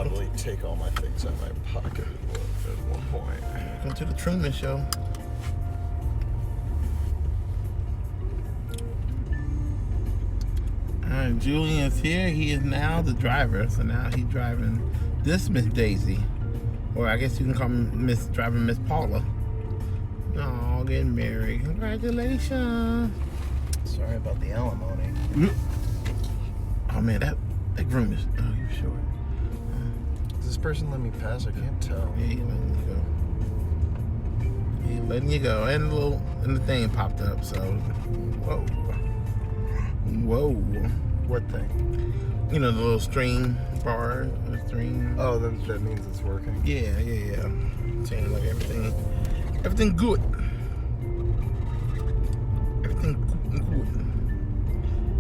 probably take all my things out of my pocket at one point. Welcome to the Truman Show. Alright, Julian's here. He is now the driver. So now he's driving this Miss Daisy. Or I guess you can call me driving Miss Paula. Oh, getting married. Congratulations. Sorry about the alimony. Oh man, that groom is. Oh, you sure? Does this person let me pass? I can't tell. Yeah, he's letting you go. He's letting you go, and the thing popped up. So, whoa. What thing? You know, the little stream bar, the stream. Oh, that means it's working. Yeah. Saying like everything good.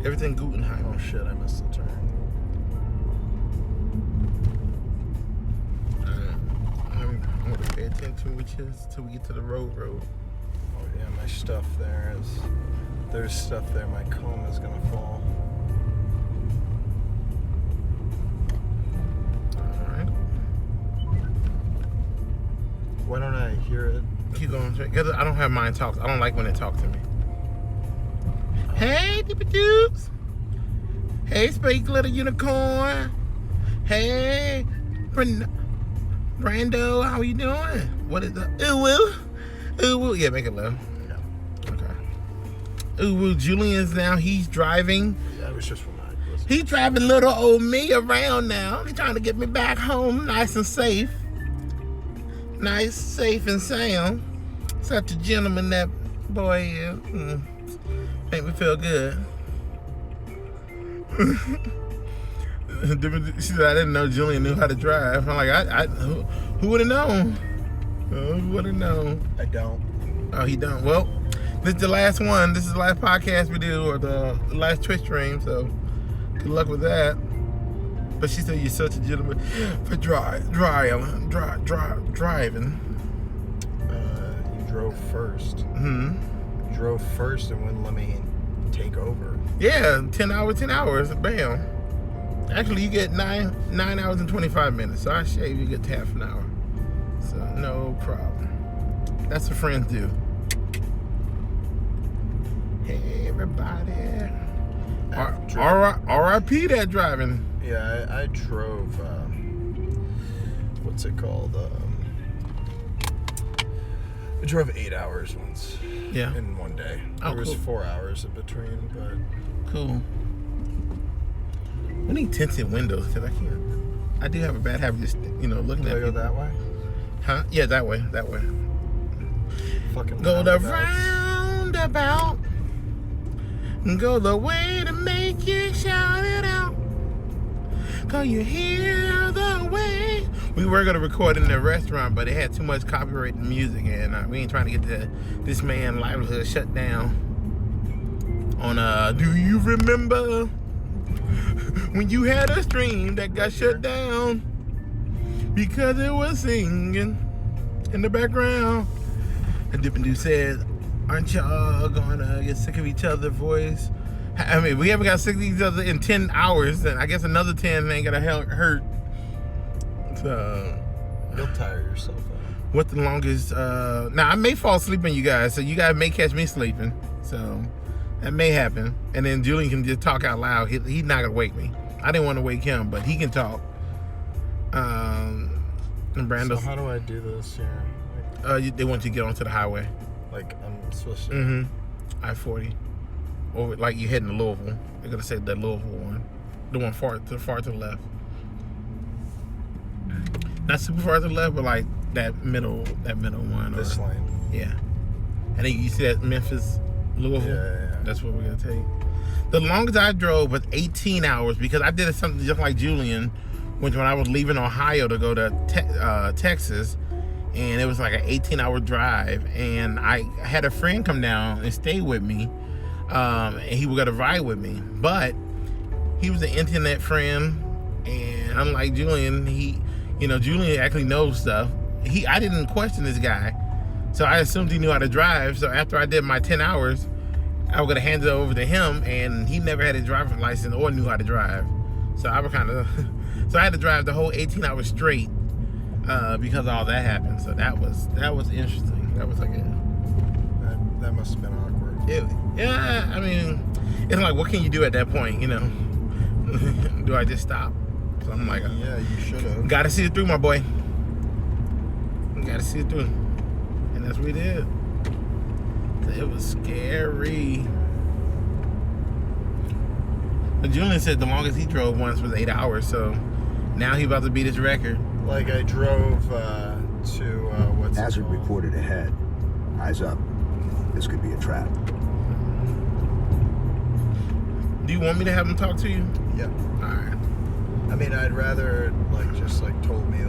Everything good and high. Oh shit, I missed the turn. I'm gonna pay attention till we get to the road. Oh yeah, my stuff there's stuff there. My comb is gonna fall. Alright. Why don't I hear it? Keep going straight. Cause I don't have mine talk. I don't like when they talk to me. Hey, Dippy Dukes. Hey, Space Little Unicorn. Hey, Brando, how you doing? What is the ooh woo? Yeah, make it low. Yeah. Okay. Ooh woo. Julian's now. He's driving. Yeah, it was just for my listen. He's driving little old me around now. He's trying to get me back home, nice and safe. Nice, safe, and sound. Such a gentleman that boy is. Make me feel good. She said, I didn't know Julian knew how to drive. I'm like, who would have known? Who would have known? I don't. Oh, he don't. Well, this is the last one. This is the last podcast we do, or the last Twitch stream. So, good luck with that. But she said you're such a gentleman for driving. You drove first. Hmm. Drove first and wouldn't let me take over. Yeah, 10 hours. Bam. Actually, you get 9 hours and 25 minutes. So I shave you get half an hour. So no problem. That's what friends do. Hey everybody. R.I.P. that driving. Yeah, I drove. What's it called? I drove 8 hours once. Yeah. In one day. Oh, There was cool. 4 hours in between, but Cool. We need tinted windows because I do have a bad habit just looking did at I go people. that way? Huh? Yeah, that way. Fucking Go the roundabouts. roundabout. Go the way to make you shout it out. Can you hear the way? We were gonna record in the restaurant, but it had too much copyrighted music, and we ain't trying to get this man's livelihood shut down. On do you remember when you had a stream that got shut down because it was singing in the background? And Dippin' Doo said, aren't y'all gonna get sick of each other's voice? I mean, we haven't got sick of each other in 10 hours, and I guess another 10 ain't gonna hurt. So, You'll tire yourself out. what the longest, now I may fall asleep on you guys, so you guys may catch me sleeping. So, that may happen. And then Julian can just talk out loud. He's not gonna wake me. I didn't want to wake him, but he can talk. And Brando. So how do I do this here? They want you to get onto the highway. Like I'm supposed to. Mm-hmm. I-40. Over, like you heading to Louisville. They're gonna say the Louisville one. The one far to the left. Not super far to the left, but like that middle one. This lane. Yeah. And then you see that Memphis, Louisville? Yeah. That's what we're gonna take. The longest I drove was 18 hours because I did something just like Julian, when I was leaving Ohio to go to Texas, and it was like an 18-hour drive, and I had a friend come down and stay with me, and he was gonna ride with me, but he was an internet friend, and unlike Julian, Julian actually knows stuff. I didn't question this guy, so I assumed he knew how to drive. So after I did my 10 hours, I was gonna hand it over to him, and he never had a driver's license or knew how to drive. So I was kind of So I had to drive the whole 18 hours straight because all that happened. So that was interesting. That was like That must have been awkward. yeah. I mean, it's like, what can you do at that point? You know, do I just stop? So I'm like, Yeah, you should have. gotta see it through, my boy. Gotta see it through, and that's what we did. It was scary. But Julian said the longest he drove once was 8 hours, so now he about to beat his record. Like I drove to what's it Hazard called? reported ahead. Eyes up. This could be a trap. Do you want me to have him talk to you? Yeah. All right. I mean, I'd rather just told me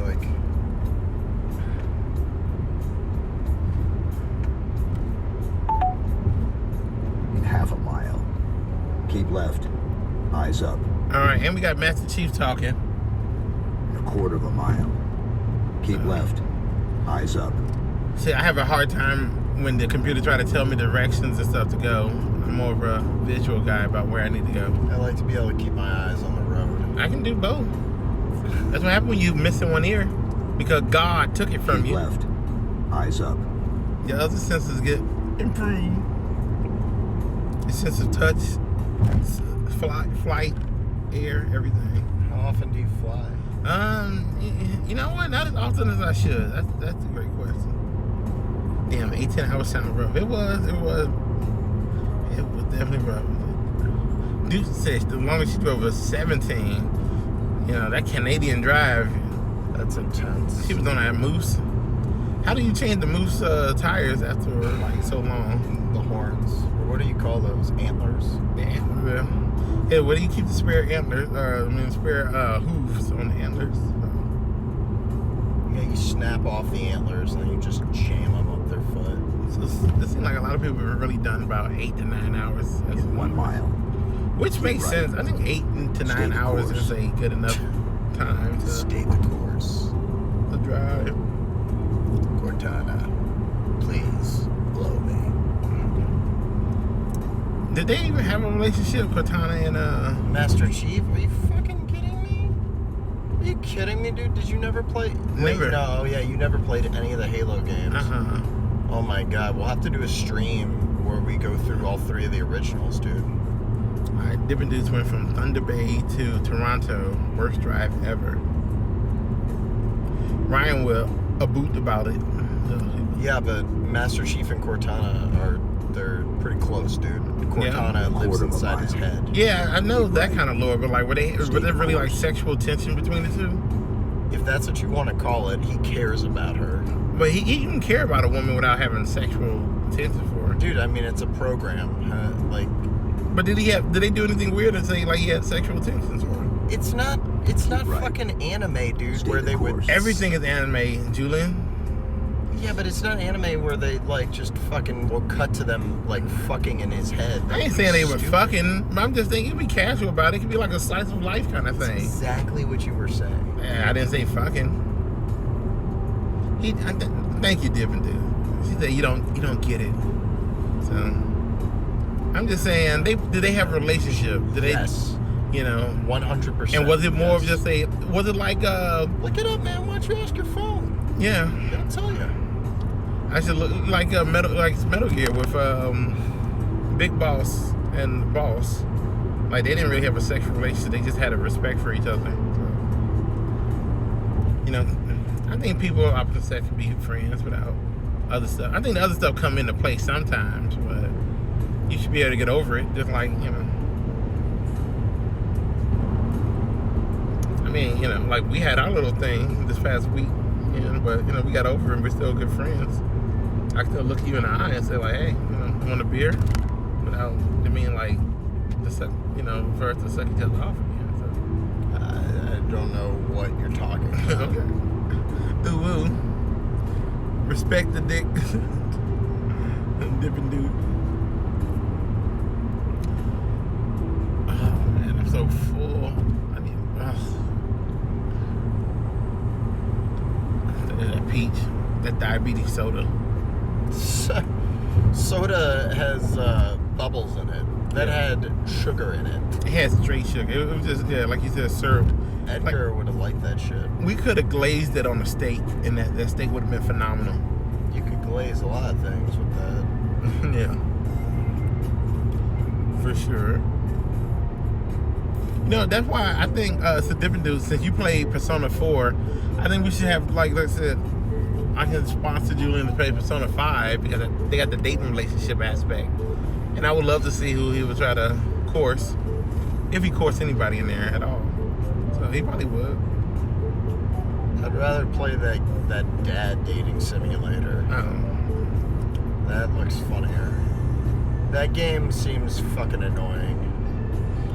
In half a mile. Keep left. Eyes up. All right, and we got Master Chief talking. In a quarter of a mile. Keep left. Eyes up. See, I have a hard time when the computer try to tell me directions and stuff to go. I'm more of a visual guy about where I need to go. I like to be able to keep my eyes on the road. I can do both. That's what happens when you missing one ear, because God took it from Keep you. left. Eyes up. Your other senses get improved. Your sense of touch, flight, air, everything. How often do you fly? You know what? Not as often as I should. That's a great question. Damn, 18 hours sound rough. It was definitely rough. Dude said the longest she drove was 17. You know, that Canadian drive. That's intense. She was on that Moose. How do you change the Moose tires after so long? The horns. Or what do you call those? Antlers? Yeah. Yeah, where do you keep the spare antlers? Spare hooves on the antlers? Yeah, you snap off the antlers and then you just jam them up their foot. So it seems like a lot of people have really done about 8 to 9 hours. In 1 mile. Which makes Right. sense. I think 8 to 9 the hours course. is a good enough time to Stay the course. drive. Cortana, please blow me. Did they even have a relationship, Cortana and Master Chief, are you fucking kidding me? Are you kidding me, dude? Did you never play? Wait, Never. no, yeah, you never played any of the Halo games. Oh my god, we'll have to do a stream where we go through all 3 of the originals, dude. Alright, Dippin' Dudes went from Thunder Bay to Toronto. Worst drive ever. Ryan will a boot about it. Yeah, but Master Chief and Cortana they're pretty close, dude. Cortana lives Quarter of a inside his mile. head. Yeah, I know that kind of lore, but were there really course. sexual tension between the two? If that's what you want to call it, he cares about her. But he can care about a woman without having sexual tension for her. Dude, I mean, it's a program. But did they do anything weird and say he had sexual tensions for her? It's not Right. fucking anime, dude, Stay where the they would... course. Everything is anime, Julian. Yeah, but it's not anime where they, just fucking will cut to them, fucking in his head. I ain't saying they were fucking, but I'm just thinking you be casual about it. It could be like a slice of life kind of That's thing. exactly what you were saying. I didn't say fucking. Thank you, Dippin' Dude. She said you don't get it. So I'm just saying, did they have a relationship? Did they? Yes. 100%. And was it more of yes. just was it like Look it up, man. Why don't you ask your phone? yeah? They'll tell you. I should look like Metal Gear with Big Boss and Boss. Like they didn't really have a sexual relationship. They just had a respect for each other. So, I think people of opposite sex can be friends without other stuff. I think the other stuff come into play sometimes, but you should be able to get over it. Just like I mean, like we had our little thing this past week, but we got over it and we're still good friends. I can still look you in the eye and say hey, want a beer? Without just for us to suck each other off again. So. I don't know what you're talking about. Okay. Ooh. Respect the dick. Dippin' Dude. Oh man, I'm so full. I mean, that peach, that diabetes soda. Soda has bubbles in it. That had sugar in it. It had straight sugar. It was just, yeah, like you said, syrup. Edgar would have liked that shit. We could have glazed it on a steak, and that steak would have been phenomenal. You could glaze a lot of things with that. Yeah. For sure. You know, that's why I think it's a different dude. Since you played Persona 4, I think we should have, like I said, I can sponsor Julian to play Persona 5 because they got the dating relationship aspect. And I would love to see who he would try to course, if he coursed anybody in there at all. So he probably would. I'd rather play that dad dating simulator. That looks funnier. That game seems fucking annoying.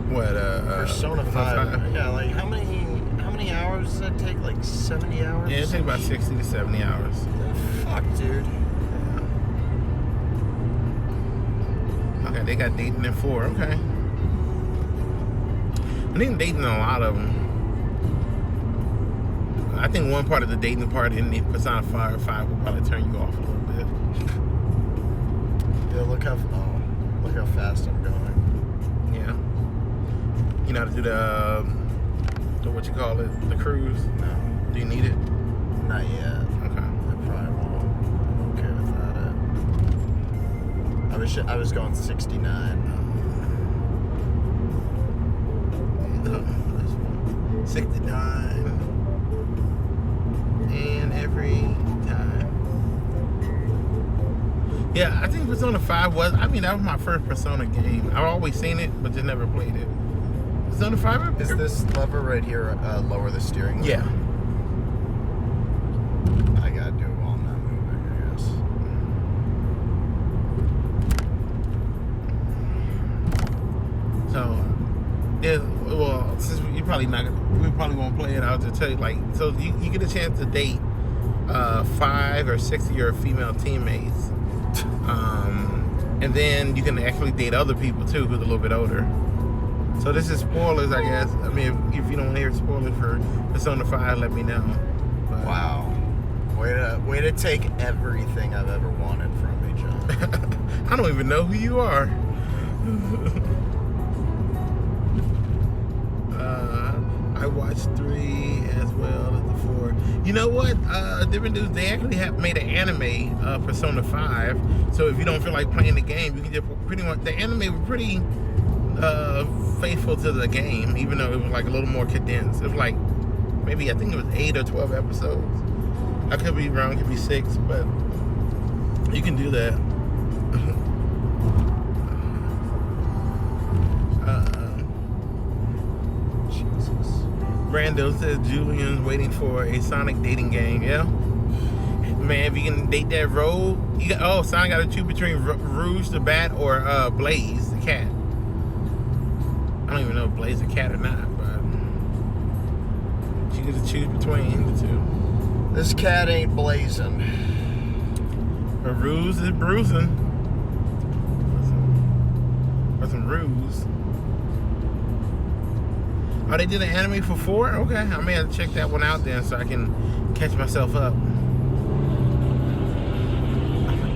What, Persona 5. Yeah, like how many hours does that take? Like 70 hours? Yeah, it takes about 60 to 70 hours. Fuck, dude. Okay, they got dating in 4. Okay. I think dating in a lot of them. I think one part of the dating part in the Persona 5 will probably turn you off a little bit. Yeah, look how fast I'm going. Yeah. You know how to do the what you call it, the cruise? No, Do you need it? not yet. Okay. I probably won't. I'm okay without it. I was going 69. 69. And every time. Yeah, I think Persona 5 that was my first Persona game. I've always seen it, but just never played it. Persona 5? Is this lever right here lower the steering wheel? Yeah. I gotta do it while I'm not moving, I guess. So, yeah, well, since we probably won't play it, I'll just tell you, like, so you get a chance to date 5 or 6 of your female teammates. And then you can actually date other people too who's a little bit older. So this is spoilers, I guess. I mean, if you don't want to hear spoilers for Persona 5, let me know. But, Wow. Way to take everything I've ever wanted from me, John. I don't even know who you are. I watched 3 as well as the 4. You know what? Different dudes, they actually have made an anime, Persona 5. So if you don't feel like playing the game, you can just pretty much, the anime was pretty faithful to the game, even though it was like a little more condensed. It was like, maybe, I think it was 8 or 12 episodes. I could be wrong, it could be 6, but you can do that. Jesus. Brando says Julian's waiting for a Sonic dating game. Yeah, man, if you can date that road, Sonic got to choose between Rouge the Bat or Blaze the Cat. I don't even know if Blaze a cat or not, but you get to choose between the two. This cat ain't blazing. But Rouge is bruising. For some Rouge. Oh, they did an anime for 4? Okay, I may have to check that one out then so I can catch myself up.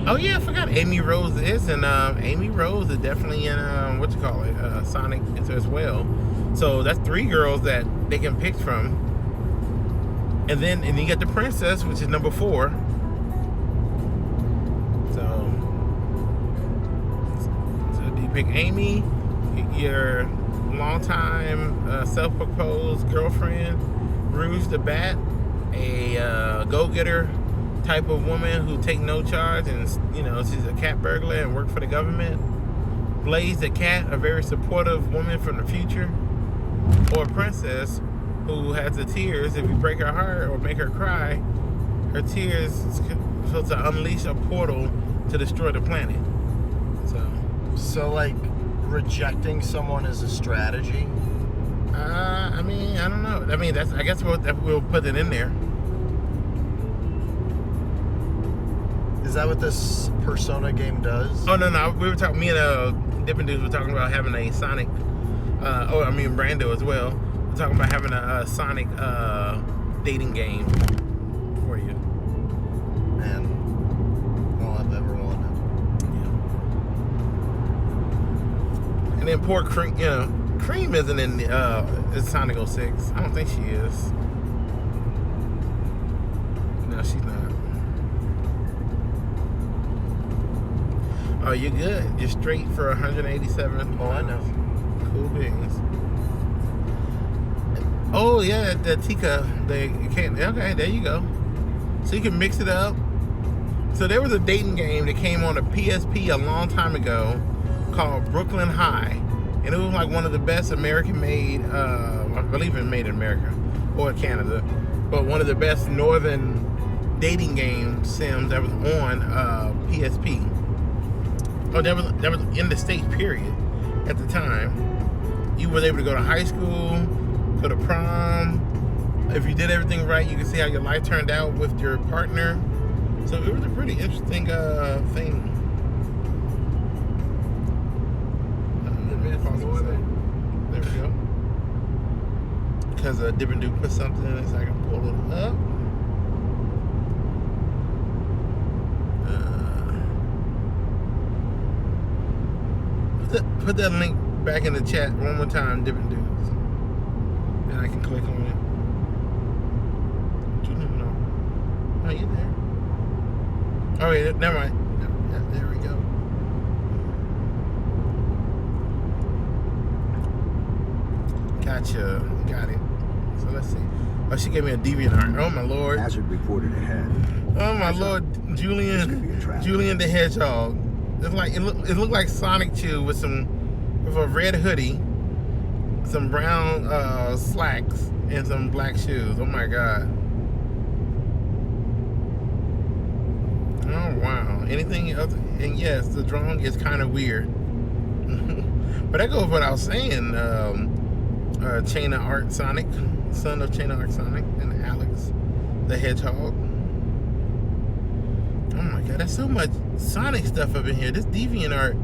Oh yeah, I forgot Amy Rose is, and Amy Rose is definitely in Sonic as well. So that's 3 girls that they can pick from. And you get the princess, which is number 4. So do you pick Amy, your longtime self-proposed girlfriend, Rouge the Bat, a go-getter type of woman who take no charge, and she's a cat burglar and work for the government. Blaze the Cat, a very supportive woman from the future, or a princess who has the tears. If you break her heart or make her cry, her tears supposed to unleash a portal to destroy the planet. So like, rejecting someone is a strategy? I mean, I don't know. I mean, I guess we'll put it in there. Is that what this Persona game does? Oh, no. We were talking, me and different dudes were talking about having a Sonic, Brando as well. We're talking about having a Sonic dating game for you. Man, all I've ever wanted. And then poor Cream, Cream isn't in Sonic 06. I don't think she is. No, she's not. Oh, you're good. You're straight for 187. Oh, I know. Cool beans. Oh yeah, the Tika. Okay, there you go. So you can mix it up. So there was a dating game that came on the PSP a long time ago called Brooklyn High, and it was like one of the best American-made, I believe it was made in America or Canada, but one of the best northern dating game sims that was on PSP. Oh, that was in the States, period. At the time, you was able to go to high school, go to prom. If you did everything right, you can see how your life turned out with your partner. So it was a pretty interesting thing. There we go. Because Dippin' Dude put something in it, so I can pull it up. Put that link back in the chat one more time, Dippin' Dudes. And I can click on it. You don't know. Oh, you there? Oh, yeah, never mind. Yeah, there we go. Gotcha. Got it. So let's see. Oh, she gave me a DeviantArt. Oh, my Lord. Hazard reported ahead. Oh, my Lord. Julian the Hedgehog. It's like it looked like Sonic Chew with a red hoodie, some brown slacks, and some black shoes. Oh my God. Oh wow. Anything else? And yes, the drawing is kind of weird. But that goes with what I was saying. Chain of Art Sonic, son of Chain of Art Sonic, and Alex the Hedgehog. Oh my God, there's so much Sonic stuff up in here. This DeviantArt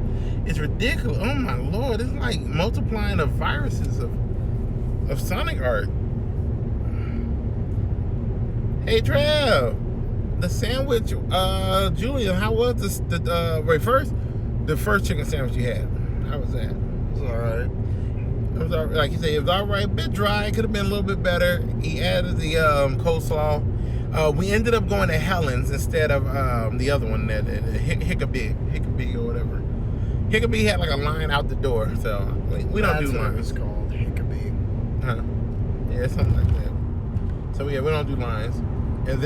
is ridiculous. Oh my Lord, it's like multiplying the viruses of Sonic art. Hey Trev, the sandwich, Julian, how was the first chicken sandwich you had? How was that? It was alright. It was all, like you say, it was alright, a bit dry, could have been a little bit better. He added the coleslaw. We ended up going to Helen's instead of the other one, that Hickabee or whatever. Hickabee had like a line out the door, so we don't do lines. It's called Hickabee. Huh? Yeah, something like that. So yeah, we don't do lines. And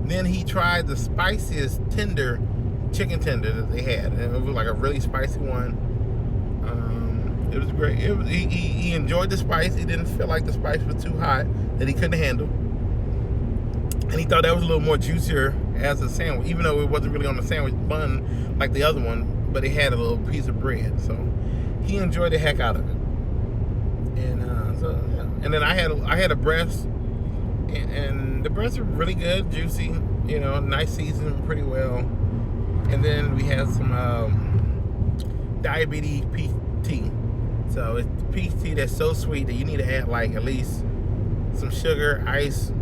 then he tried the spiciest chicken tender that they had, and it was like a really spicy one. It was great. He enjoyed the spice. He didn't feel like the spice was too hot that he couldn't handle. And he thought that was a little more juicier as a sandwich, even though it wasn't really on the sandwich bun like the other one, but it had a little piece of bread. So he enjoyed the heck out of it. And yeah. And then I had a breast, and the breasts were really good, juicy, nice seasoned pretty well. And then we had some diabetes peach tea. So it's peach tea that's so sweet that you need to add like at least some sugar, ice,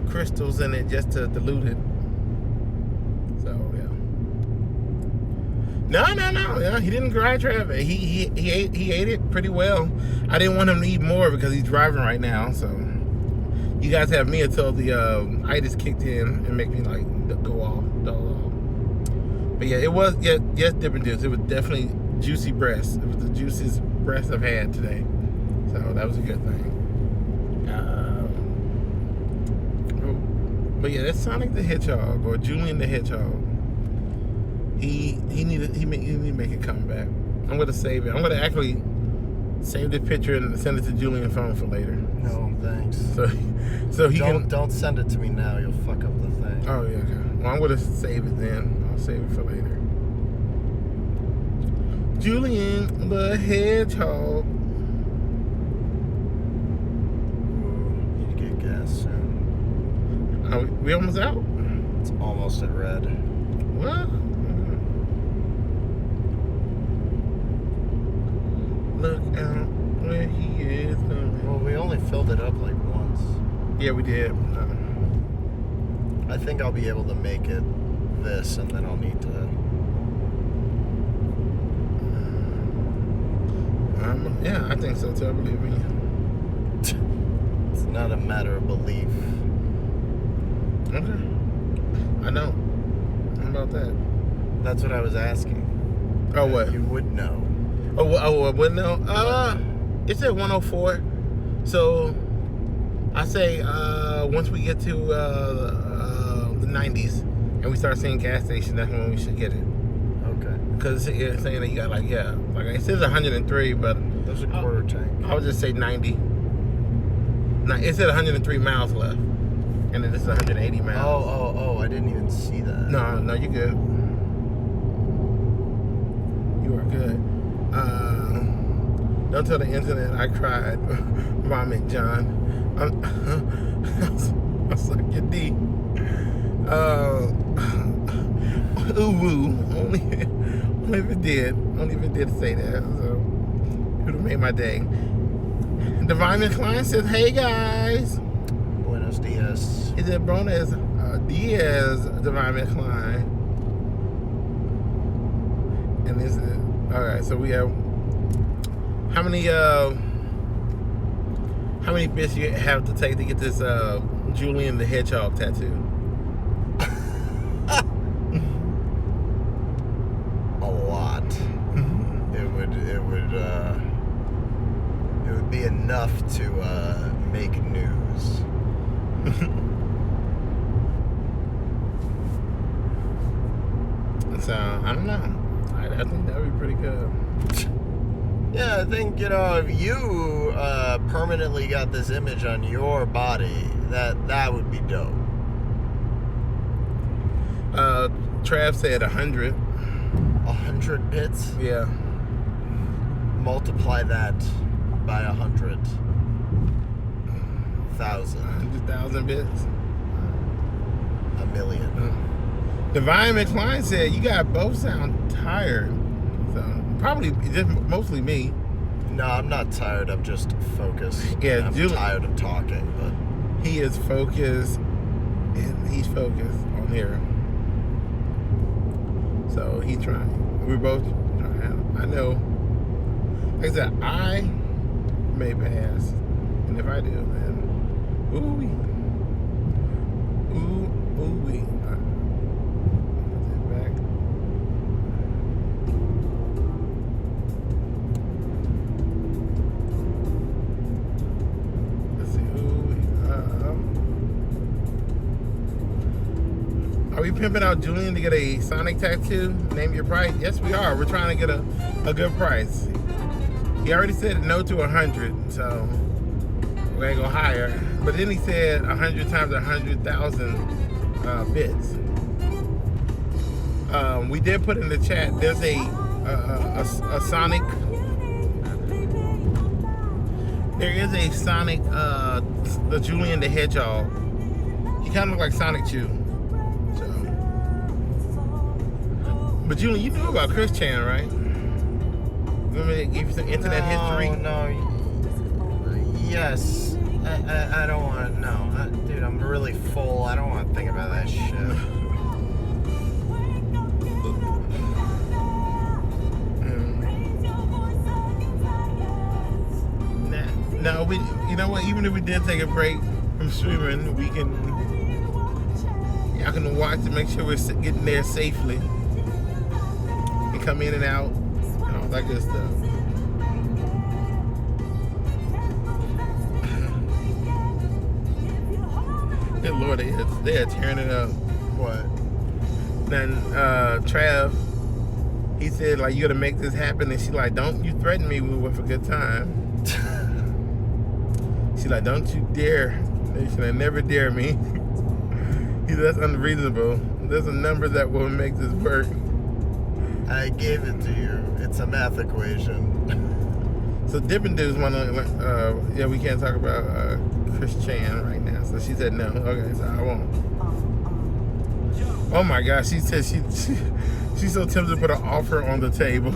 crystals in it just to dilute it. So yeah. No. Yeah, he didn't cry, Trav. He ate it pretty well. I didn't want him to eat more because he's driving right now. So you guys have me until the itis kicked in and make me like go off. But yeah, it was yes, Dippin' Dudes. It was definitely juicy breast. It was the juiciest breast I've had today. So that was a good thing. But yeah, that's Sonic the Hedgehog or Julian the Hedgehog. He need to make a comeback. I'm gonna save it. I'm gonna actually save this picture and send it to Julian's phone for later. No, thanks. So he don't send it to me now. You'll fuck up the thing. Oh yeah, okay. Well, I'm gonna save it then. I'll save it for later. Julian the Hedgehog. Need to get gas soon. We almost out? It's almost at red. What? Look out where he is. Well, we only filled it up like once. Yeah, we did. I think I'll be able to make it this, and then I'll need to Yeah, I think so too. I believe in you. It's not a matter of belief. Okay. I know. How about that? That's what I was asking. Oh, what? You would know. Oh, what no? It said 104. So I say once we get to the 90s and we start seeing gas stations, that's when we should get it. Okay. Because it's saying that you got like it says 103, but There's a quarter tank. I would just say 90. Now, it said 103 miles left, and then this is 180 miles. Oh! I didn't even see that. No, you're good. You are good. Don't tell the internet I cried. Vomit, John. I'll suck your D. Ooh, woo. Only if it did. Only if it did say that. So it would have made my day. Divine McCline says, "Hey guys." Buenos dias. Is it Buenos Diaz, Divine McCline? And this is alright, so we have how many bits you have to take to get this Julian the Hedgehog tattoo? A lot. It would be enough to make news. So I don't know. I think that would be pretty good. Yeah, I think, if you permanently got this image on your body, that would be dope. Trav said 100. 100 bits? Yeah. Multiply that by 100,000. 100,000 bits. A million. Divine McCline said, "You guys both sound tired." So probably just mostly me. No, I'm not tired. I'm just focused. Yeah, I'm tired of talking, but he is focused. He's focused on here. So he's trying. We're both trying. I know. Like I said, I may pass, and if I do, then ooh-wee. Ooh-wee. Are we pimping out Julian to get a Sonic tattoo? Name your price? Yes, we are. We're trying to get a good price. He already said no to 100, so we're gonna go higher. But then he said 100 times 100,000 bits. We did put in the chat. There's a Sonic. There is a Sonic, the Julian the Hedgehog. He kind of looks like Sonic Chew. So, but Julian, you knew about Chris Chan, right? Remember they gave you some internet history? No. Yes. I don't want to. No. Dude, I'm really full. I don't want to think about that shit. No, you know what? Even if we did take a break from streaming, we can. Y'all can watch to make sure we're getting there safely and come in and out and all that good stuff. Good Lord, they are tearing it up. What? Then Trav, he said like, "You gotta make this happen," and she like, "Don't you threaten me with a good time." She's like, "Don't you dare." She said, "Never dare me." He said, "That's unreasonable. There's a number that will make this work." I gave it to you. It's a math equation. So different dudes want to, we can't talk about Chris Chan right now. So she said no. Okay, so I won't. Oh my gosh, she said she's so tempted to put an offer on the table.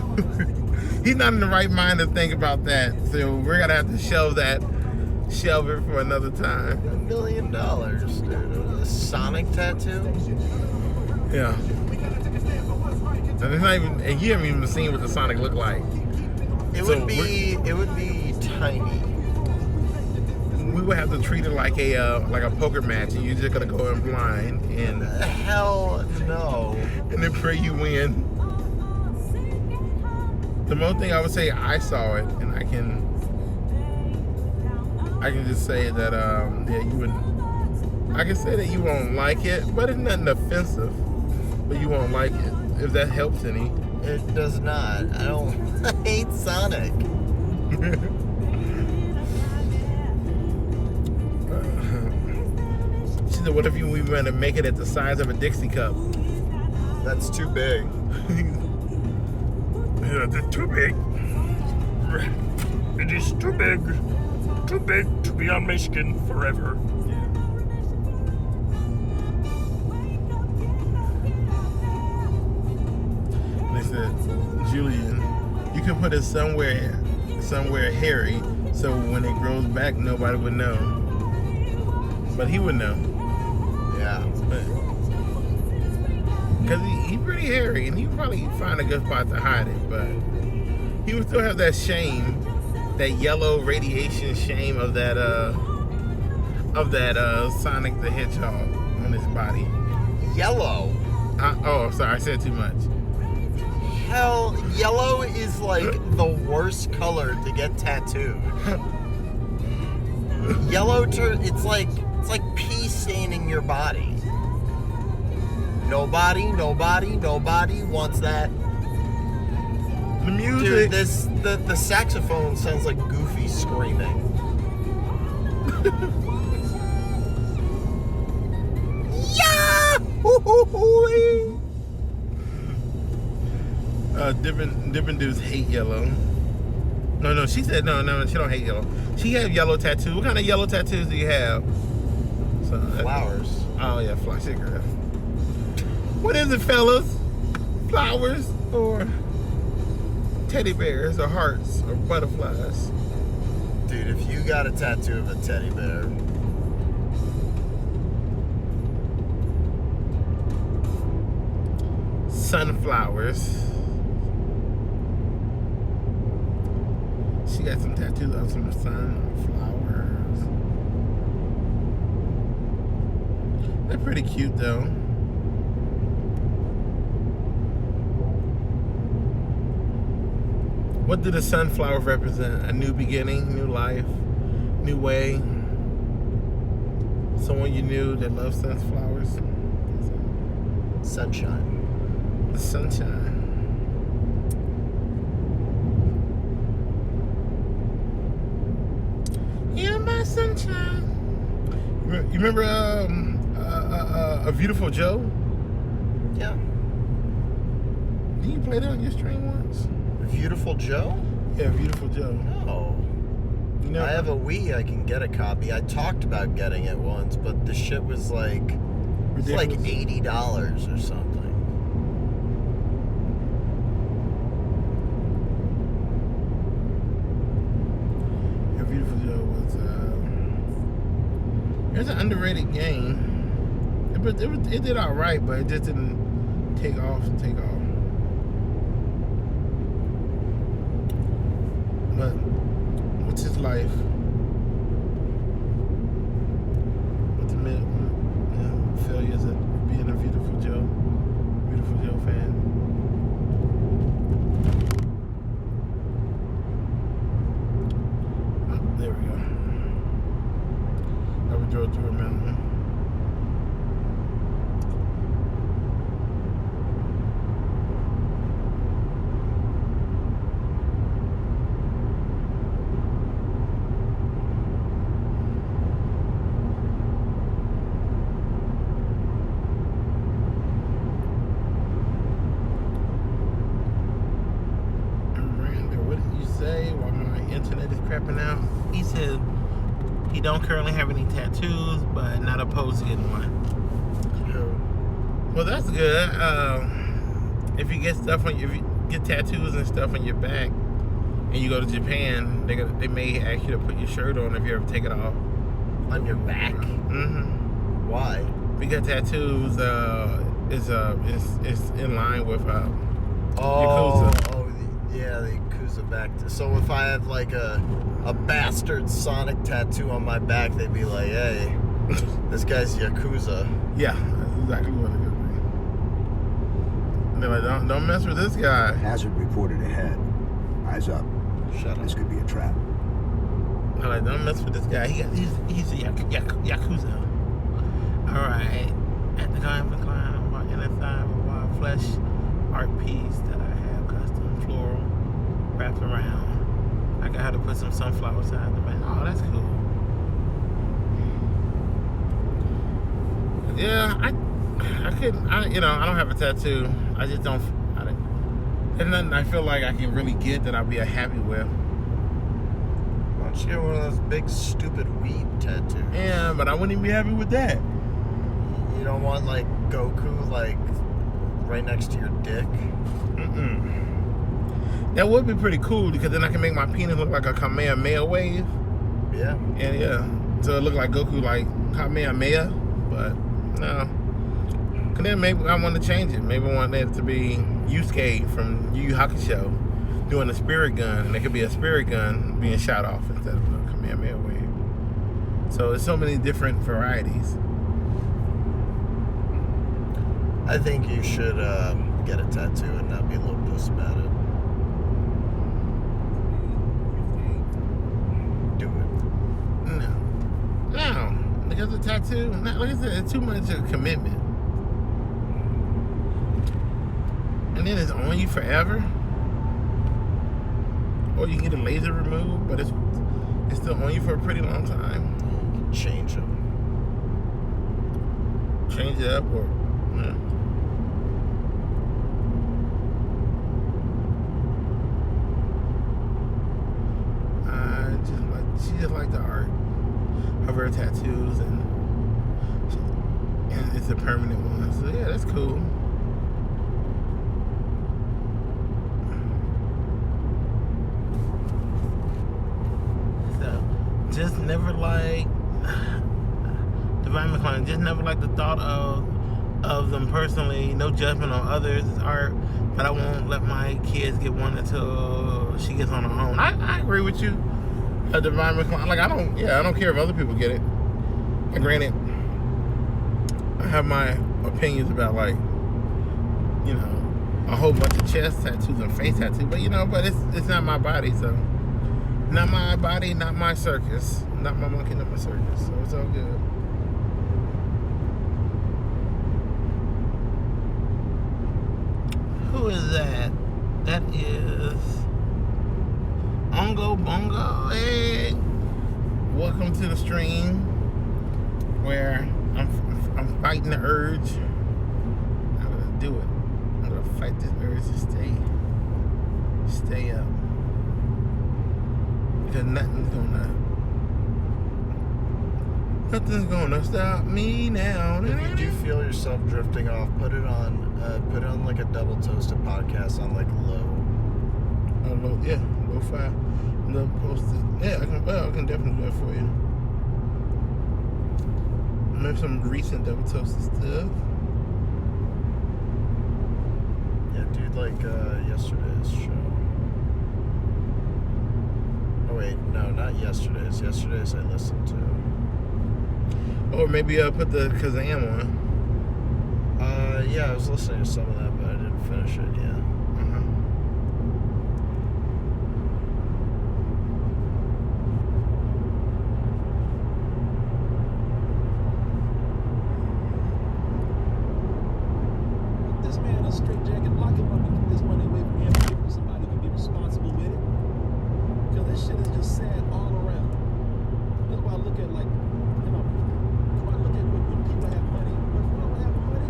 He's not in the right mind to think about that. So we're gonna have to shelve it for another time. $1 million, dude. A Sonic tattoo? Yeah. And it's not even, and you haven't even seen what the Sonic looked like. It So would be tiny. we would have to treat it like a poker match, and you're just gonna go in blind and Hell no. then pray you win. The most thing I would say, I saw it, and I can just say that yeah, you would. I can say that you won't like it, but it's nothing offensive. But you won't like it, if that helps any. It does not. I hate Sonic. She said, what if we were to make it at the size of a Dixie cup? That's too big. Yeah, that's too big. It is too big. Too big to be on my skin forever. And they said, Julian, you can put it somewhere hairy, so when it grows back, nobody would know. But he would know. Yeah. Because he's pretty hairy, and he probably find a good spot to hide it, but he would still have that shame, that yellow radiation shame of that Sonic the Hedgehog on his body. Yellow. Oh, sorry, I said too much. Hell, yellow is like the worst color to get tattooed. Yellow it's like pee staining your body. Nobody wants that. The music. Dude, the saxophone sounds like Goofy screaming. Different dudes hate yellow. No, she said no, she don't hate yellow. She have yellow tattoos. What kind of yellow tattoos do you have? Flowers. Oh yeah, fly cigarette. What is it, fellas? Flowers or teddy bears or hearts or butterflies? Dude, if you got a tattoo of a teddy bear, sunflowers. She got some tattoos of some sunflowers. They're pretty cute though. What do the sunflowers represent? A new beginning, new life, new way. Someone you knew that loves sunflowers. sunshine. The sunshine. You're my sunshine. You remember A Beautiful Joe? Yeah. Did you play that on your stream once? Beautiful Joe? Yeah, Beautiful Joe. No. You know, I have a Wii. I can get a copy. I talked about getting it once, but the shit was like, it's like $80 or something. A Beautiful Joe was it's an underrated game. It did all right, but it just didn't take off. But what's his life? What's the failures of being a Beautiful Joe fan? Oh, there we go. I would drove through a mountain. Out. He said he don't currently have any tattoos, but not opposed to getting one. Well, that's good. If you get tattoos and stuff on your back, and you go to Japan, they may ask you to put your shirt on if you ever take it off. On your back? Mm-hmm. Why? Because tattoos is in line with Yakuza. Oh, Yeah, the Yakuza back. So if I had like a bastard Sonic tattoo on my back, they'd be like, "Hey, this guy's Yakuza." Yeah, that's exactly what it is. They're like, don't mess with this guy. Hazard reported ahead. Eyes up. Shut up. This could be a trap. They're like, don't mess with this guy. He's a Yakuza. All right. At the time of climb, I'm walking inside with a wild flesh art piece that I have custom floral wrapped around. I got how to put some sunflowers out the back. Oh, that's cool. Yeah, I couldn't. I don't have a tattoo. I just don't. There's nothing I feel like I can really get that I'll be happy with. Why don't you get one of those big stupid weed tattoos? Yeah, but I wouldn't even be happy with that. You don't want like Goku like right next to your dick? Mm-mm. That would be pretty cool because then I can make my penis look like a Kamehameha wave. Yeah. And yeah, so it look like Goku like Kamehameha, but no. And then maybe I want to change it. Maybe I want that to be Yusuke from Yu Yu Hakusho doing a spirit gun, and it could be a spirit gun being shot off instead of a Kamehameha wave. So there's so many different varieties. I think you should get a tattoo and not be a little puss about it. Do it. No. Because a tattoo, like I said, it's too much of a commitment. And then it's on you forever. Or you can get a laser removed, but it's still on you for a pretty long time. You can change them. Change it up or yeah. She just like the art of her tattoos and it's a permanent one. So yeah, that's cool. So just never like Divine McClellan, just never like the thought of them personally. No judgment on others' art, but I won't let my kids get one until she gets on her own. I agree with you. A Divine McClellan, like I don't care if other people get it. And granted, I have my opinions about like, a whole bunch of chest tattoos and face tattoos, but but it's not my body, so not my body, not my circus, not my monkey, not my circus, so it's all good. Who is that? That is Ongo Bongo. Hey, welcome to the stream where I'm fighting the urge. I'm gonna do it. I'm gonna fight this urge to stay up because nothing's gonna stop me now. If you do feel yourself drifting off, put it on like a double toasted podcast on like low. Lo-fi. Love posted. Yeah, I can definitely do that for you. Maybe some recent double toasted stuff. Yeah, dude, like yesterday's show. Oh wait, no, not yesterday's. Yesterday's I listened to. Or maybe I'll put the Kazam on. Yeah, I was listening to some of that, but I didn't finish it yet. This man a straight jacket, lock him up and get this money away from him. Maybe somebody can be responsible with it. Because this shit is just sad all around. That's why I look at like, when people have money, what's wrong with having money?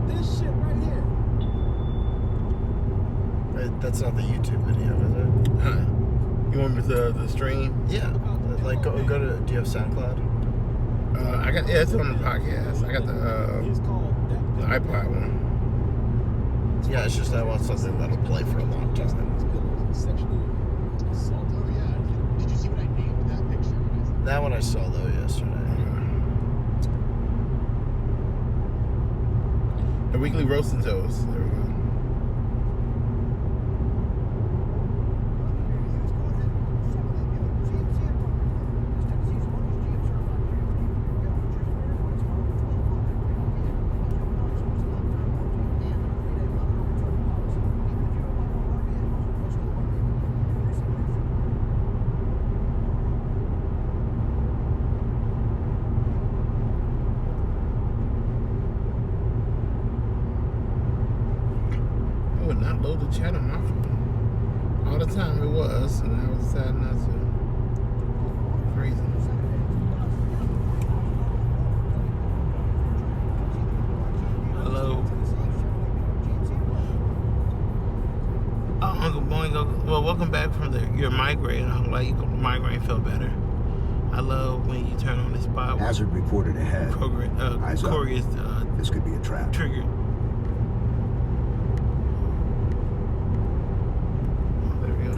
This shit right here. That's not the YouTube video, is it? Huh. You want me to the stream? Yeah. Like go to. Do you have SoundCloud? It's on the podcast. I got the iPod one. Yeah, it's just I want something that'll play for a long time. Did you see what I named that picture? That one I saw though yesterday. The weekly roasting toast. There we go. decided not to. Crazy. Hello. Oh, Uncle Boingo. Well, welcome back from your migraine. I'm glad your migraine felt better. I love when you turn on the spot. Hazard reported ahead. Eyes up. Corey is This could be a trap. triggered. Oh, there we go.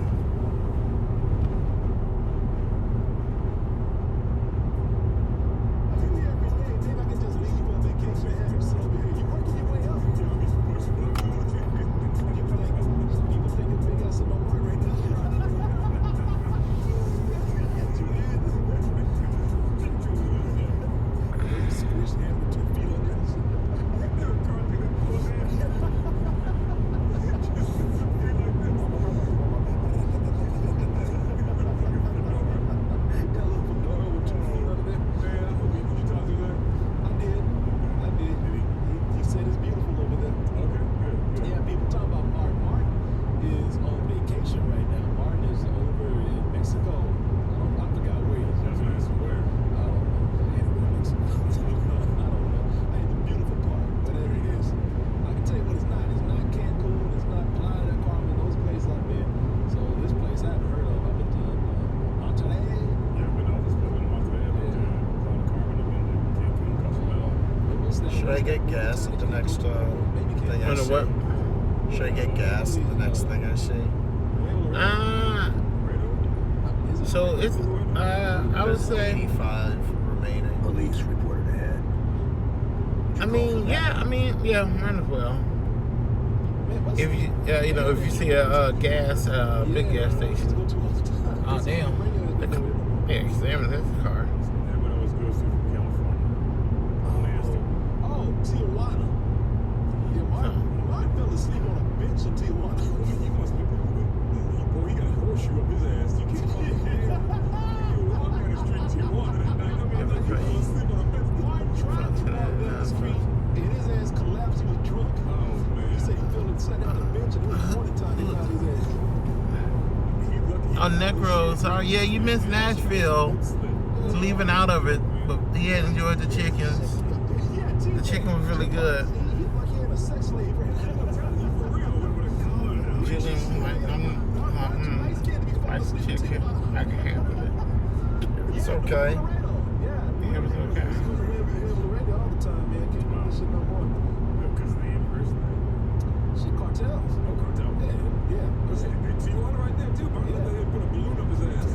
Should I get gas at the next thing I see? What? Should I get gas at the next thing I see? So it's I would say 85 remaining. Police reported ahead. yeah, might as well. If you if you see a gas big gas station. Oh damn. Yeah, examine this car. Oh, Tijuana. Yeah, Martin fell asleep on a bench in Tijuana. He must be. Boy, he got a horseshoe up his ass. You can't walk down the street in Tijuana that night. I mean, like, he fell asleep on a bench. Martin tried to walk down the street, and his ass collapsed. He was drunk. Oh, man. He said he fell and sat down the bench, and it was morning time. He found his ass. Oh, Necros. Oh, yeah, you missed Nashville. Leaving out of it, but he had enjoyed the chickens. The chicken was really good. Spicy chicken. I can handle it. It's okay. Yeah, it was okay. Shit, cartels. Oh, cartel. Yeah. Tijuana right there too, bro. Yeah. They put a balloon up his ass.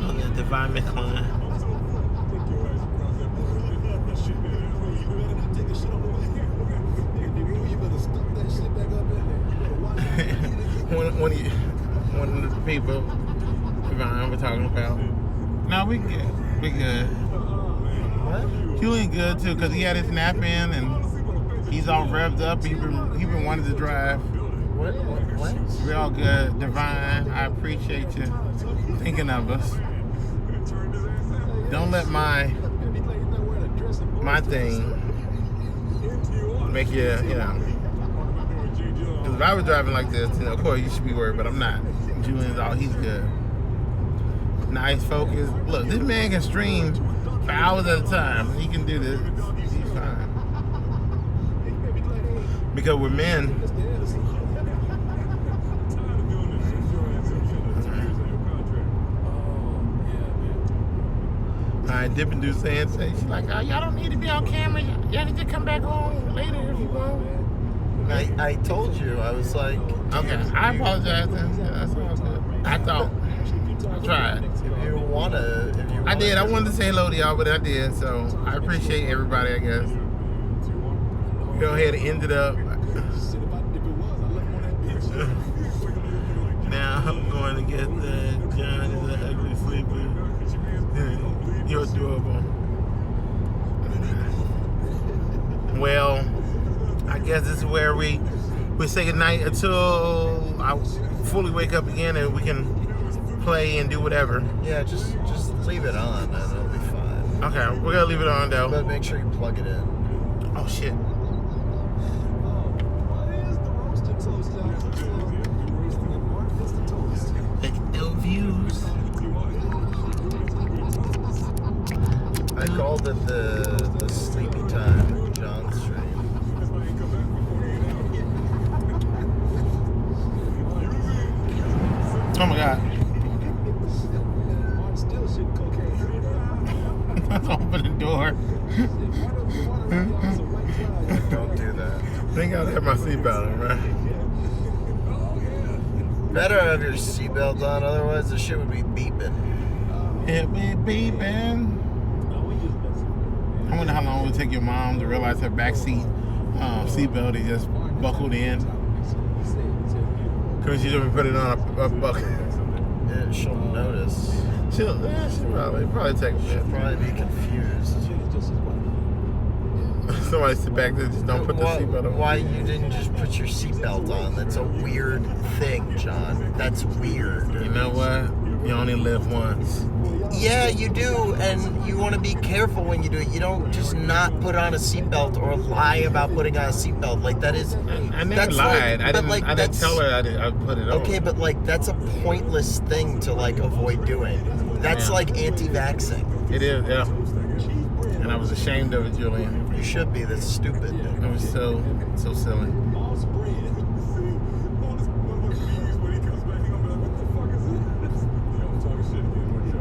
Oh, the Divine McClellan. One of the people Divine we're talking about. No, we good. We good. What? Julian good too, cause he had his nap in and he's all revved up. He been wanting to drive. What? We're all good. Divine, I appreciate you thinking of us. Don't let my thing make you, because if I was driving like this, of course you should be worried, but I'm not. Julian's he's good. Nice focus. Look, this man can stream for hours at a time. He can do this. He's fine. Because we're men. Alright, Dip and Do saying, she's like, oh, y'all don't need to be on camera. Y'all need to come back on later if you want. I told you, I was like... Okay, I apologize then. Yeah, that's all good. I thought. I tried. If you wanna... I did. I wanted to say hello to y'all, but I did. So I appreciate everybody, I guess. Go ahead and end it up. Now I'm going to get the John is an ugly sleeper. You're adorable. Well, I guess this is where we say goodnight until I fully wake up again and we can play and do whatever. Yeah, just leave it on and it'll be fine. Okay, we're gonna leave it on though. But make sure you plug it in. Oh shit. the sleepy time John stream. Oh my God. Martin still shit cocaine. Let's open the door. Don't do that. I think I'll have my seatbelt on, right? Better have your seatbelt on, otherwise the shit would be beeping. It be beeping. I wonder how long it would take your mom to realize her backseat seatbelt is just buckled in. Because she never put it on a buckle. Yeah, she'll notice. She'll probably take a She'll bit. probably be confused. Somebody sit back there, just don't put the seatbelt on. Why you didn't just put your seatbelt on? That's a weird thing, John. That's weird. You know what? You only live once. Yeah, you do, and you want to be careful when you do it. You don't just not put on a seatbelt or lie about putting on a seatbelt. Like that is. I never that's lied. Like, I didn't tell her I put it on. Okay, but like that's a pointless thing to like avoid doing. That's Yeah. like anti-vaxxing. It is, yeah. And I was ashamed of it, Julian. You should be. That's stupid. It was so silly.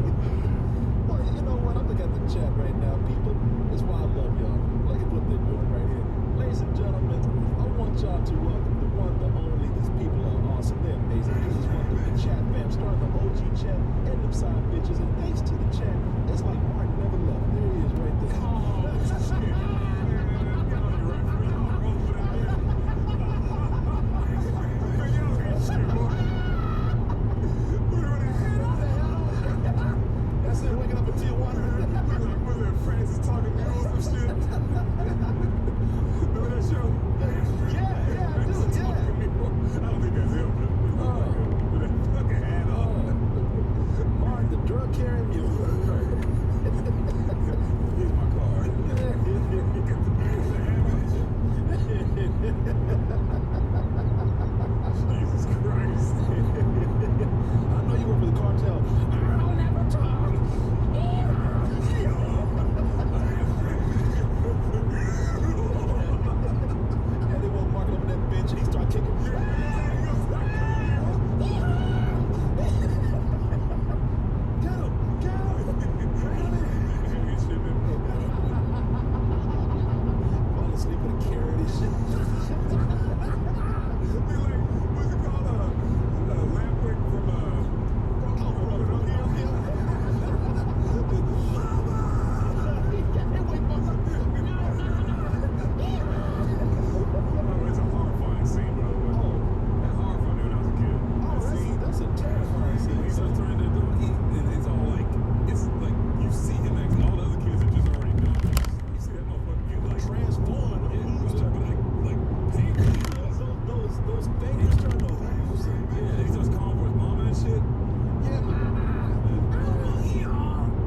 You know what? I'm looking at the chat right now, people. That's why I love y'all. Look at what they're doing right here. Ladies and gentlemen, I want y'all to welcome the one, the only. These people are awesome. They're amazing. Please welcome the chat fam. Start the OG chat and them side bitches. And thanks to the chat, it's like Martin never left. There he is right there. That's it, waking up at Tijuana. Francis talking girls and shit. Remember that show? Yeah, I do, yeah. I don't think that's him. With that fucking hat on. Martin, the drug carrying mule. Here's my card. Jesus Christ. I know you work for the cartel. I'll never talk. Yeah, they won't mark it up on that bench and he start kicking. Get him! Get him! Fall asleep with a carrot and shit. What's it called? Lamplick from it's a horrifying scene, by the way. That horrified me when I was a kid. That scene. That's a terrifying When he scene. starts trying to do it, it's all like, it's like you see him acting. All the other kids are just already done. You see that motherfucker get like Transformed. like painful. Those babies turn to hooves. Yeah, he starts calling for his mama and shit. Yeah, mama.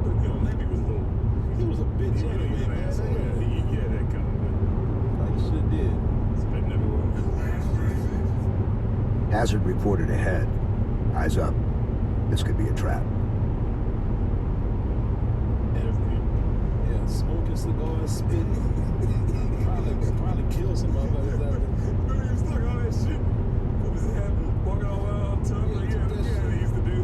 But you know, maybe he was a little. He was a bitch Yeah, he was anyway, an man. asshole. Yeah, that kind of. Like he should have did. Spitting everywhere. Hazard reported ahead. Eyes up. This could be a trap. Yeah, smoking cigars, spitting. Probably kill some motherfuckers out there. Remember he was talking all that shit? What was that? Walking all around tough like yeah, they used to do.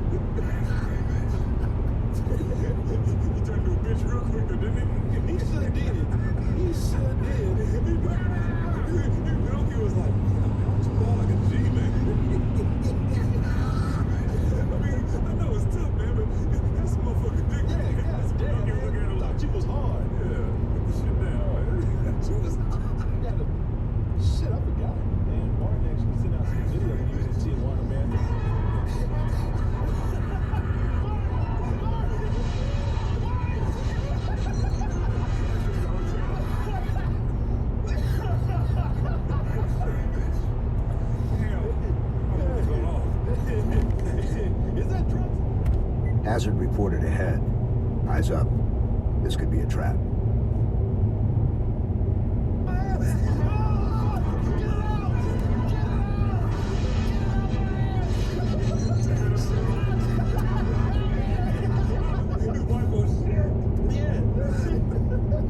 He turned into a bitch real quick, though, didn't he? He sure did. He sure did. Milky was like, "Don't you ball like a G, man?" I mean, I know it's tough, man, but that's a motherfucking dick. Yeah, man. God damn, Milky was looking at man. him like, Thought you was hard. yeah, put the shit down. You was got a shit. I forgot. Man, Martin actually sent out some video when he was in Tijuana, man. Is that drugs? Hazard reported ahead. Eyes up. This could be a trap. White boy shit. Yeah.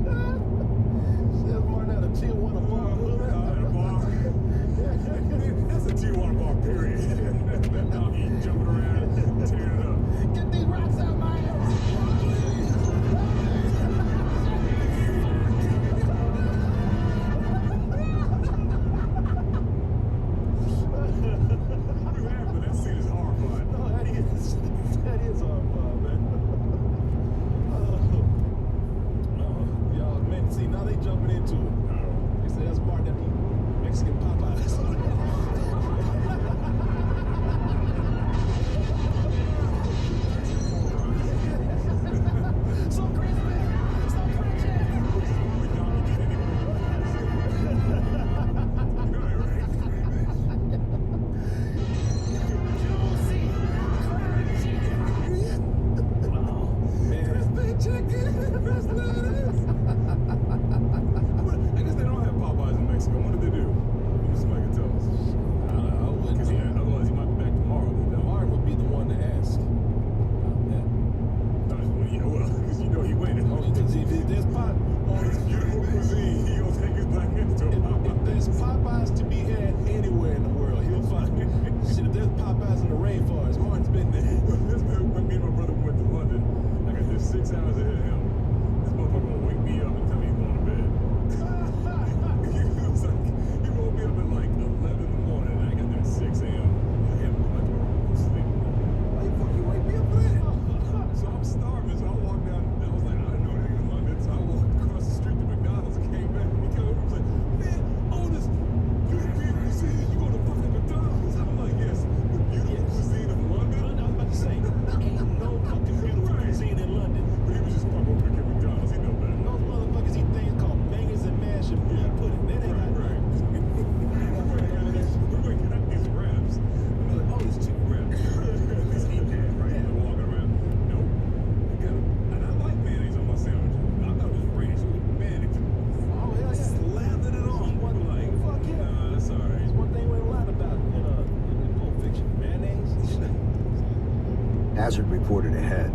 Hazard reported ahead.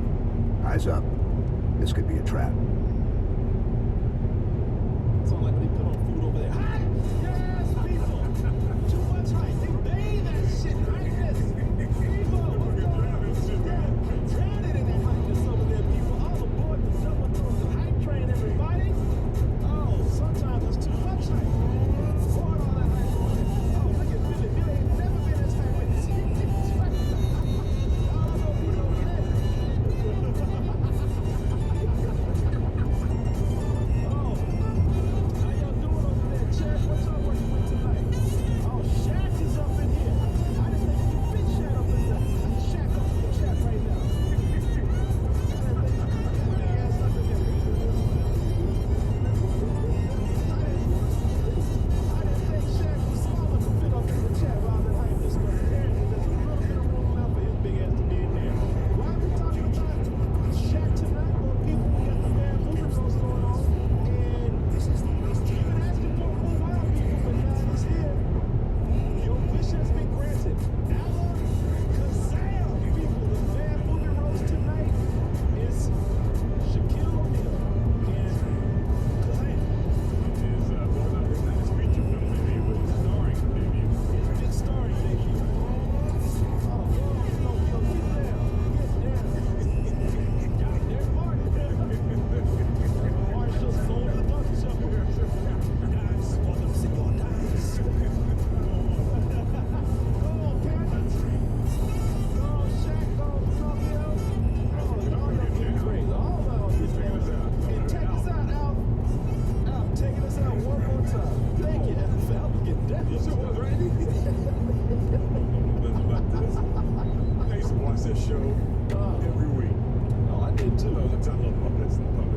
Eyes up. This could be a trap. Sound like when they put on food over there. Hi! Yes, people! Too much hype. They bathe that shit. Hypeness. People, what's going on? Drowning in that hypeness over there, people. All aboard the double dose of hype train, everybody. Oh, sometimes it's too much hype. Pour all that hype on it. Oh, look at Billy. Billy ain't never been as hype as he is. Right. All I know he's over there. Oh, how y'all doing over there, Chad? What y'all working with tonight? Oh, Shaq is up in here. I didn't think you fit Shaq up in there. Shaq up in the chat right now. I didn't think you fit big ass up in there. I didn't think Shaq was small enough to fit up in the chat while I've been hyping this, but apparently there's a little bit of room left for his big ass to be in there. Why are we talking about Shaq tonight? Well, people, we got the man moving roast going on, and you've been asking for a while, people, but now he's here. Your wish has been granted. Ella Kazam, people, the man moving roast tonight is Shaquille O'Neal and Kazam. His big starring debut. Oh, yo, get down. Get down. There's Martin. Marshall sold the dunk shovel. Dice for them single dice. Go on, Panda. Go on, Shaq. Go on, Pinocchio. Oh, y'all getting crazy. All y'all getting crazy. And check us out, Al. Al, taking us out one more time. Thank you, Al. Al was getting down. You sure was, Randy? I used to watch that show every week. Oh, I did too. I love puppets and stuff.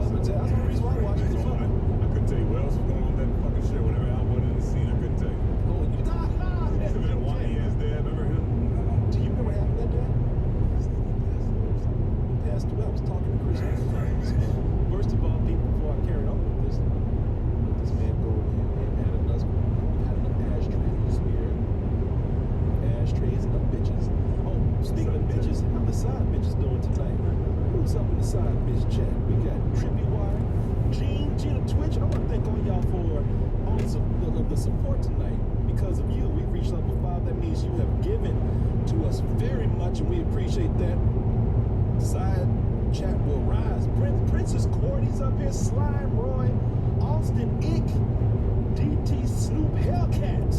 Puppets, that's the reason why I watched the puppet. I couldn't tell you what else was going on in that fucking show. Whenever Al wasn't in the scene, I couldn't tell you. Oh, you Except that one he is there. Remember him? Do you remember what happened that day? Passed away. I was talking to Chris Hanks. First of all, people, before I carry on with this, let this man go and had enough. We've had enough ashtrays here. Ashtrays and the bitches. Oh, speaking of bitches, how the side bitches doing tonight? Who's up in the side bitch chat? We got Trippy Wire, Gina Twitch. I want to thank all y'all for all the support tonight. Because of you, we've reached level 5. That means you have given to us very much, and we appreciate that. Side chat will rise. Princess Cordy's up here. Slime Roy, Austin Ick, DT Snoop Hellcat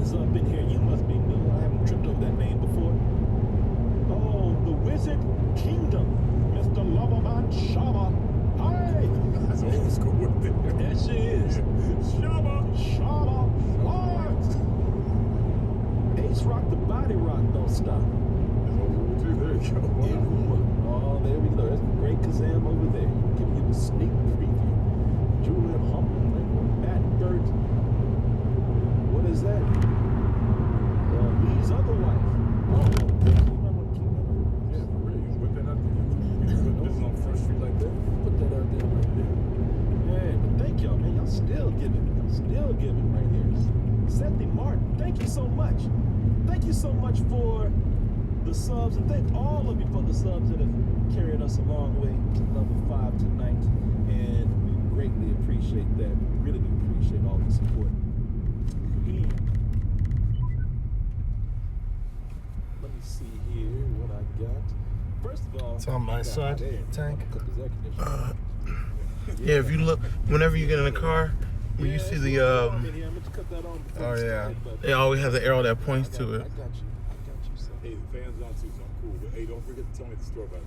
is up in here. You must be new. I haven't tripped over that name before. Oh, the Wizard Kingdom, Mr. Loverman Shaba. Hi. That's old school with it. There she is. Shaba. Shaba. Lord. Ace Rock the Body Rock don't stop. That's old school too. There you go. Oh, there we go. There's the great Kazam over there. Giving you a sneak preview. Julian Humble, Matt Burt. What is that? Lee's other wife. Oh, you might want to keep that up. Yeah, for real. You can put that out there. You can put this on Front Street like that. Put that out there right there. Yeah, but thank y'all, man. Y'all still giving. Y'all still giving right here. Sethy Martin, thank you so much. Thank you so much for the subs, and thank all of you for the subs that have carried us a long way to level 5 tonight. And we greatly appreciate that. We really do appreciate all the support. And let me see here what I got. First of all, It's on my I got side, hot air. tank. I'm gonna cook this air conditioner. Yeah, if you look, whenever you get in the car, when you Yeah, see it's the, a little warm in here. I'm gonna cut that on before Oh, we yeah. start, but they always have the arrow that points I to got it. you. I got you, son. Hey, the fans on too, so I'm cool. But hey, don't forget to tell me the story about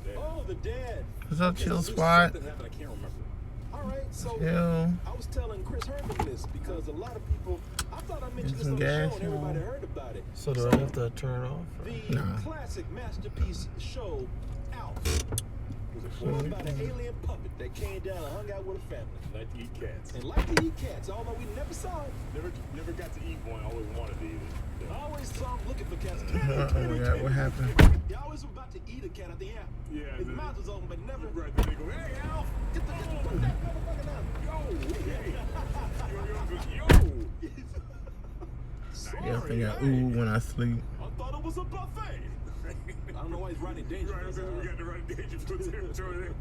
the dad. Oh, the dad. What's up, chill There's spot? something happened, I can't remember. All right, so Chill. I was telling Chris Herman this because a lot of people, I thought I mentioned this some on the show gas, and everybody man. heard about it. So do I have to turn it off? The Nah. classic masterpiece show, Alf, was about an alien puppet that came down and hung out with a family. Like to eat cats. And like to eat cats, although we never saw it. Never got to eat one. I always wanted to eat it. I always saw him looking for cats. Oh my God, what happened? He always was about to eat a cat at the end. Yeah, His then- mouth was open, but never. Right, then they go, hey, Alf! Get put that motherfucker down. Yo! Hey! Yo! Yeah, I think I ooh when I sleep. I thought it was a buffet. don't know why he's riding dangerous. Right, okay, we got the right dangerous territory there.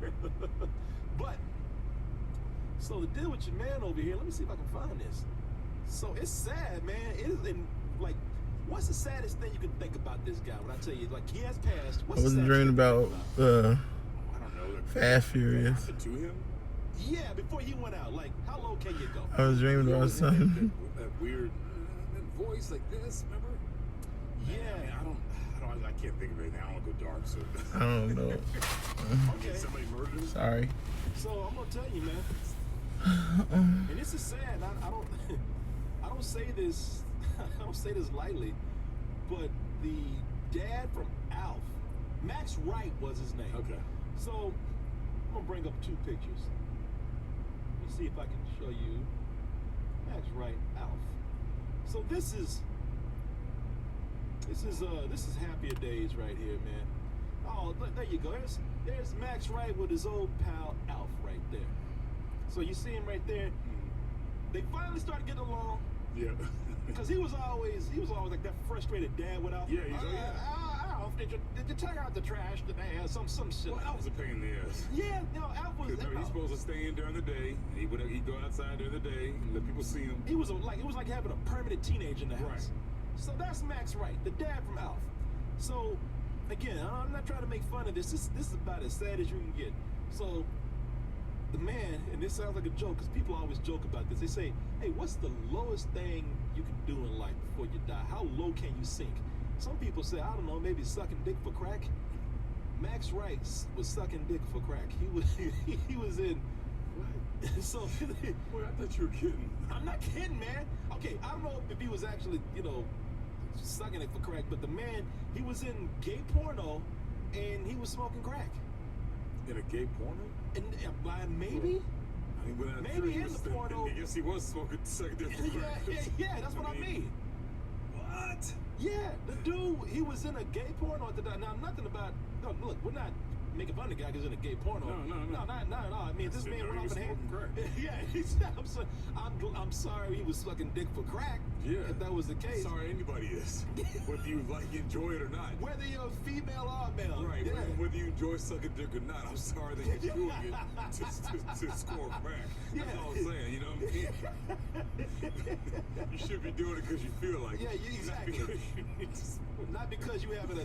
But, so the deal with your man over here, let me see if I can find this. So it's sad, man. It is like, what's the saddest thing you can think about this guy? When I tell you, like, he has passed. What's I wasn't the dreaming saddest about I don't know. Fast Furious. Happened to him? Yeah, before he went out, like, how low can you go? I was dreaming about something. That weird voice like this, remember? Yeah. I can't think of anything. I don't want to go dark, so. I don't know. Okay. Somebody murdered him? Sorry. So I'm gonna tell you, man. And this is sad. I don't say this. I don't say this lightly, but the dad from Alf, Max Wright was his name. Okay. So I'm gonna bring up two pictures. Let's see if I can show you Max Wright, Alf. So this is happier days right here, man. Oh, there you go. There's Max Wright with his old pal Alf right there. So you see him right there. They finally started getting along. Yeah. Because he was always like that frustrated dad with Alf. Yeah, he's like, Alf, did you take out the trash today? Some shit. Well, Alf was a pain in the ass. Yeah, no, Alf was. Because he's supposed to stay in during the day. He'd go outside during the day and let people see him. It was like having a permanent teenager in the house. Right. So that's Max Wright, the dad from Alf. So again, I'm not trying to make fun of this. This is about as sad as you can get. So the man, and this sounds like a joke because people always joke about this. They say, "Hey, what's the lowest thing you can do in life before you die? How low can you sink?" Some people say, I don't know, maybe sucking dick for crack. Max Wright was sucking dick for crack. He was in. What? So. Boy, I thought you were kidding. I'm not kidding, man. Okay, I don't know if he was actually, sucking it for crack, but the man, he was in gay porno, and he was smoking crack. In a gay porno? And maybe? I mean, when Maybe in the porno. I guess he was smoking sucking dick for crack. yeah, that's what I mean. What? Yeah, the dude, he was in a gay porno at the time. Now, nothing about, no, look, we're not making fun of the guy because in a gay porno. No, not at all. I mean, this man went off and I'm sorry he was sucking dick for crack. Yeah. If that was the case. Sorry, anybody is. Whether you enjoy it or not. Whether you're female or male. Right. Yeah. Whether you enjoy sucking dick or not, I'm sorry that you're doing it to score crack. That's all I'm saying. You know what I mean? You should be doing it because you feel like it. Yeah, exactly. Not because you have an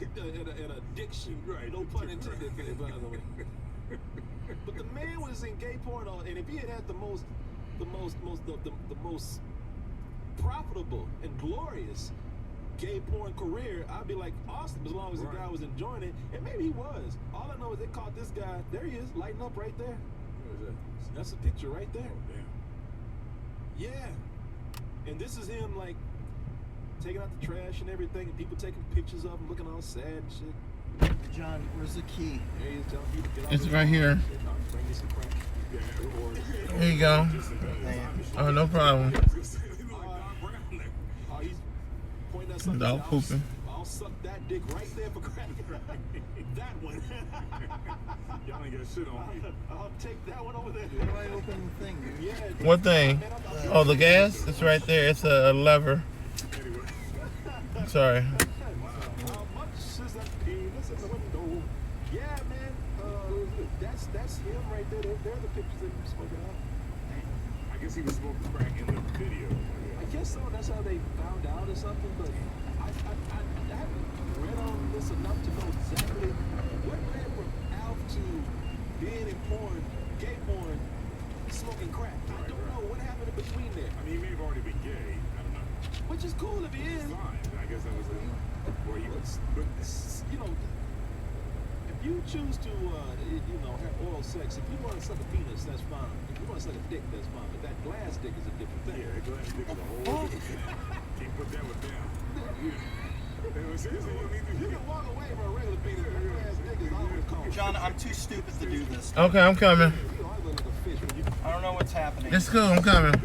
addiction. Right. No pun intended, by the way. But the man was in gay porno, and if he had the most profitable and glorious gay porn career, I'd be like, awesome, as long as the guy was enjoying it. And maybe he was. All I know is they caught this guy. There he is, lighting up right there. Where is that? That's a picture right there. Oh, damn. Yeah. And this is him, like, taking out the trash and everything, and people taking pictures of him, looking all sad and shit. John, where's the key? There he is telling people to get out It's of right here. Bring me some crack. There you go. Oh, no problem. Oh, he's pointing at something. Dog pooping. I'll suck that dick right there for crack. That one. Y'all ain't got shit on me. I'll take that one over there. How do I open the thing, dude? Yeah. What thing? Oh, the gas? It's right there. It's a lever. Anyway. Sorry. How much is that penis in the window? Yeah, man. That's him right there. They're the pictures that he's smoking out. I guess he was smoking crack in the video. I guess so. That's how they found out or something. But I haven't read on this enough to know exactly what led from Alf to being in porn, gay porn, smoking crack. I don't know what happened in between there. I mean, he may have already been gay. I don't know. Which is cool if he is. It's fine. I guess that was where he was. But If you choose to, have oral sex, if you want to suck a penis, that's fine. If you want to suck a dick, that's fine. But that glass dick is a different thing. yeah, glass dick is a whole different thing. Can't put that one down. Seriously, You can walk away from a regular penis, but a glass dick is always called. John, I'm too stupid to do this. Okay, I'm coming. I look like a fish when you. I don't know what's happening. It's cool. I'm coming.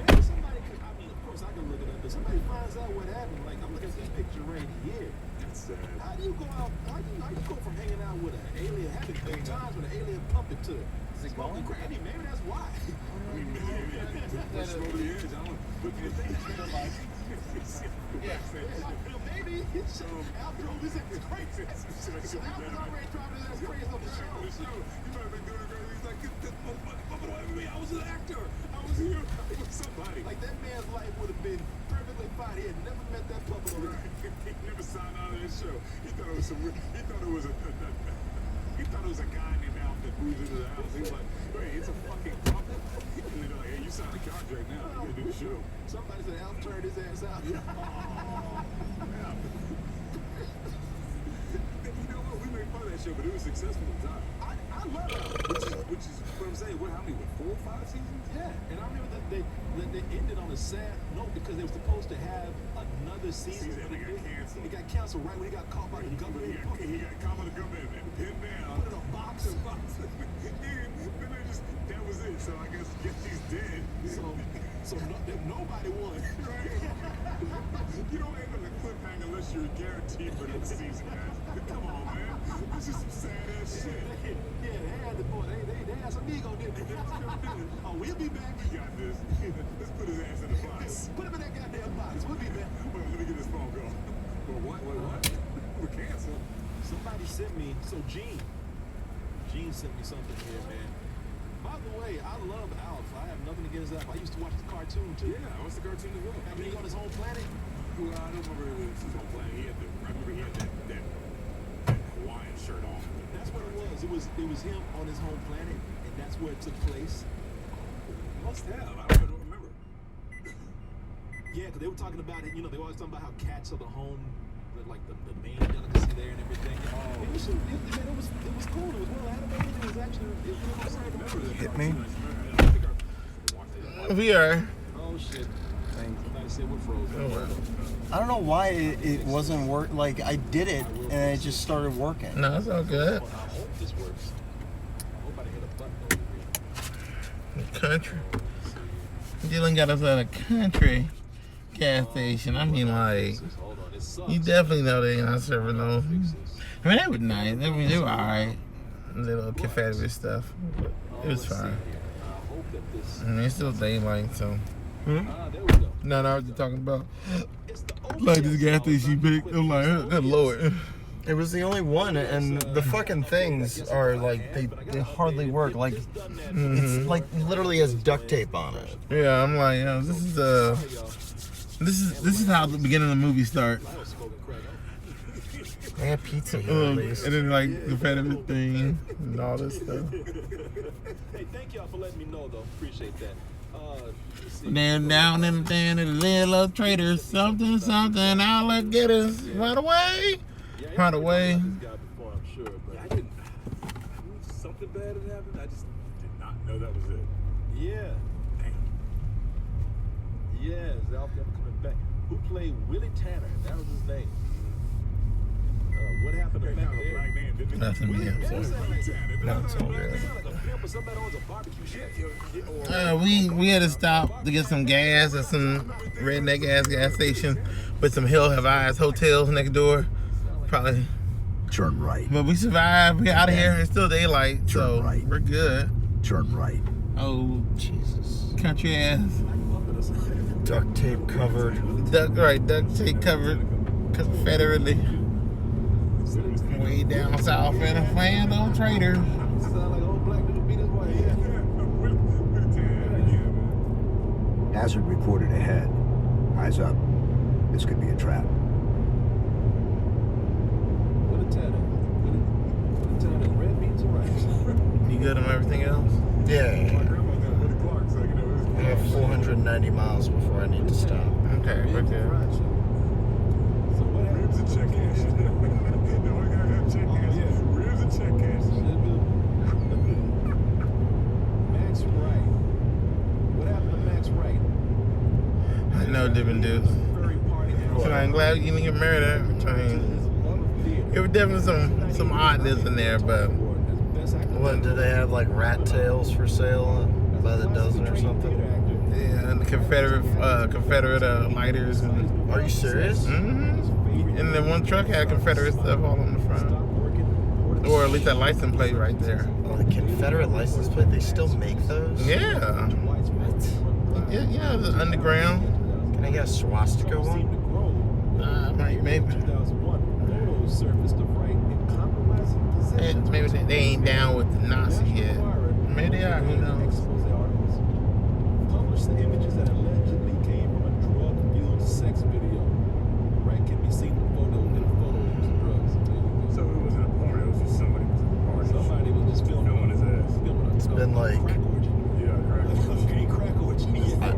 Maybe somebody could, of course I can look it up, but somebody finds out what happened. Like, I'm looking at this picture right here. That's sad. How do you go from hanging out with an alien, having good times with an alien puppet to smoking crack. I mean, maybe that's why. I mean, push him over the edge. I don't. But the thing is, Maybe it's Alfred this is crazy. Alfred's already driving his ass crazy on the show. You might have been doing it crazy. He's like, this motherfucker away from me. I was an actor. I was here. I was somebody. Like that man's life would have been perfectly fine. He had never met that puppet on He never signed on to this show. He thought it was some. He thought it was a guy named Alf that moves into the house. He was like, wait, it's a fucking puppet. And they're like, hey, you signed a contract now. You gotta do the show. Somebody said Alf turned his ass out. You know what? We made fun of that show, but it was successful at the time. I love it. Which is what I'm saying. How many? 4 or 5 seasons? Yeah, and I remember that they ended on a sad note because they were supposed to have another season. Season, but it got canceled. It got canceled right when he got caught by the government. He got caught by the government and pinned down. Put in a box. And then they just, that was it. So I guess he's dead. So nobody won. Right? You don't end on a cliffhanger unless you're guaranteed for the season, guys. Come on, man. This is some sad ass shit. Yeah, they had the boy. They had some ego, didn't they? Oh, we'll be back. We got this. Let's put his ass in the box. Put him in that goddamn box. We'll be back. Wait, let me get this phone call. Well, what? We're canceled. Somebody sent me, Gene sent me something here, man. By the way, I love Alf. I have nothing against Alf. I used to watch the cartoon too. Yeah, what's the cartoon as well? I mean, he on his home planet. Well, I don't remember if it was his own planet. I remember he had that Hawaiian shirt on. That's what it was. It was him on his home planet, and that's where it took place. Must have. I don't remember. Yeah, because they were talking about it. You know, they were always talking about how cats are the home, like the main delicacy there and everything. Oh, it was cool. It was well animated. It was actually Hit me. We are. Oh shit! Somebody said we're frozen. I don't know why it wasn't work. Like I did it and it just started working. No, it's all good. I hope this works. I hope I didn't hit a button over here. Country. Dylan got us at a country gas station. I mean, like, Hold on, it sucks. you definitely know they ain't not serving no. I mean, they were nice. I mean, they were alright. Little Confederate stuff. But it was fine. I hope that this. I mean, it's still daylight, so. There we go. No, I was just talking about It's the like this gas station you picked. I'm like, good lord. It was the only one, and the fucking things are like they hardly work. Like it's like literally has duct tape on it. Yeah, I'm like, yo, this is how the beginning of the movie starts. They have pizza here at And least. then like the Confederate thing and all this stuff. Hey, thank y'all for letting me know, though. Appreciate that. Let's see. Then down in the little traders, something, alligators, right away. Yeah, Right away. I've heard about this guy before, I'm sure, but I didn't. Something bad had happened. I just did not know that was it. yeah, Damn. yeah, is Alf ever coming back? Who played Willie Tanner? That was his name. What happened to That back kind of there? black name, didn't it? Nothing, Willie yeah. Tanner sounded like No, it's all good. like a pimp or somebody owns a barbecue shop. We had to stop to get some gas at some redneck gas station, with some Hill Have Eyes hotels next door. Probably, Turn right. but we survived. We out of here. It's still daylight, so Turn right. we're good. Turn right. Oh, Jesus. country ass. Duct tape covered. Duct tape covered Confederately. Way down south in a fan of trader. Sound like old black dude beat his wife. Yeah. Hazard reported ahead. Eyes up. This could be a trap. Willie Tanner. Willie Tanner. Red beans and rice. You good on everything else? Yeah. My grandma got Willie Clark, so you know. I have 490 miles before I need to stop. Okay, we're good. So what happened? Ribs and check cash. No, we gotta have check cash. Yeah. Ribs and check cash. Max Wright. What happened to Max Wright? I know different dudes. Furry party. So I'm glad you didn't get married. I mean, there were definitely some oddness in there, but What, do they have like rat tails for sale by the dozen or something? yeah, and the Confederate lighters and. Are you serious? Mm-hmm. And then one truck had Confederate stuff all on the front. Or at least that license plate right there. Oh, the Confederate license plate, they still make those? Yeah. Yeah, the underground. Can I get a swastika one? Maybe. 2001, photos surfaced of Wright in compromising possession. Maybe they ain't down with the Nazis yet. Maybe they are, who knows? Published the images that allegedly came from a drug-fueled sex video. Wright can be seen in the photo using drugs. So it wasn't a porn, it was just somebody was at the party. Somebody was just filming his ass. It's been like... crack orgy. Yeah, Okay, crack orgy. Yeah.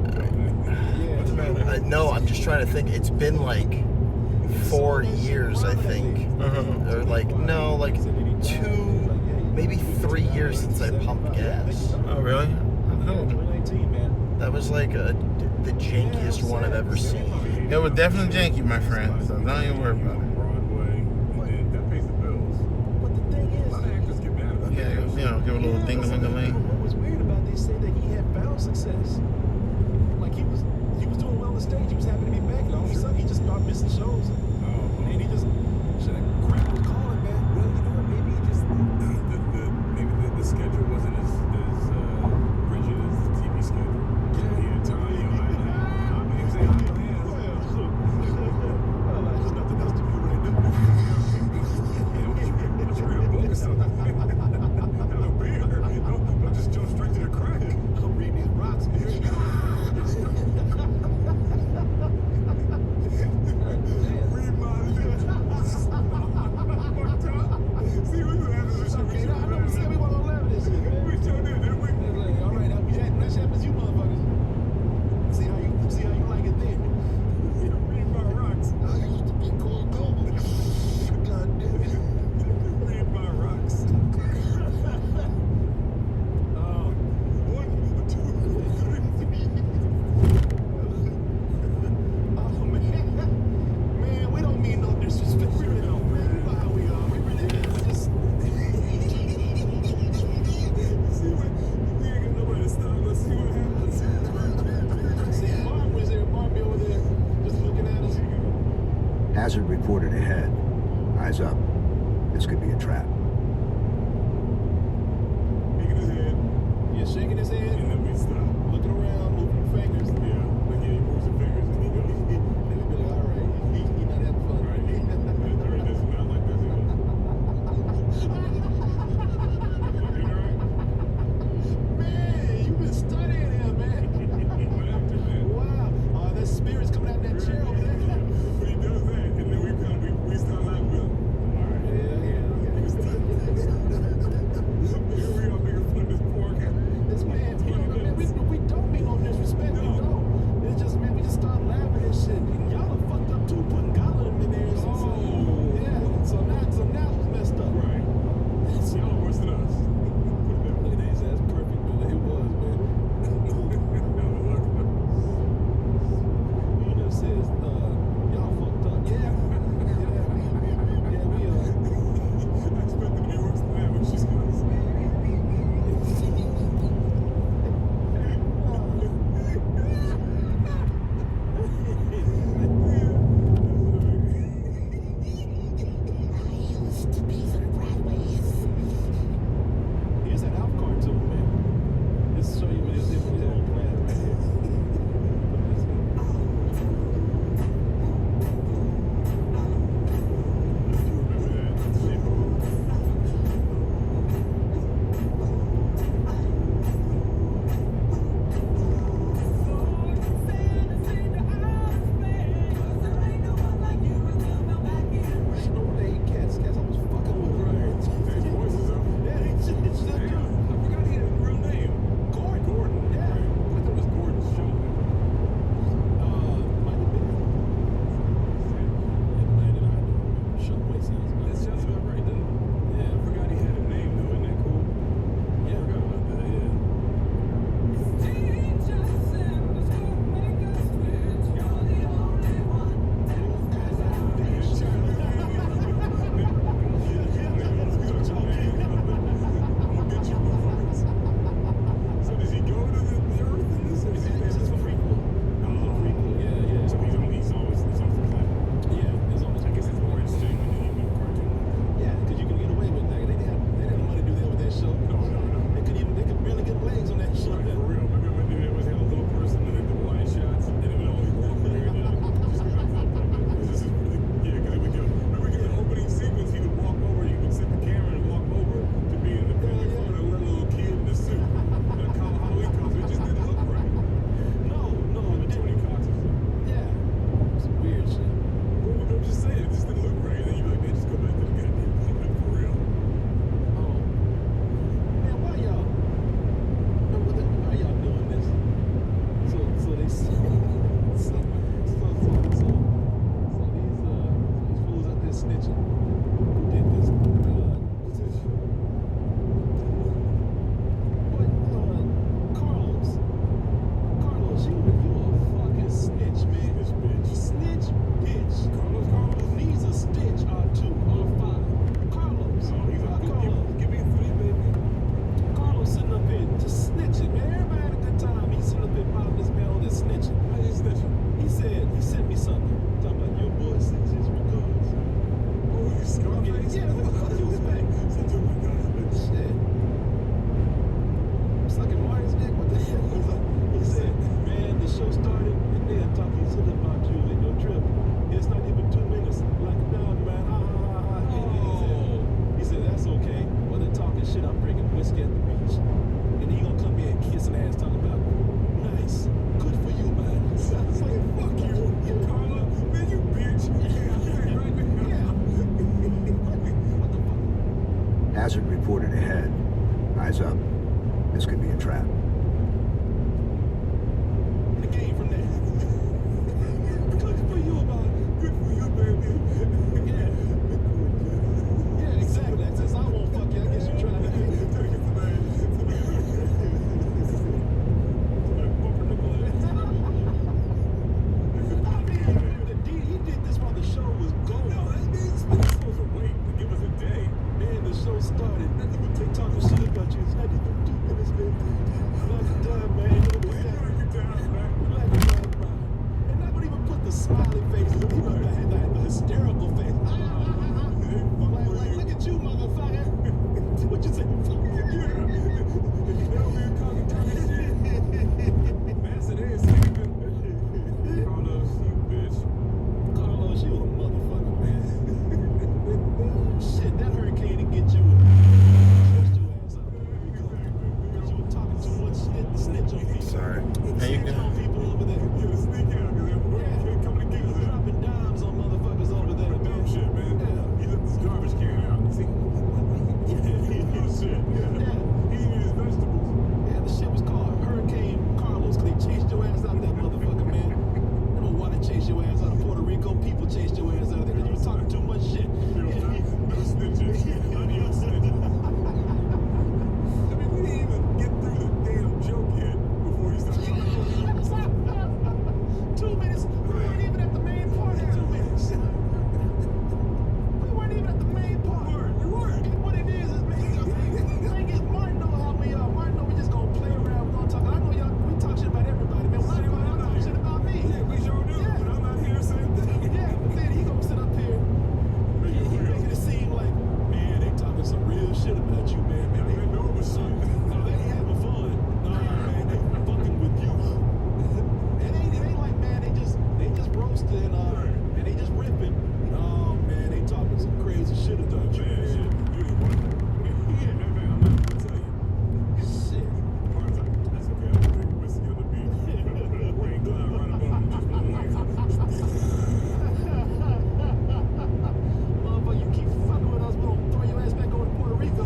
no, I'm just trying to think. It's been like 4 years, I think. Or like, no, like 2, maybe 3 years since I pumped gas. Oh, really? Cool. 2019, man. That was like the jankiest one I've ever seen. It was definitely janky, my friend, so don't even worry about it. Broadway, and then that pays the bills. But the thing A lot of is, actors get mad about Yeah, that. you know, give a little ding-a-ling-a-ling. what was weird about they say that he had found success. Like he was doing well on the stage. He was happy to be back, and all of a sudden he just started missing shows. And he just shit, that crap was calling, man. Well, you know what? Maybe just maybe the schedule wasn't as rigid as the TV schedule. Yeah, he had time. He was able to Well, there's nothing else to do right now. What you read a book or something? Have a beer. Don't just jump straight to the crack. I'm reading these rocks, man. Read my lips. See what happens. Okay, now I know we said we want to laugh at this shit, man. We sure did, didn't we? Like, all right, now we had that shit happens, you motherfuckers. See how you like it then. Read my rocks. I used to be called Global. God damn it. Read my rocks. Oh, 1, 2, 3. oh man, man, we don't mean no disrespect. We really don't, man. You know how we are. We really just. See what? We ain't got nobody to stop. Let's see what happens. See, Mark was there. Mark be over there, just looking at us. Hazard reported ahead. Eyes up. This could be a trap. Shaking his head, Yeah, shaking his head, and then we stop. looking around, moving your fingers. Yeah, like he moves his fingers and he goes. Then we be like, all right, he not having fun. Right, he does not like this. He goes. Looking right. Man, you been studying him, man. What after that? Wow. That spirit's coming out that chair over there. But he does that, and then we start laughing with him. All right. Yeah. He was Eyes up. This could be a trap. The game from there. Good for you, about good for you, baby. Yeah. Yeah, exactly. Since I won't fuck you, I guess you try to take it to he did this while the show was going. No, that means we're supposed to wait to give us a day. Man, the show started. They talking shit about you. It's not even 2 minutes, man. Like a time, man. Like a time, man. And not gonna even put the smiley face. You know, the hysterical face. Like, look at you, motherfucker. What you say? Fuck you. Macedonia sleeping. Carlos, you bitch. Carlos, you a motherfucker, man. Shit, that hurricane to get you. Pushed your ass up. Because you were talking too much snitch on people. Sorry. There you Snitch go. on people over there. Yeah, sneak out because that hurricane coming to get us. Dropping dimes on motherfuckers over there. Dumb shit, man. Yeah. He left this garbage can out. See? Yeah, shit. Yeah. He didn't eat his vegetables. Yeah, the shit was called Hurricane Carlos because they chased your ass out of that motherfucker, man. They don't want to chase your ass out of Puerto Rico. People chased your ass out of there because you were talking too much shit. No snitches. Not even snitches. I mean, we didn't even get through the damn joke yet before he started talking. 2 minutes. We weren't even at the main part. 2 minutes. We weren't even at the main part. We weren't. And what it is, man, Martin know how we are. Martin know we just gonna play around. We're gonna talk. I know y'all, we talk shit about everybody, man. When I go out, talk shit about me. Yeah, we sure do. Yeah. But I'm not here saying that. Yeah, but then he gonna sit up here. He making it seem like, man, they talking some real shit about you, man. Man, they know it was shit. No, they ain't having fun. No, man, they fucking with you. It ain't like, man, they just roasting, and they just ripping. Oh, man, they talking some crazy shit about you, man. You ain't want yeah, man, I'm not gonna tell you. Shit. That's okay, I'm gonna drink whiskey on the beach. Rain cloud right above me, just one way. Motherfucker, you keep fucking with us, we gonna throw your ass back over to Puerto Rico.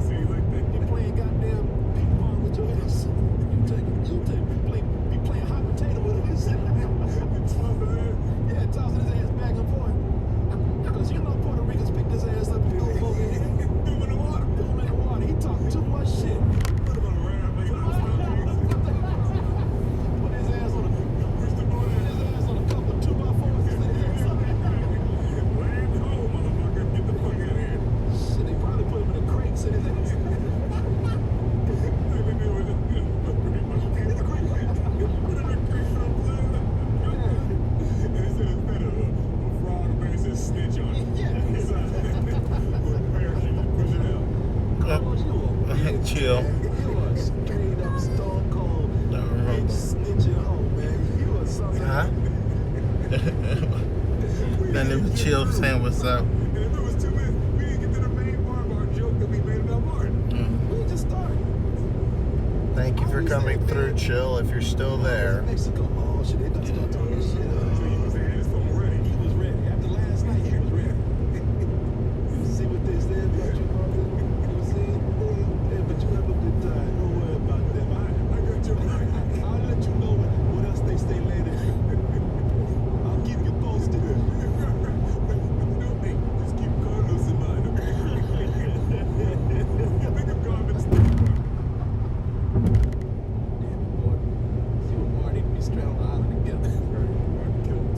See, like that. You playing goddamn ping pong with your ass. Be playing hot potato with us. Yeah, tossing his ass back and forth. Because you know Puerto Ricans picked his ass up and threw him over here. Threw him in the water. Threw him in the water. He talking too much shit. Put him on a raft. Put his ass on a couple of 2x4s. Land home, motherfucker. Get the fuck out of here. Shit, they probably put him in a crate, said his ass. Snitch on him. Yeah. Chill. You are straight up stone cold. Big snitching home, man. You are something. Huh? Then they was chill saying what's up. And if it was 2 minutes, we didn't get to the main part of our joke that we made about Martin. We just started. Thank you for coming through, Chill, if you're still there. Mexico. Oh, shit, they done start talking shit. So he was had his phone ready. He was ready. After last night, he was ready. You see what they said about you, brother? You see? Yeah, but you have a good time. Don't worry about them. I got your back. I'll let you know what else they say later. I'll keep you posted. Hey, just keep Carlos in mind, okay? Think of garbage. Damn, boy. You and Marty be straight on the island together. Martin killed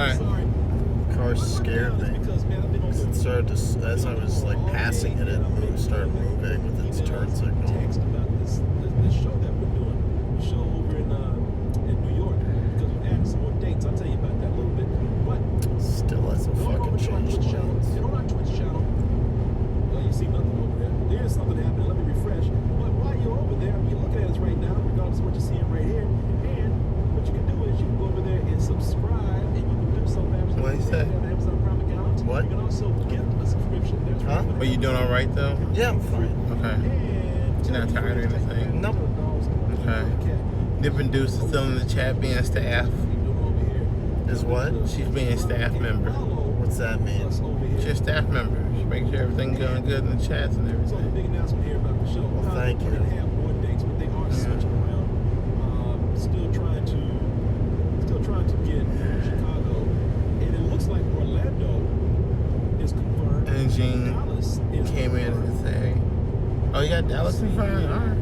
right. Sorry. Car scared me. Because, man, I've been on It started to, as I was like passing it, it started moving with its turn signal. text about this show that we're doing. The show over in New York. Because we've added some more dates. I'll tell you about that a little bit. But Still hasn't go fucking over to our changed Twitch channel. lanes. And on our Twitch channel, well, you see nothing over there. There is something happening. Let me refresh. But while you're over there, you're looking at us right now, regardless of what you're seeing right here. And what you can do is you can go over there and subscribe, and you can do so absolutely. What he say? On Amazon Prime account. What? You can also get a subscription. There's Huh? But you doing all right though? Yeah, I'm fine. Okay. You're not tired or anything? Nope. Okay. Different Deuce is still in the chat being staff. Is what? She's being staff member. What's that mean? She's your staff member. She makes sure everything's going good in the chats and So the everything. big announcement here about the show. Well, thank you. We're gonna have more dates, but they are switching around. Still trying to get Chicago, and it looks like Orlando is confirmed. And Gene Dallas is came in confirmed. and say, "Oh, you got Dallas in front? All right."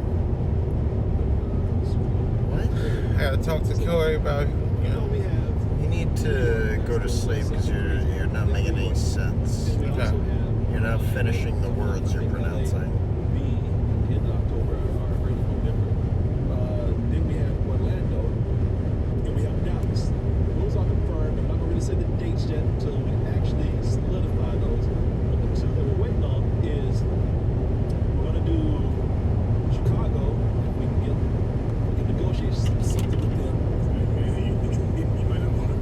What? I gotta talk to Corey about, you know. We have. You need to go to sleep because you're not making any sense. We also Okay. have. You're not finishing the words you're pronouncing. Be in October or early November. Then we have Orlando, and we have Dallas. Those are confirmed. I'm not going to really say the dates yet until we actually solidify those. But the two that we're waiting on is we're going to do Chicago. If we can negotiate something with them. You might not want to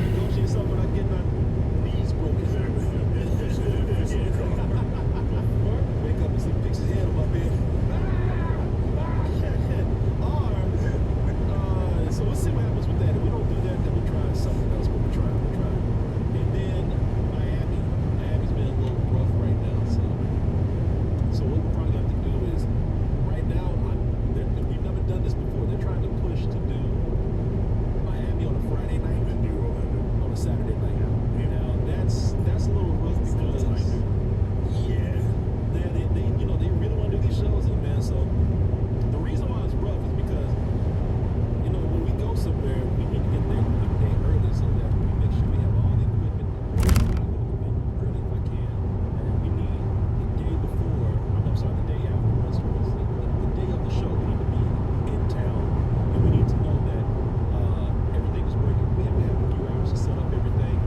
negotiate something without getting our knees broken. Wake up and see Pixie's head on my bed. So we'll see what happens with that. If we don't do that, then we'll try something else. But we're trying. And then Miami's been a little rough right now. So what we're probably going to have to do is, right now, we've never done this before. They're trying to push to do Miami on a Friday night, on a Saturday night. Now that's a little rough because they really want to do these shows, and man. So the reason why it's rough is because when we go somewhere, we need to get there a day early so that we make sure we have all the equipment. I go early if I can. And we need the day before. I'm sorry, the day afterwards. The day of the show, we need to be in town, and we need to know that everything is working. We have to have a few hours to set up everything.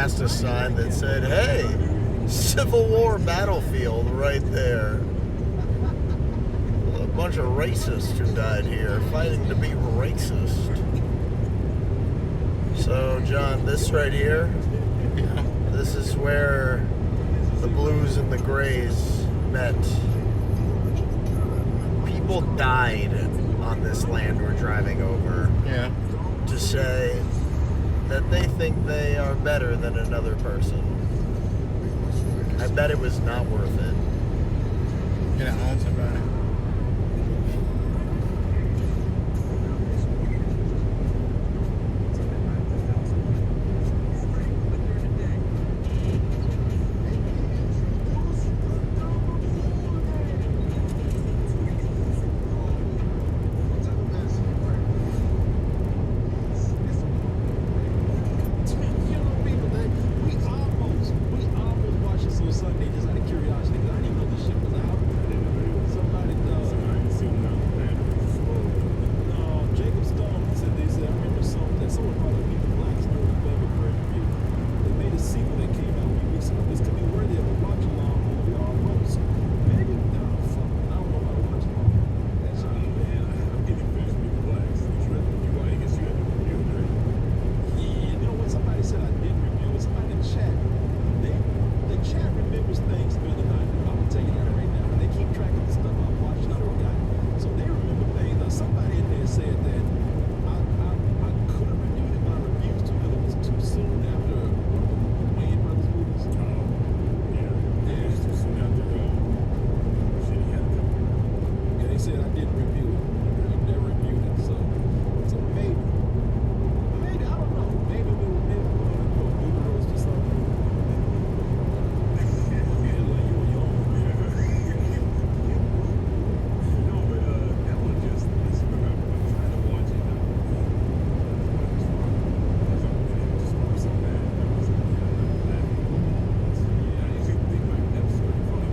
past a sign that said, "Hey, Civil War battlefield right there." A bunch of racists who died here fighting to be racist. So, John, this right here, this is where the blues and the grays met. People died on this land we're driving over Yeah. to say that they think they are better than another person. I bet it was not worth it. Get it on somebody. We almost watched this on Sunday just out of curiosity, because I didn't even know this shit was out. Somebody Jacob Stone said, I remember someone brought up People Black Story Baby Bird Review. They made a sequel that came out a few weeks ago. This could be worthy of a watch along. We all roast. Maybe, no, fuck. I don't know about a watch along. That's yeah, you know what? Somebody said I did review it. Somebody in the chat. The chat remembers things better than I do. I'm gonna tell you that right now. They keep track of the stuff I'm watching. I forgot. So they remember things. Now somebody in there said that I could have reviewed it, but I refused to because it was too soon after one of the Wayne Brothers movies. Yeah, they said I didn't review it. I never reviewed it. So maybe. Maybe, I don't know. Maybe we were going to do a movie roast or something. Yeah, like you were young. No, but that one just, I'm trying to watch it now. I usually think like episode funny.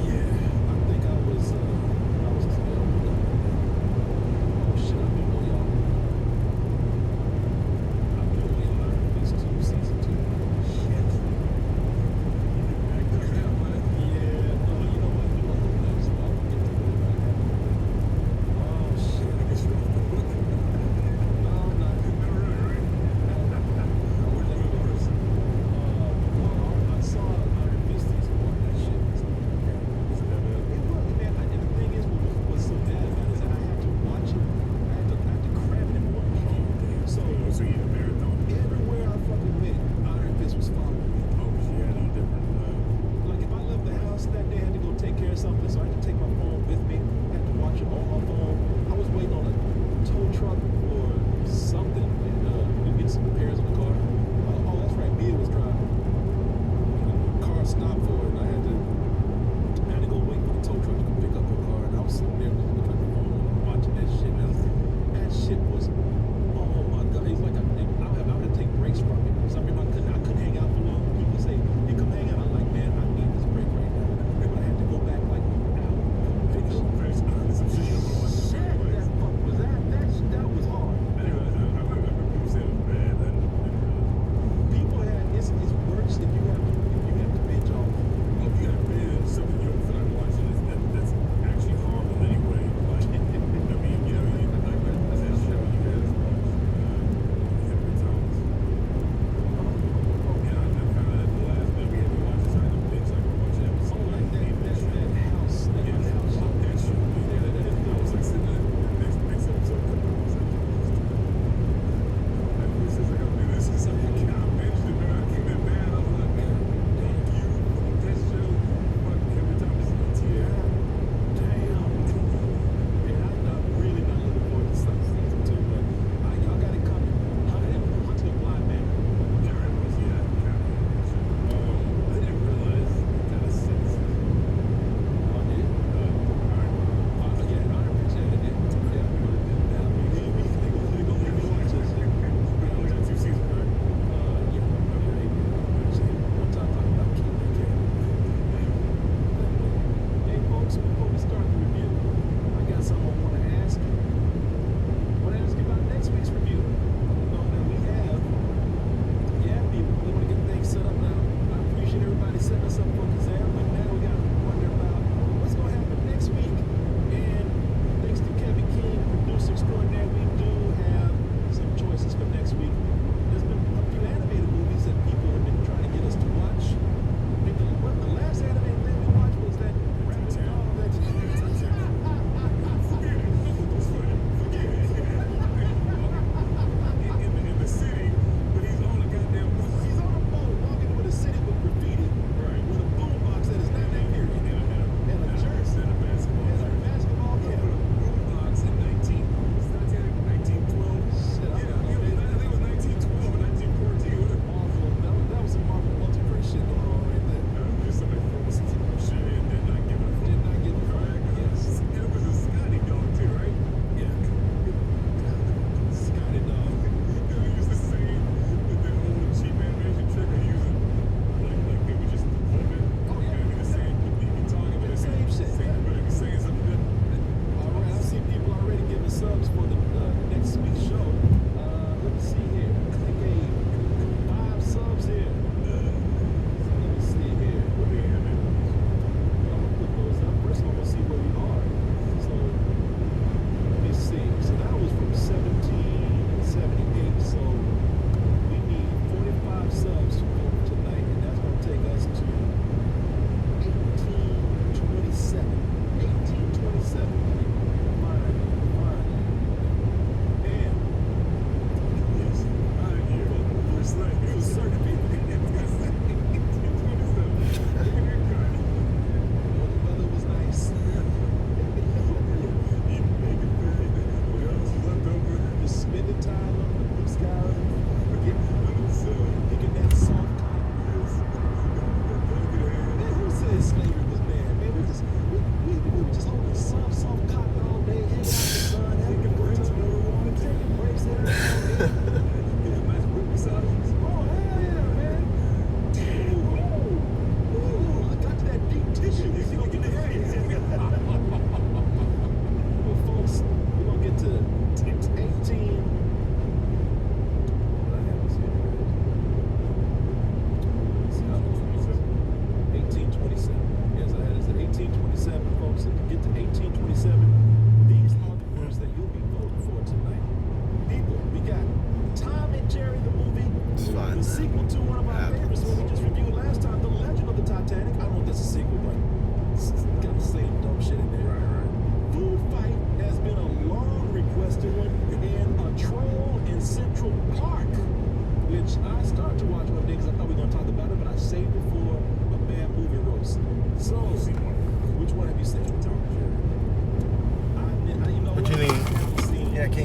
Yeah, I think I was 12. Oh shit, I've been really young. I've been really young. Iron Fist 2, season 2. Shit. Yeah, no, you know what? We're gonna go next. I'll get to it right now. Oh shit. No, I'm not. I saw Iron Fist season 1. That shit was it was, man. And the thing is, what was so bad about it is that I had to watch it. I had to cram it in one weekend. So So you had a marathon. everywhere I fucking went, Iron Fist was following me. Oh, because you had no different. Like if I left the house that day, I had to go take care of something, so I had to take my phone with me. I had to watch it on my phone. I was waiting on a tow truck or something, and we get some repairs on the car. Oh, that's right, Mia was driving. The car stopped for her, and I had to go wait for the tow truck to come pick up her car. And I was sitting there looking at the phone, watching that shit. That shit was, oh my god, it's like I would take breaks from it. For some reason, I couldn't hang out for long. People say, "Hey, come hang out." I'm like, man, I need this break right now. But I had to go back like an hour. Some shit you don't want to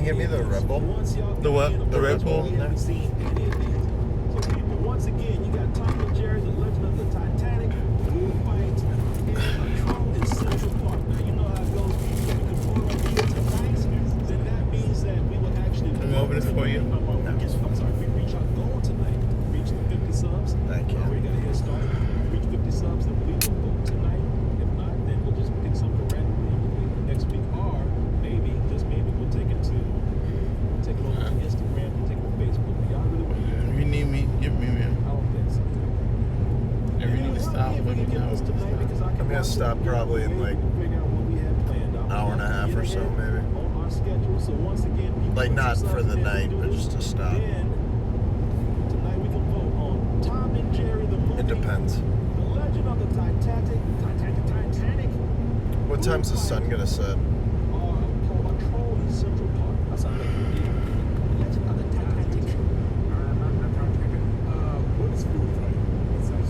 get me the Red Bull? The what? The Red Bull? Haven't seen any of these. So people, once again, you got Tom and Jerry, the Legend of the Titanic, Food Fight, and Patrol in Central Park. Now you know how it goes. If we can vote on these tonight, then that means that we will actually. Let me open this for you. I'm sorry, we reach our goal tonight. Reach the 50 subs. Thank you. We got a head start. Reach 50 subs, and we will vote tonight. If not, then we'll just pick something randomly next week, or maybe, just maybe, we'll take it over to Instagram, we'll take it to Facebook. Y'all really want to hear it? If you need me, give me, man. I don't think so. If you need to stop, let me know. I'm gonna stop probably in like hour and a half or so, maybe. On our schedule, so once again, people Like not put for the yourselves night, in, but just to stop. Then, tonight we can vote on Tom and Jerry, the movie. It depends. The Legend of the Titanic. What time's the sun gonna set? Patrol in Central Park. That's how they do it. Legend of the Titanic. What is Food Fight? What's that?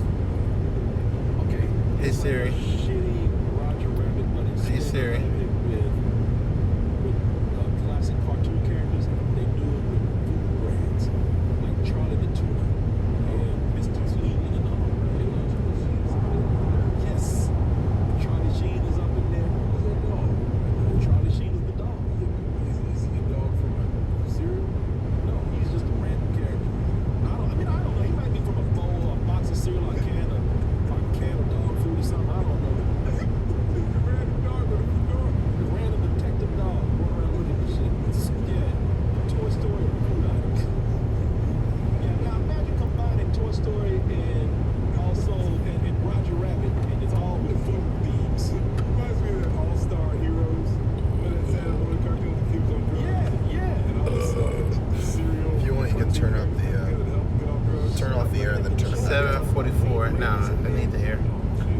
Okay. Hey Siri. Shitty Roger Rabbit, but it's Hey, Siri. with classic cartoon characters. They do it with food brands like Charlie the Tuna and Mr. Clean and all. Yes, Charlie Sheen is up in there. Who's that dog? Charlie Sheen is the dog. Is he a dog from a cereal? No, he's just a random character. I don't know. He might be from a bowl or a box of cereal or a can of dog food or something. I don't know. The random dog with a dog. The random detective dog going around looking at shit. Yeah, Toy Story food items. Yeah, now imagine combining Toy Story and also and Roger Rabbit, and it's all with food themes. Reminds me of that All-Star Heroes. When it said on the cartoon the kids on drugs. Yeah. And all this cereal. If you want, you can turn up the turn off the air and then turn it back on. 7:44. No, I need the air.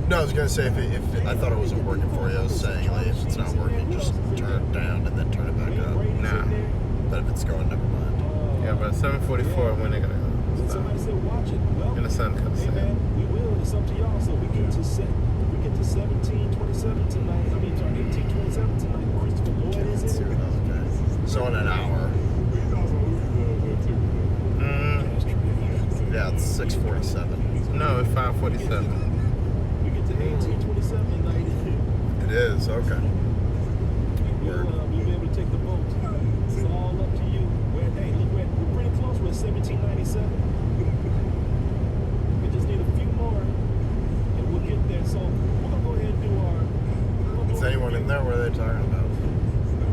No, I was gonna say if I thought it wasn't working for you, I was saying like if it's not working, just turn it down and then turn it back up. Nah. But if it's going, never mind. Yeah, but 7:44 when they're gonna stop. Somebody said watch it. Well, And the sun comes hey in. man, we will. It's up to y'all. So we get to 17:27 tonight. I mean, sorry, 18:27 tonight. Christopher Lloyd is in it. Okay. So in an hour. He's also losing too. That's true. Yeah, it's 6:47. No, it's 5:47. We get to 18:27 tonight. It is okay. We'll be able to take the vote. It's all up to you. Hey, look, we're pretty close. We're at 1797. We just need a few more, and we'll get there. So we're gonna go ahead and do our. Is anyone in there? What are they talking about?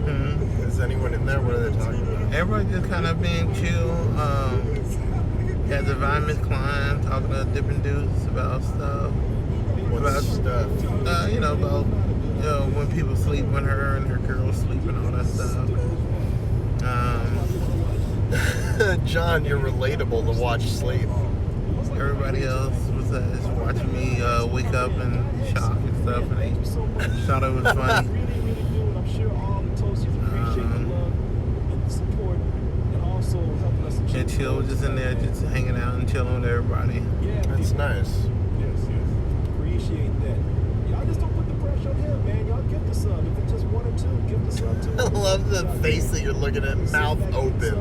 Mm-hmm. Is anyone in there? What are they talking about? Everybody just kind of being chill. Had the Miss Klein talking to different dudes about stuff. What stuff? About when people sleep with her and her girls sleep and all that stuff. John, you're relatable to watch sleep. Everybody else was just watching me wake up and shock and stuff, and they thought it was funny. Really, really do, and I'm sure all the Toasties appreciate the love and the support, and also helping us achieve. And Chill was just in there, just hanging out and chilling with everybody. Yeah, That's nice. Yes. appreciate that. Y'all just don't put the pressure on him, man. Y'all give the sub. If it's just one or two, give the sub to him. I love the face that you're looking at, mouth open. Go ahead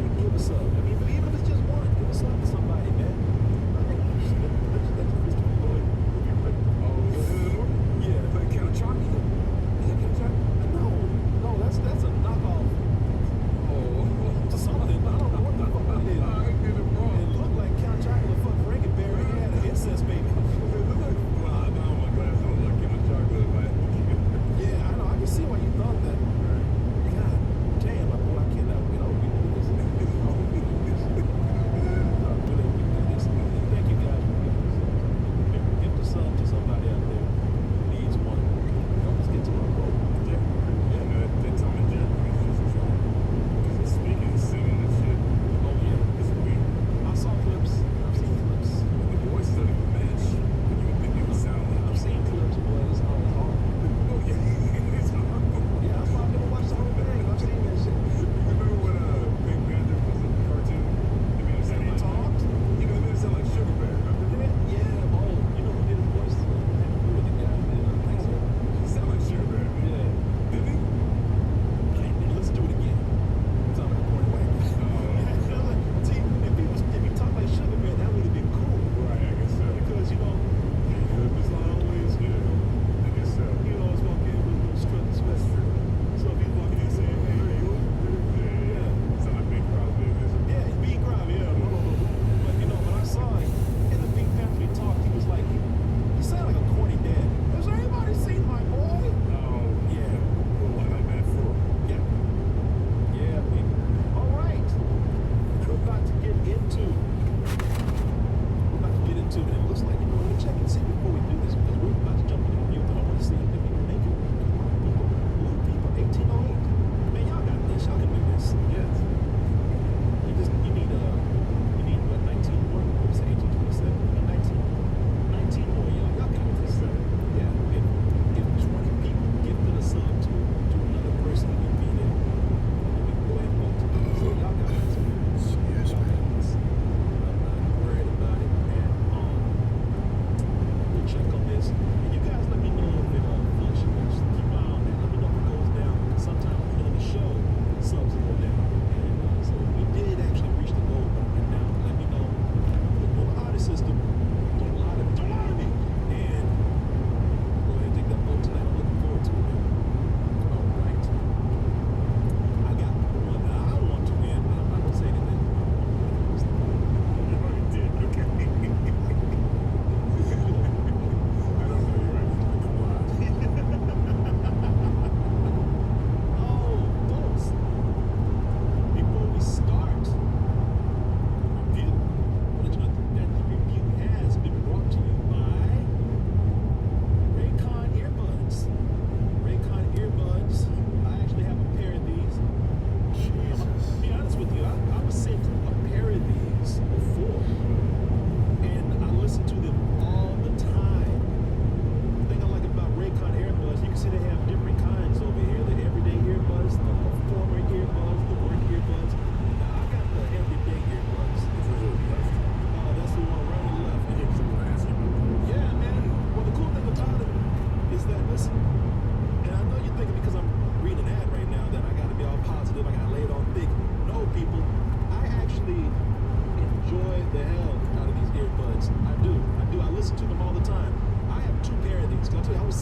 and give a sub. I mean, but even if it's just one, give a sub to somebody, man. Yeah. Like Count Chocula? Is that Count Chocula? No, that's a knockoff to something. I don't know what the fuck it is. I did it wrong. It looked like Count Chocula fucked Frankenberry and had an incest baby. Wow, now my glass on like Count Chocula, man. Yeah, I know. I can see why you thought that. God damn, I cannot get over this.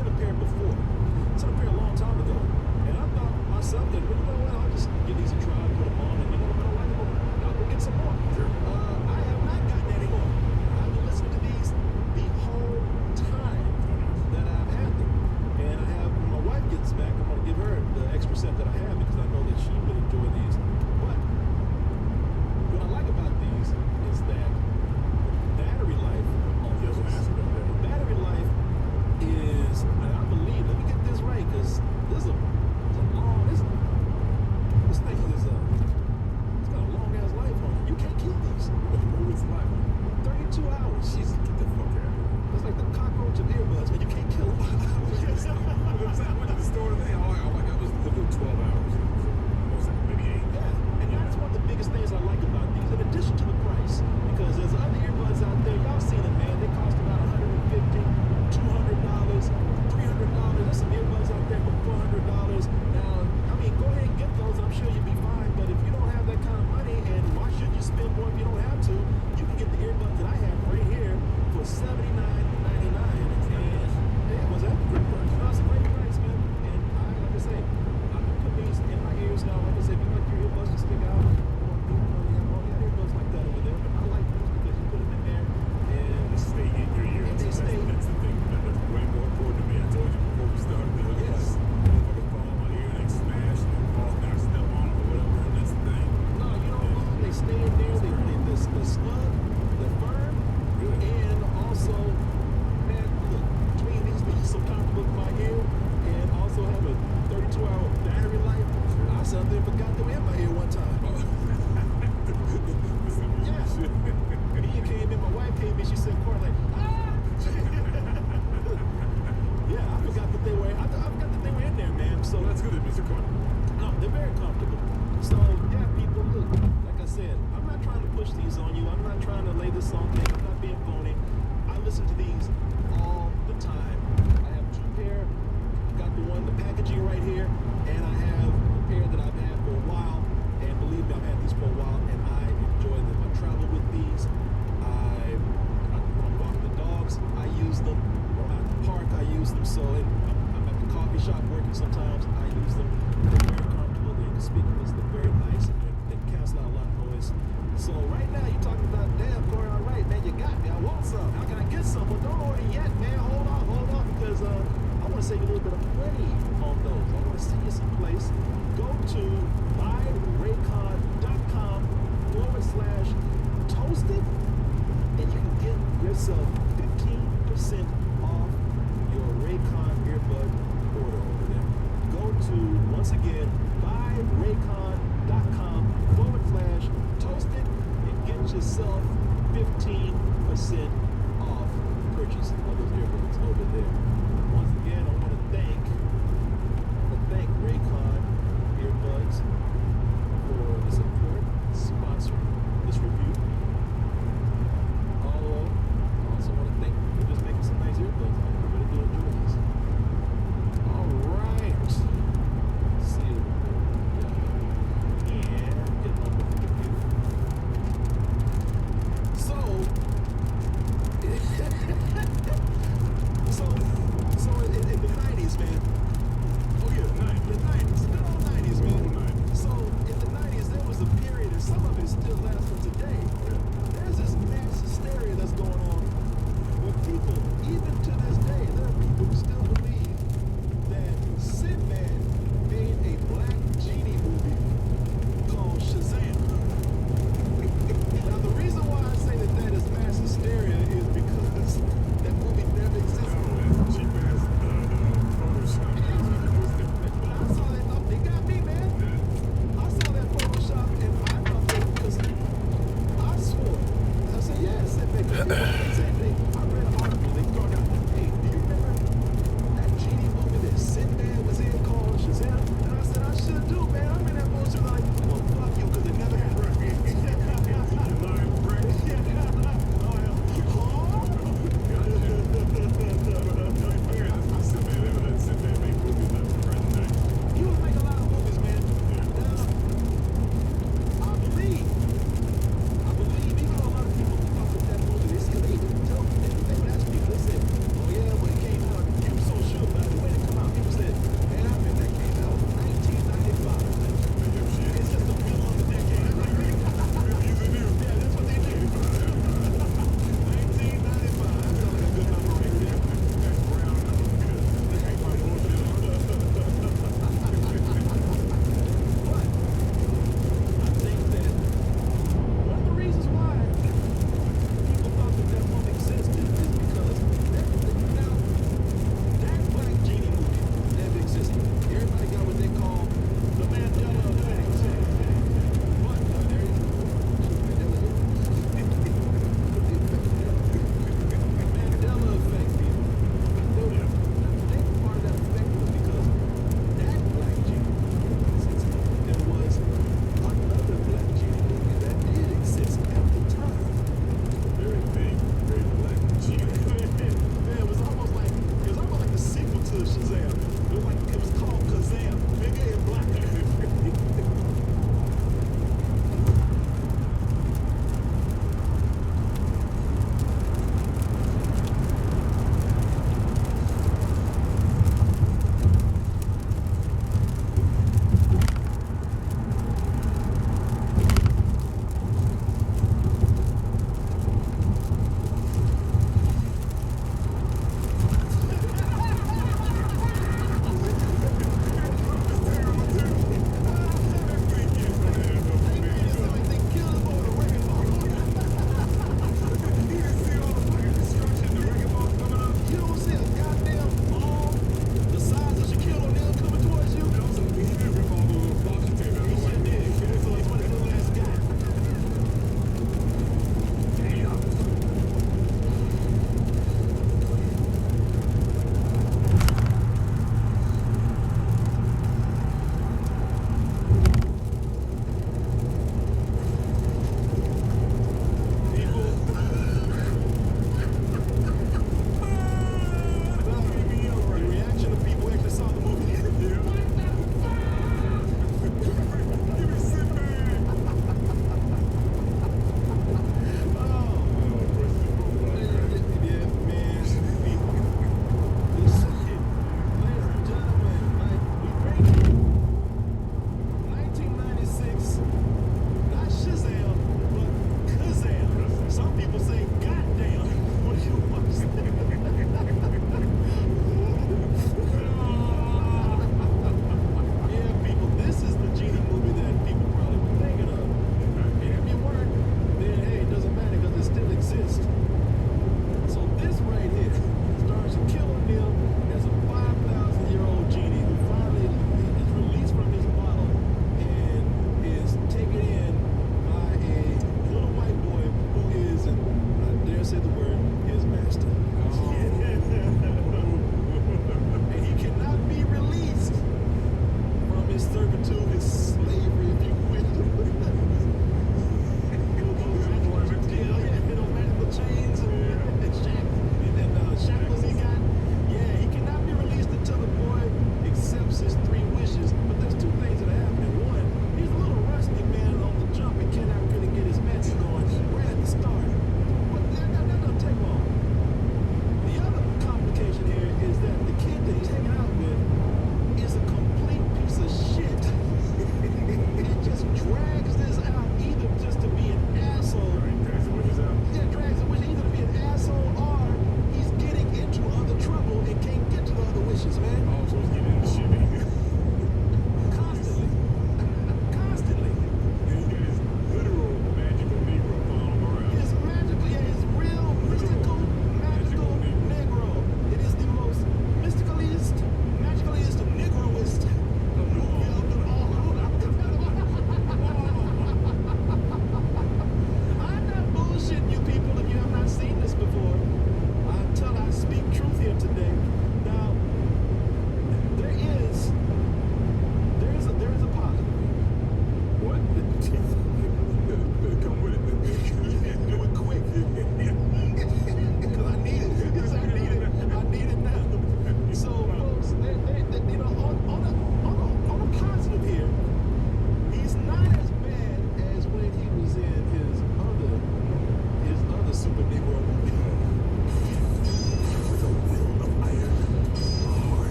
sent a pair before. Sent a pair a long time ago. And I thought myself that, you know what, I'll just give these a try, put them on, and you know, if I don't like them, I'll go get some more. Sure. I have not gotten any more. I've been listening to these the whole time that I've had them. And I have, when my wife gets back, I'm going to give her the extra set that I have because I know that she would enjoy these. But what I like about these is that battery life on those. The battery life is, and I believe, let me get this right, because this is a long, this thing is it's got a long ass life on it. You can't keep these. What's life on it? 32 hours. Jesus, get the fuck out of here. It's like the cockroach of earbuds, man. You can't kill them. I went to the store today. Oh my God, it was literally 12 hours. Almost like maybe 8. Yeah, and that's one of the biggest things I like about these, in addition to the price. Because there's other earbuds out there, y'all seen them, man. They cost about $150, $200, $300. There's some earbuds out there for $400. Now, I mean, go ahead and get those. I'm sure you'll be fine. But if you don't have that kind of money, and why should you spend more if you don't have to? You can get the earbuds that I have right here for $79.99. And yeah, was that great price? No, it's a great price, man. And like I say, I can put these in my ears now. Like I said, if you like your earbuds to stick out, we have all the earbuds like that over there. But I like these because you put them in there and They stay in your ear. And they stay. That's the thing. That's way more important to me. I told you before we started. Yes. Motherfucker fall on my ear and they smash and fall down, step on them or whatever. And that's the thing. No, you don't move. They stay in there. They're snug, they're firm, and also, man, look, between these being so comfortable in my ear and also have a 32-hour battery life, I sat there and forgot them in my ear one time. Yeah. Mia came in, my wife came in, she said, Corey, like, ah! Yeah, I forgot that they were, I forgot that they were in there, man. So That's good, Mr. Carter. no, they're very comfortable. So, yeah, people, look, like I said, I'm not trying to push these on you. I'm not trying to lay this on thing. I'm not being phony. I listen to these all the time. I have 2 pair. Got the packaging right here, and I have a pair that I've had for a while. And believe me, I've had these for a while, and I enjoy them. I travel with these. When I'm walking the dogs, I use them. When I'm at the park, I use them. So I'm at the coffee shop working sometimes, I use them. They're very comfortable, they're inconspicuous, they're very nice, and they cancel out a lot of noise. So right now, you're talking about, damn, Corey, all right, man, you got me. I want some. How can I get some? Well, don't order yet, man. Hold on, because I want to save you a little bit of money on those. I want to see you someplace. Go to buyraycon.com/toasted, and you can get yourself 15% off your Raycon earbud order over there. Go to, once again, buyraycon.com/toasted and get yourself 15% off purchase of those earbuds over there. Once again, I want to thank Raycon earbuds for the support, sponsoring this review. Although, I also want to thank you for just making some nice earbuds. I really do enjoy these. All right. See you. And get on with the review. So,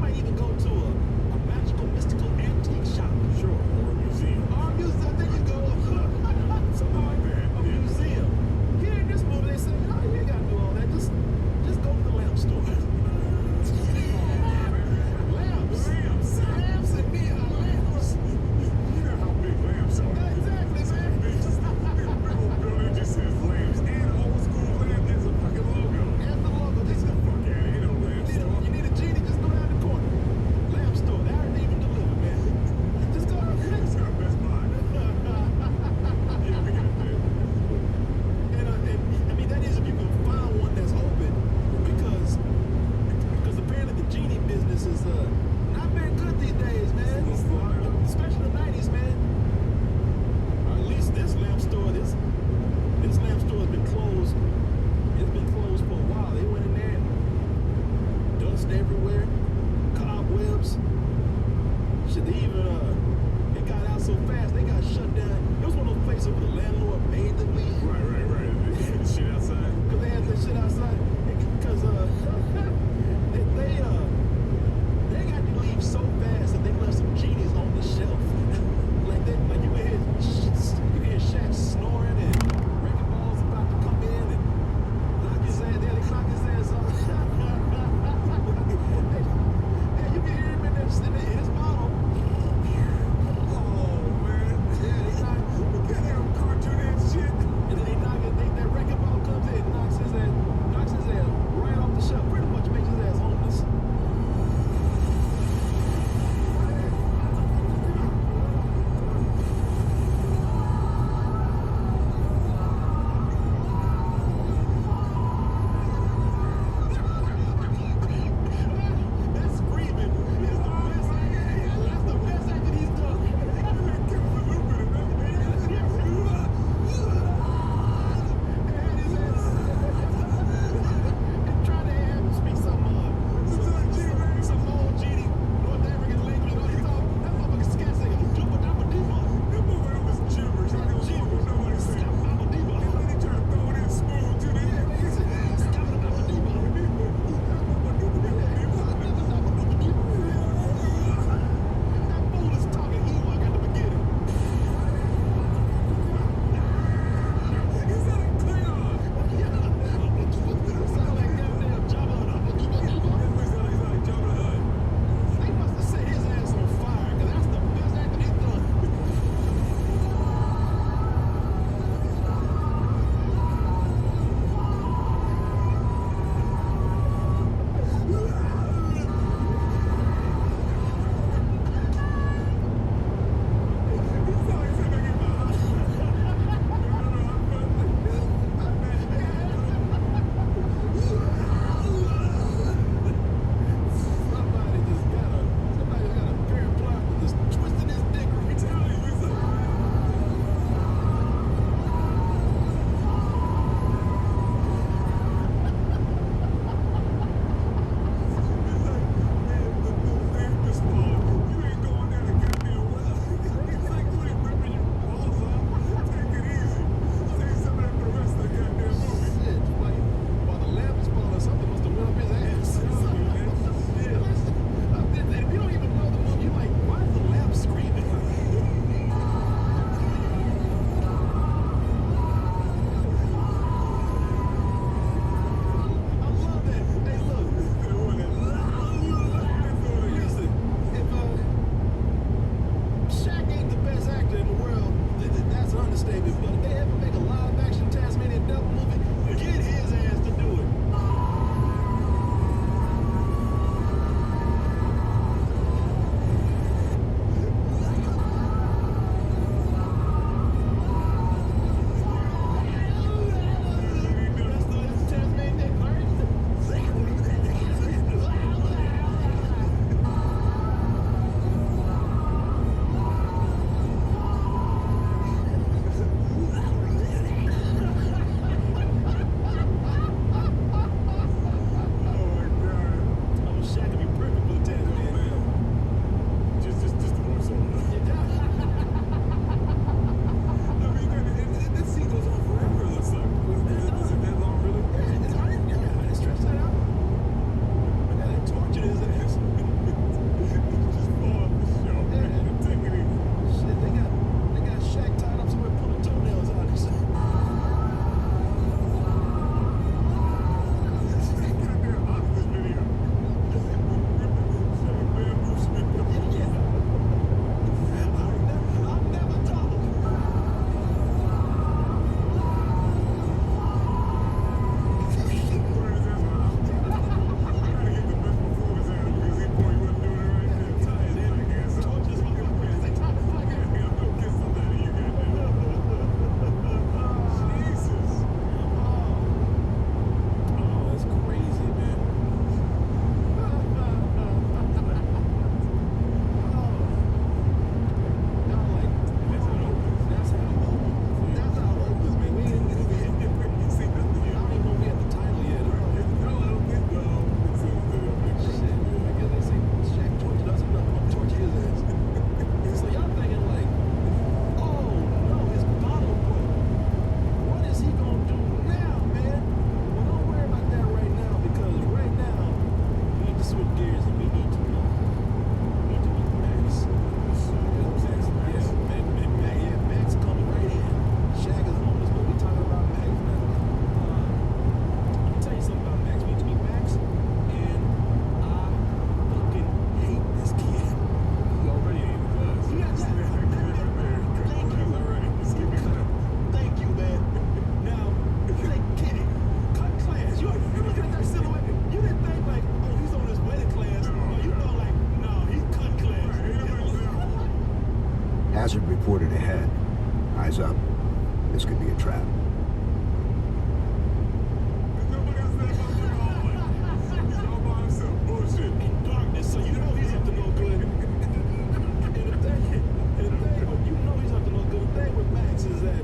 might even go to a magical, mystical antique shop. Sure, or a museum. Or a museum, there you go. Something like that. A museum. Here in this movie, they say, oh, you ain't got to do all that. Just go to the lamp store. Lamps. Lamps and neon lamps. You know how big lamps are. Exactly, man. This big old building just says lamps and old school lamp has a fucking logo. And the logo. Just go. Fuck out of here, no lamp store. You need a genie, just go down the corner. Lamp store. They already even delivered, man. Just go. It's got Best Buy. Yeah, we got that. And I mean, that is if you can find one that's open, because apparently the genie business is not very good these days, man. Especially the 90s, man. Or at least this lamp store, this lamp store has been closed. It's been closed for a while. They went in there and dust everywhere, cobwebs. Shit, they even it got out so fast they got shut down. It was one of those places where the landlord made them leave. Right. The shit outside. Cause they had that shit outside. Cause they got to leave so fast that they left some genies on the shelf. like you can hear Shaq snoring and Wrecking Ball's about to come in and knock his ass. They knock his ass off. Yeah, you can hear him in his bottle. Oh man. Yeah, they knock. Look at them cartoon Hazard reported ahead. Eyes up. This could be a trap. Nobody else there but me, all. He's all by himself. Bullshit. In darkness, so you know he's up to no good. And the thing, you know he's up to no good. The thing with Max is that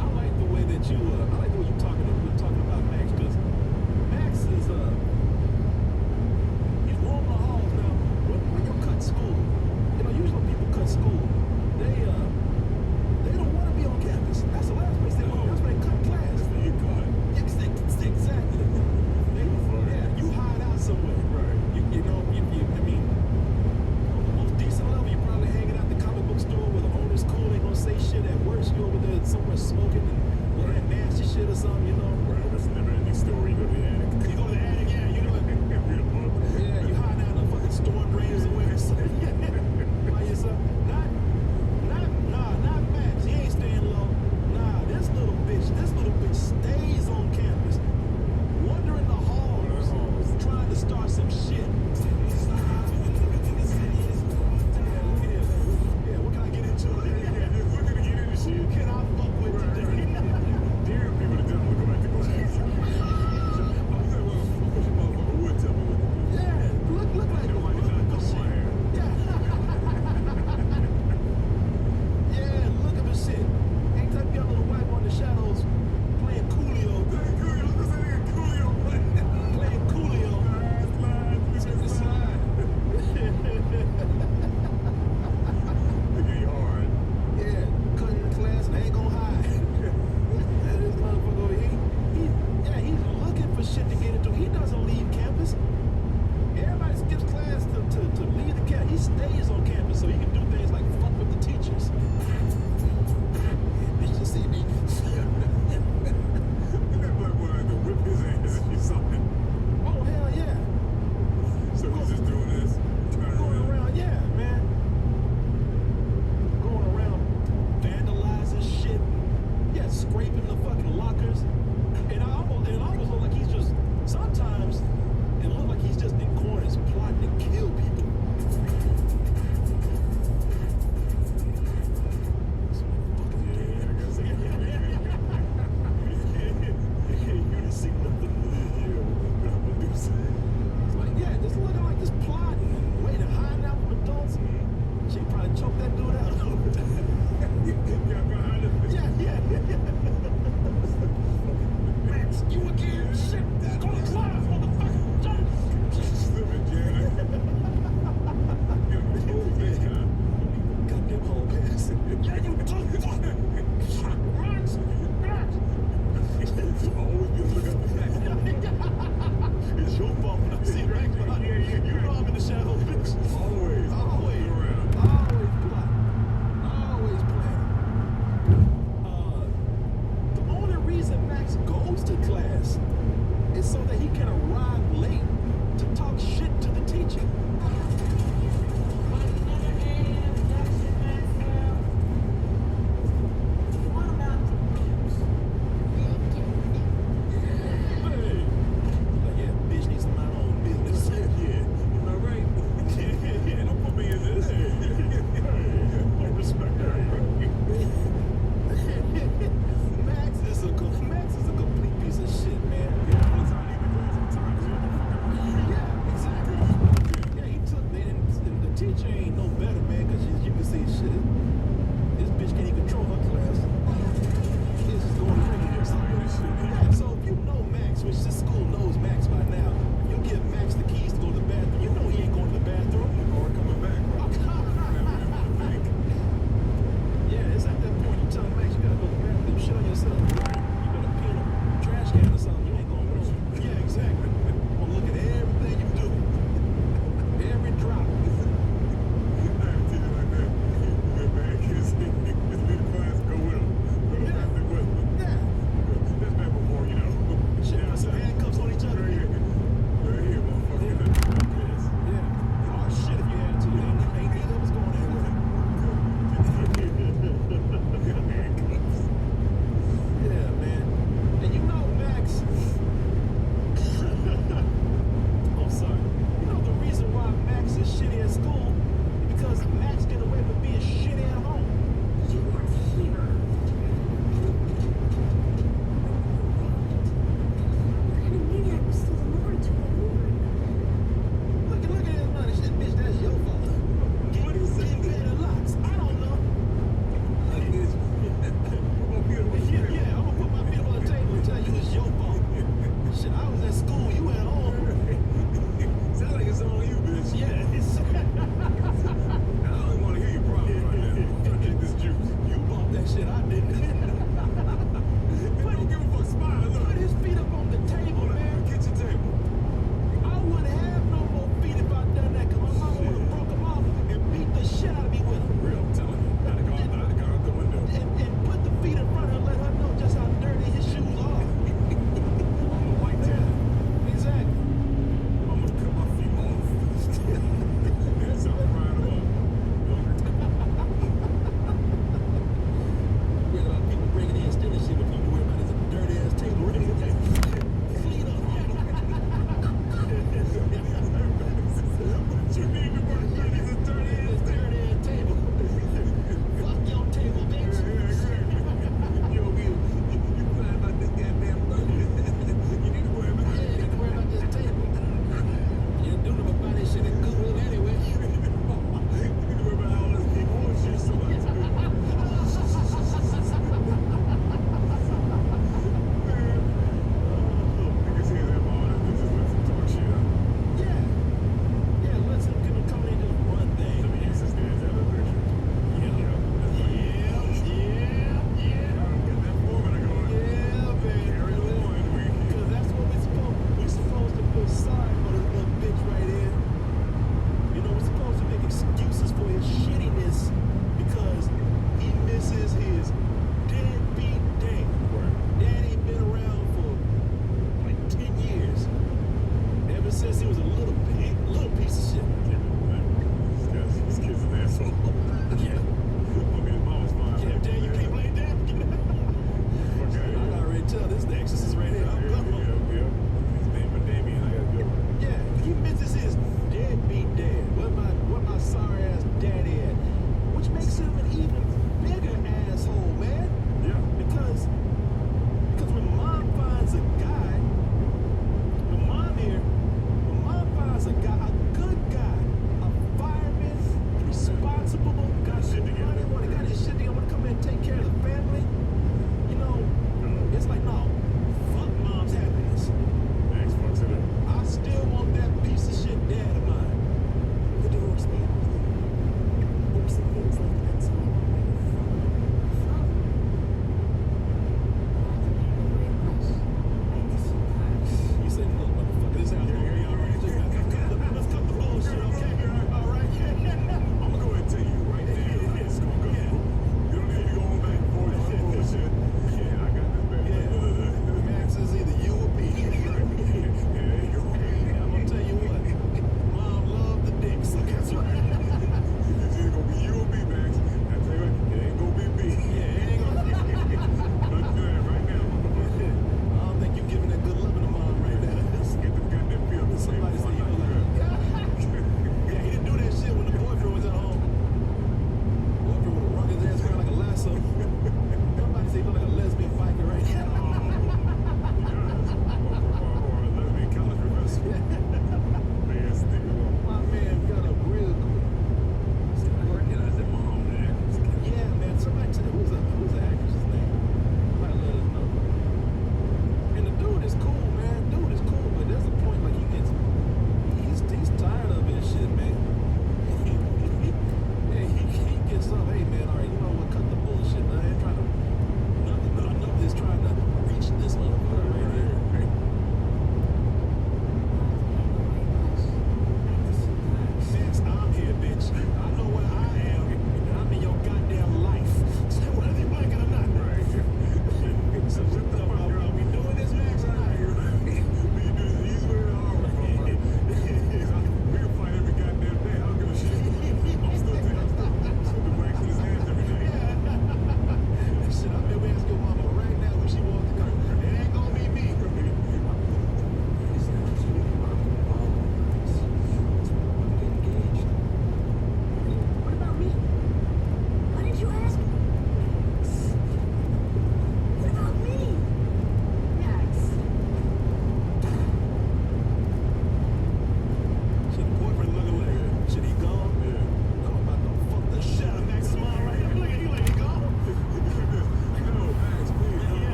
I like the way that you're talking about Max, because Max is he's roaming the halls now. When you cut school, you know, usually when people cut school, they don't want to be on campus. That's the last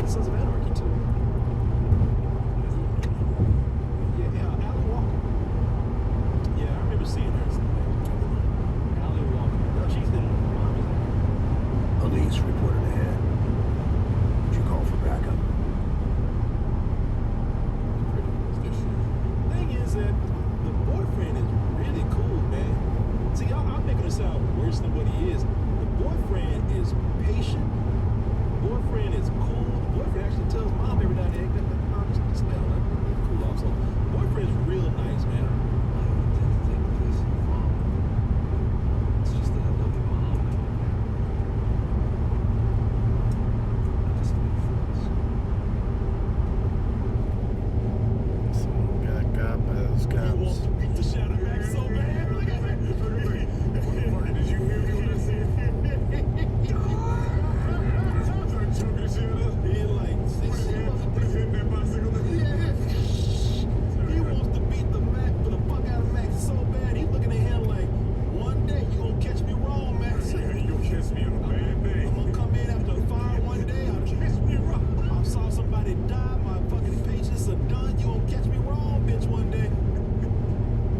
Sons of Anarchy too. Yeah, Alan Walker. Yeah, I remember seeing her somewhere. Alan Walker. No, she's in Mom. Elise reported ahead. Would you call for backup? Thing is that the boyfriend is really cool, man. See, I'm making it sound worse than what he is. The boyfriend is patient. The boyfriend is cool. The boyfriend actually tells mom every now and then, "Mom, just lay on, let cool off." So, the boyfriend is real nice, man. It's just that I love your mom. I just need friends. Got by those He wants cops. to beat the shit out of Max so bad. Look at that. Did you hear me when I said start choking the shit up? He like, Put his hand in that bicycle. he wants to beat the fuck out of Max so bad. He's looking at him like, one day you gonna catch me wrong, Max. Yeah, you gonna catch me on a bad day. I'm gonna come in after a fire one day. I'll catch me wrong. I saw somebody die. My fucking patience are done. You gonna catch me wrong, bitch, one day.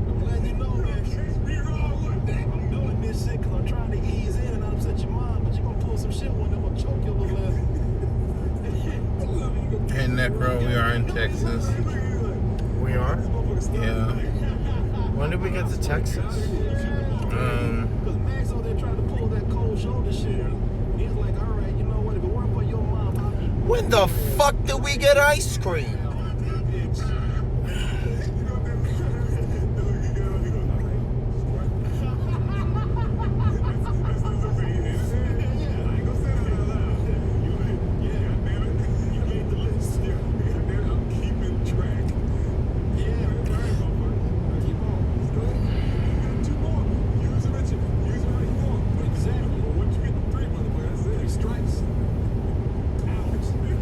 I'm letting you know, man. Catch me wrong one day. I'm doing this shit because I'm trying to ease in and not upset your mom, but you're gonna pull some shit one day. I'm gonna choke your little ass. Hey, Necro, we are in Texas. We are? Yeah. When did we get to Texas? Because Max out there trying to pull that cold shoulder shit. He's like, all right, you know what? If it weren't for your mom, I'll be When the fuck did we get ice cream?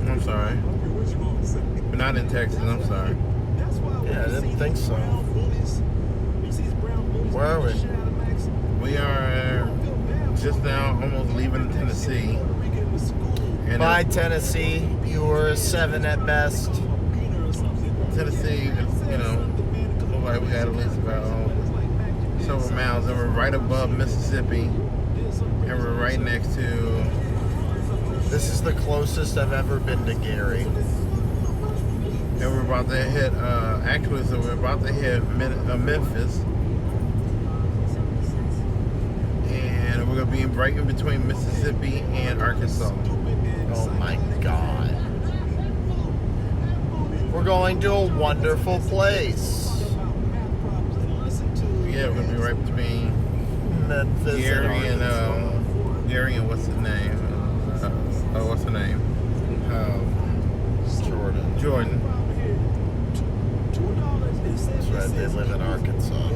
I'm sorry. We're not in Texas, I'm sorry. Yeah, I didn't think so. Where are we? We are just now almost leaving Tennessee. And Bye, Tennessee. You were a 7 at best. Tennessee, you know, looked like we had at least about several miles. And we're right above Mississippi. And we're right next to, This is the closest I've ever been to Gary. and we're about to hit, actually, so we're about to hit Memphis. And we're going to be right in between Mississippi and Arkansas. Oh my god. We're going to a wonderful place. Yeah, we're going to be right between Memphis Gary and Arkansas. and Gary and what's his name? What's her name? Jordan. Jordan. That's right, they live in Arkansas.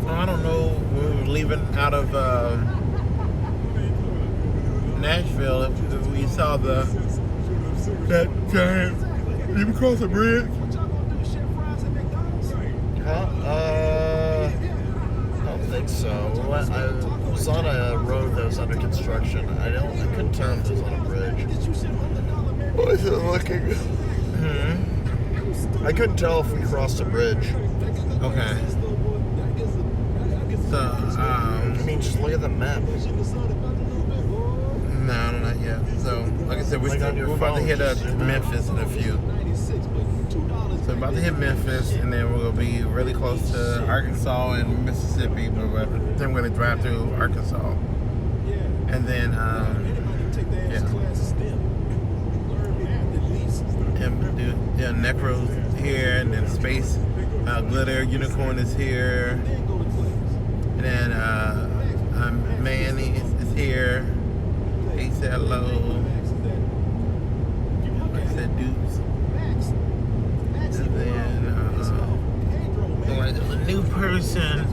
I don't know. We were leaving out of Nashville. If we saw that giant. You can cross the bridge. Huh? I don't think so. I was on a road that was under construction. I couldn't tell if it was on a bridge. What is it looking? I couldn't tell if we crossed a bridge. Okay. So, I mean, just look at the map. no, not yet. So, like I said, Like on your we're about to phone, hit just zoom out. Memphis in a few. So, we're about to hit Memphis, and then we're going to be really close to Arkansas and Mississippi. But then we're going to drive through Arkansas. And then, and Necro's here, and then Space Glitter Unicorn is here. And then Manny is here. He said hello. I said dupes. And then there's a new person,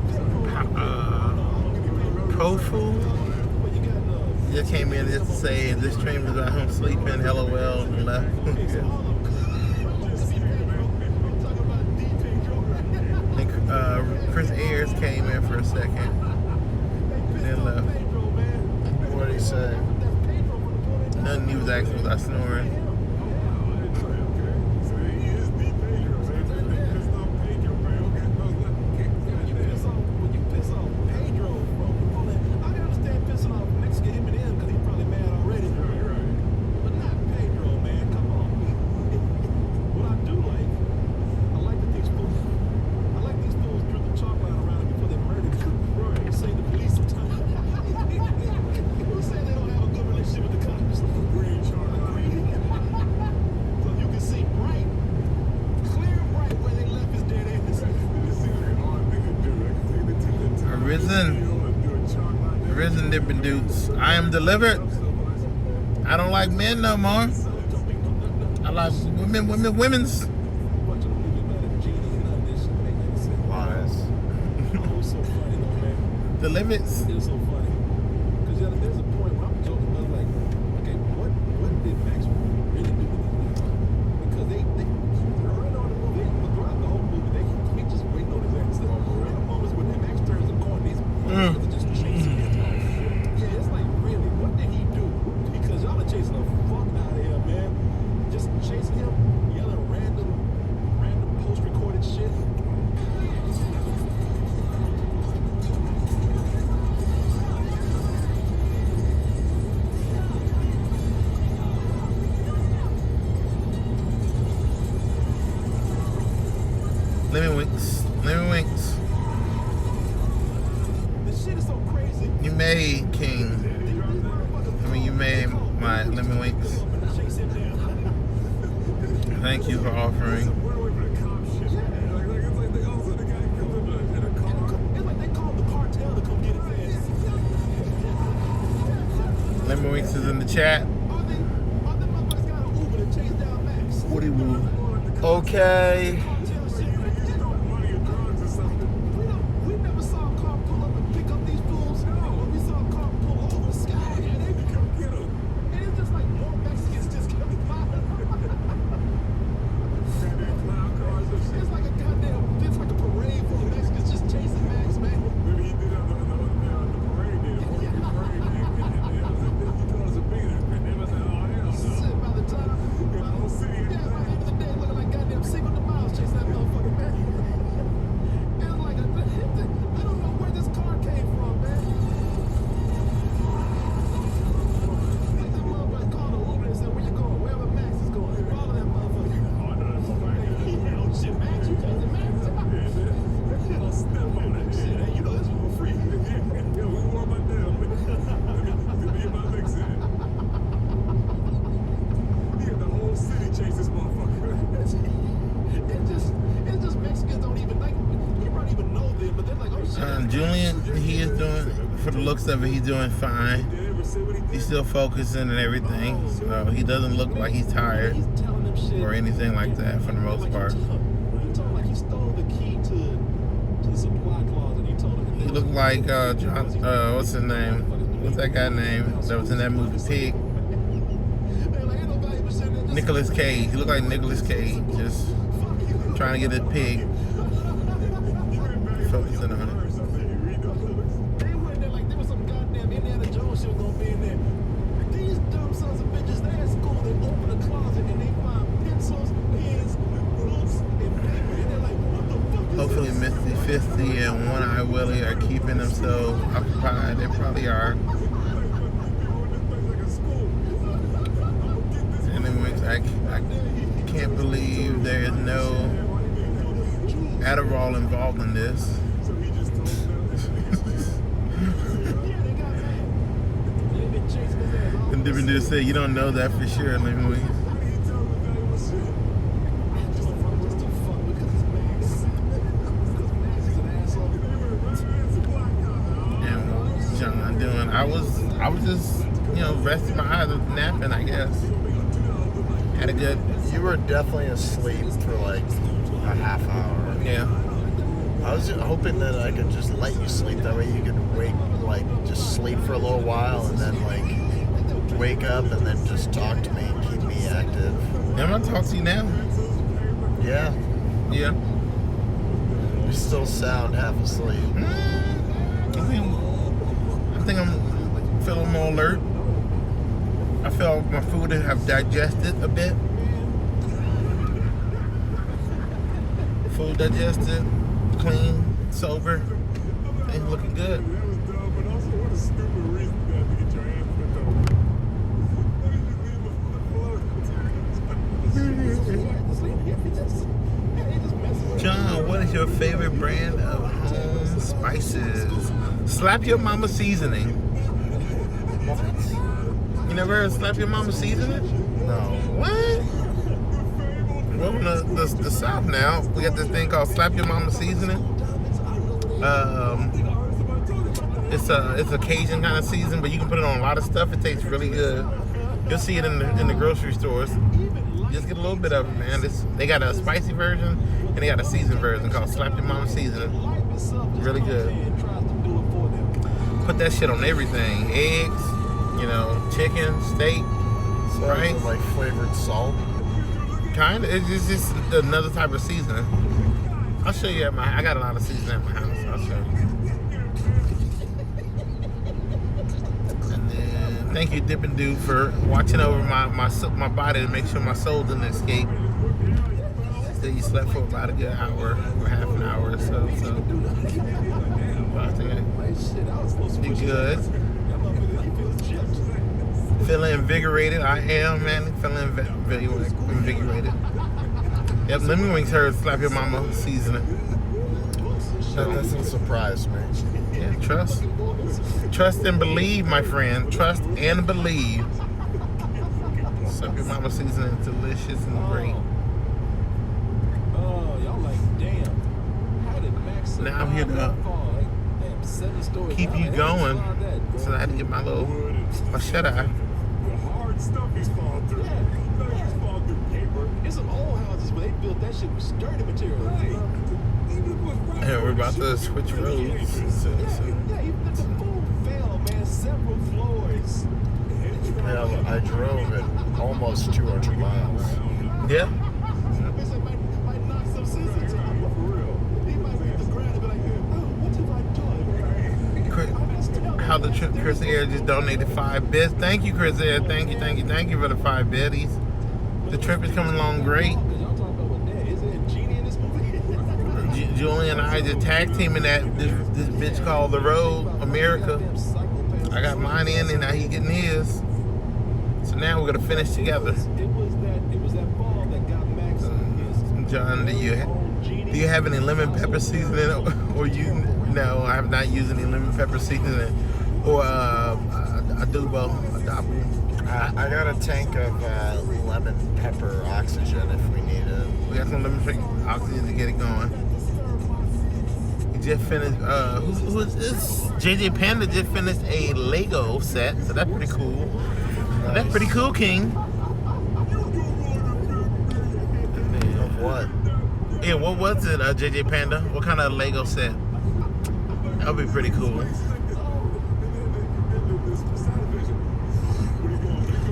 Profu. Just came in just to say this stream is about him sleeping, LOL, and left. And Chris Ayers Chris came in for a second. Then left. What did he say? Nothing, he was asking was I snoring. So he is the Pedro. So it's not Pedro, man. Okay, When you piss off Pedro, bro, I can understand pissing off Mexican him and him because he's probably mad already. right. But not Pedro, man. Come on. What I do like, I like that these fools drew the chalk line around him before they murdered him. Right. Say the police sometimes. Who said they don't have a good relationship with the cops? Green Charlie. So you can see bright, clear bright where they left his dead ass. This seems like an odd thing to do. I can take the time. Arisen. You know, and do a chalk line. Arisen dipping dudes. I am delivered. I don't like men no more. I like women's. Lies. Delivered. It's so funny. Because there's a point where I'm joking about like, okay, what did Max really do with this guy? Because they early on in the movie, but throughout the whole movie, they just waiting on his ass. There are moments when Max turns a corner, these motherfuckers are just chasing him. Yeah, it's like, really, what did he do? Because y'all are chasing the fuck out of here, man. Just chasing him, yelling random post-recorded shit. Lemon Winks. This shit is so crazy. You made King. I mean, you made my Lemon Winks. Thank you for offering. We're away from the cop shit. Like, it's like they also the guy comes up in a car. It's like they called the cartel to come get his ass. Lemon Winks is in the chat. All the motherfuckers got an Uber to chase down Max. Woody Woo. Okay. Cartel shit. Money or drugs or something. We never saw a car pull up and pick up these fools. But we saw a car pull over the sky. And they Come get him. and it's just like more Mexicans just kept firing. Goddamn clown cars or shit. It's like a parade full of Mexicans just chasing Max, man. Maybe he did it on the parade day. The 4th parade day. And he told us a big and they was like, oh, hell no. Shit, by the time. The whole city. Yeah, by the end of the day, looking like goddamn single the miles chasing that motherfucker, man. It's like I don't know where this car came from, man. Like that motherfucker called the Uber and said, "Where you going? Wherever Max is going, follow that motherfucker." Oh, I know that motherfucker. Yeah, oh shit, Max, you chasing Max? I'll step on it. Shit, hey, you know this was for free. Yeah, we wore my damn. Let me get my mix in. Yeah, the whole city chased this motherfucker. It's just Mexicans don't even like. You don't even know them, but they're like, oh shit. Julian, he is doing, for the looks of it, he's doing fine. Did they ever say what he did? He's still focusing and everything. So he doesn't look like he's tired He's telling them shit. or anything like that for the most part. He told like he stole the key to the supply closet. He told him. He looked like John, what's his name? What's that guy name that was in that movie Pig? Nicolas Cage. He looked like Nicolas Cage, just trying to get his pig. Focusing on it. They went there like there was some goddamn Indiana Jones shit gonna be in there. These dumb sons of bitches, they at school, they open a closet and they find pencils, pens, books, and paper. And they're like, what the fuck is Hopefully this? Misty 50 and One Eye Willie are keeping themselves occupied. They probably are. And then I can't believe there is no Adderall involved in this. And different dude said, you don't know that for sure, Lemon Wings. And John doing, I was just, resting my eyes, napping, I guess. Had a good, You were definitely asleep for like a half hour. yeah. I was just hoping that I could just let you sleep. That way you could just sleep for a little while and then wake up and then just talk to me and keep me active. I'm gonna talk to you now. Yeah. Yeah. You still sound half asleep. I think I'm feeling more alert. I feel my food have digested a bit. Food digested, clean, sober, and looking good. That was dumb, but also what a stupid reason to get your ass flipped over. John, what is your favorite brand of home spices? Slap Your Mama seasoning. You never heard of Slap Your Mama seasoning? No. What? Well, in the South now, we got this thing called Slap Your Mama seasoning. It's a Cajun kind of season, but you can put it on a lot of stuff. It tastes really good. You'll see it in the grocery stores. Just get a little bit of it, man. They got a spicy version and they got a seasoned version called Slap Your Mama seasoning. Really good. Put that shit on everything. Eggs, chicken, steak, So right? is it like flavored salt? Kind of. It's just another type of seasoning. I'll show you I got a lot of seasoning at my house. I'll show you. And then thank you, Dippin' Dude, for watching over my body to make sure my soul didn't escape. So you slept for about a good hour or half an hour or so. Well, I think you're good. Feeling invigorated. I am, man. Feeling invigorated. Yep, Lemon Wings heard Slap Your Mama seasoning. That doesn't surprise me. Yeah, trust and believe, my friend. Trust and believe. Slap Your Mama seasoning is delicious and great. Oh, y'all like, damn. How did Max Now I'm here to damn, 7 stories. keep How you the hell going. survived that? So I had to get my shut eye. The hard stuff he's falling through. No, he's falling through paper. It's some old houses, but they built that shit with sturdy material. And we're about to switch roads. Yeah, even if the food fell, man, several floors. Yeah, I drove it almost 200 miles. Yeah. It might knock some sense into him. For real. He might hit the ground and be like, oh, what have I done? How the trip, Chris Air just donated 5 bits. Thank you, Chris Air. Thank you for the 5 biddies. The trip is coming along great. Y'all talking about what that? Is there a genie in this movie? Julian and I just tag teaming this bitch called The Road America. I got mine in and now he getting his. So now we're gonna finish together. It was that fall that got Max John, do you have any lemon pepper seasoning or you? No, I have not used any lemon pepper seasoning or adobo. I got a tank of lemon pepper oxygen if we need it. We got some lemon pepper oxygen to get it going. He just finished. Who is this? JJ Panda just finished a Lego set, so that's pretty cool. Nice. That's pretty cool, King. Of what? Yeah, what was it, JJ Panda? What kind of Lego set? That would be pretty cool.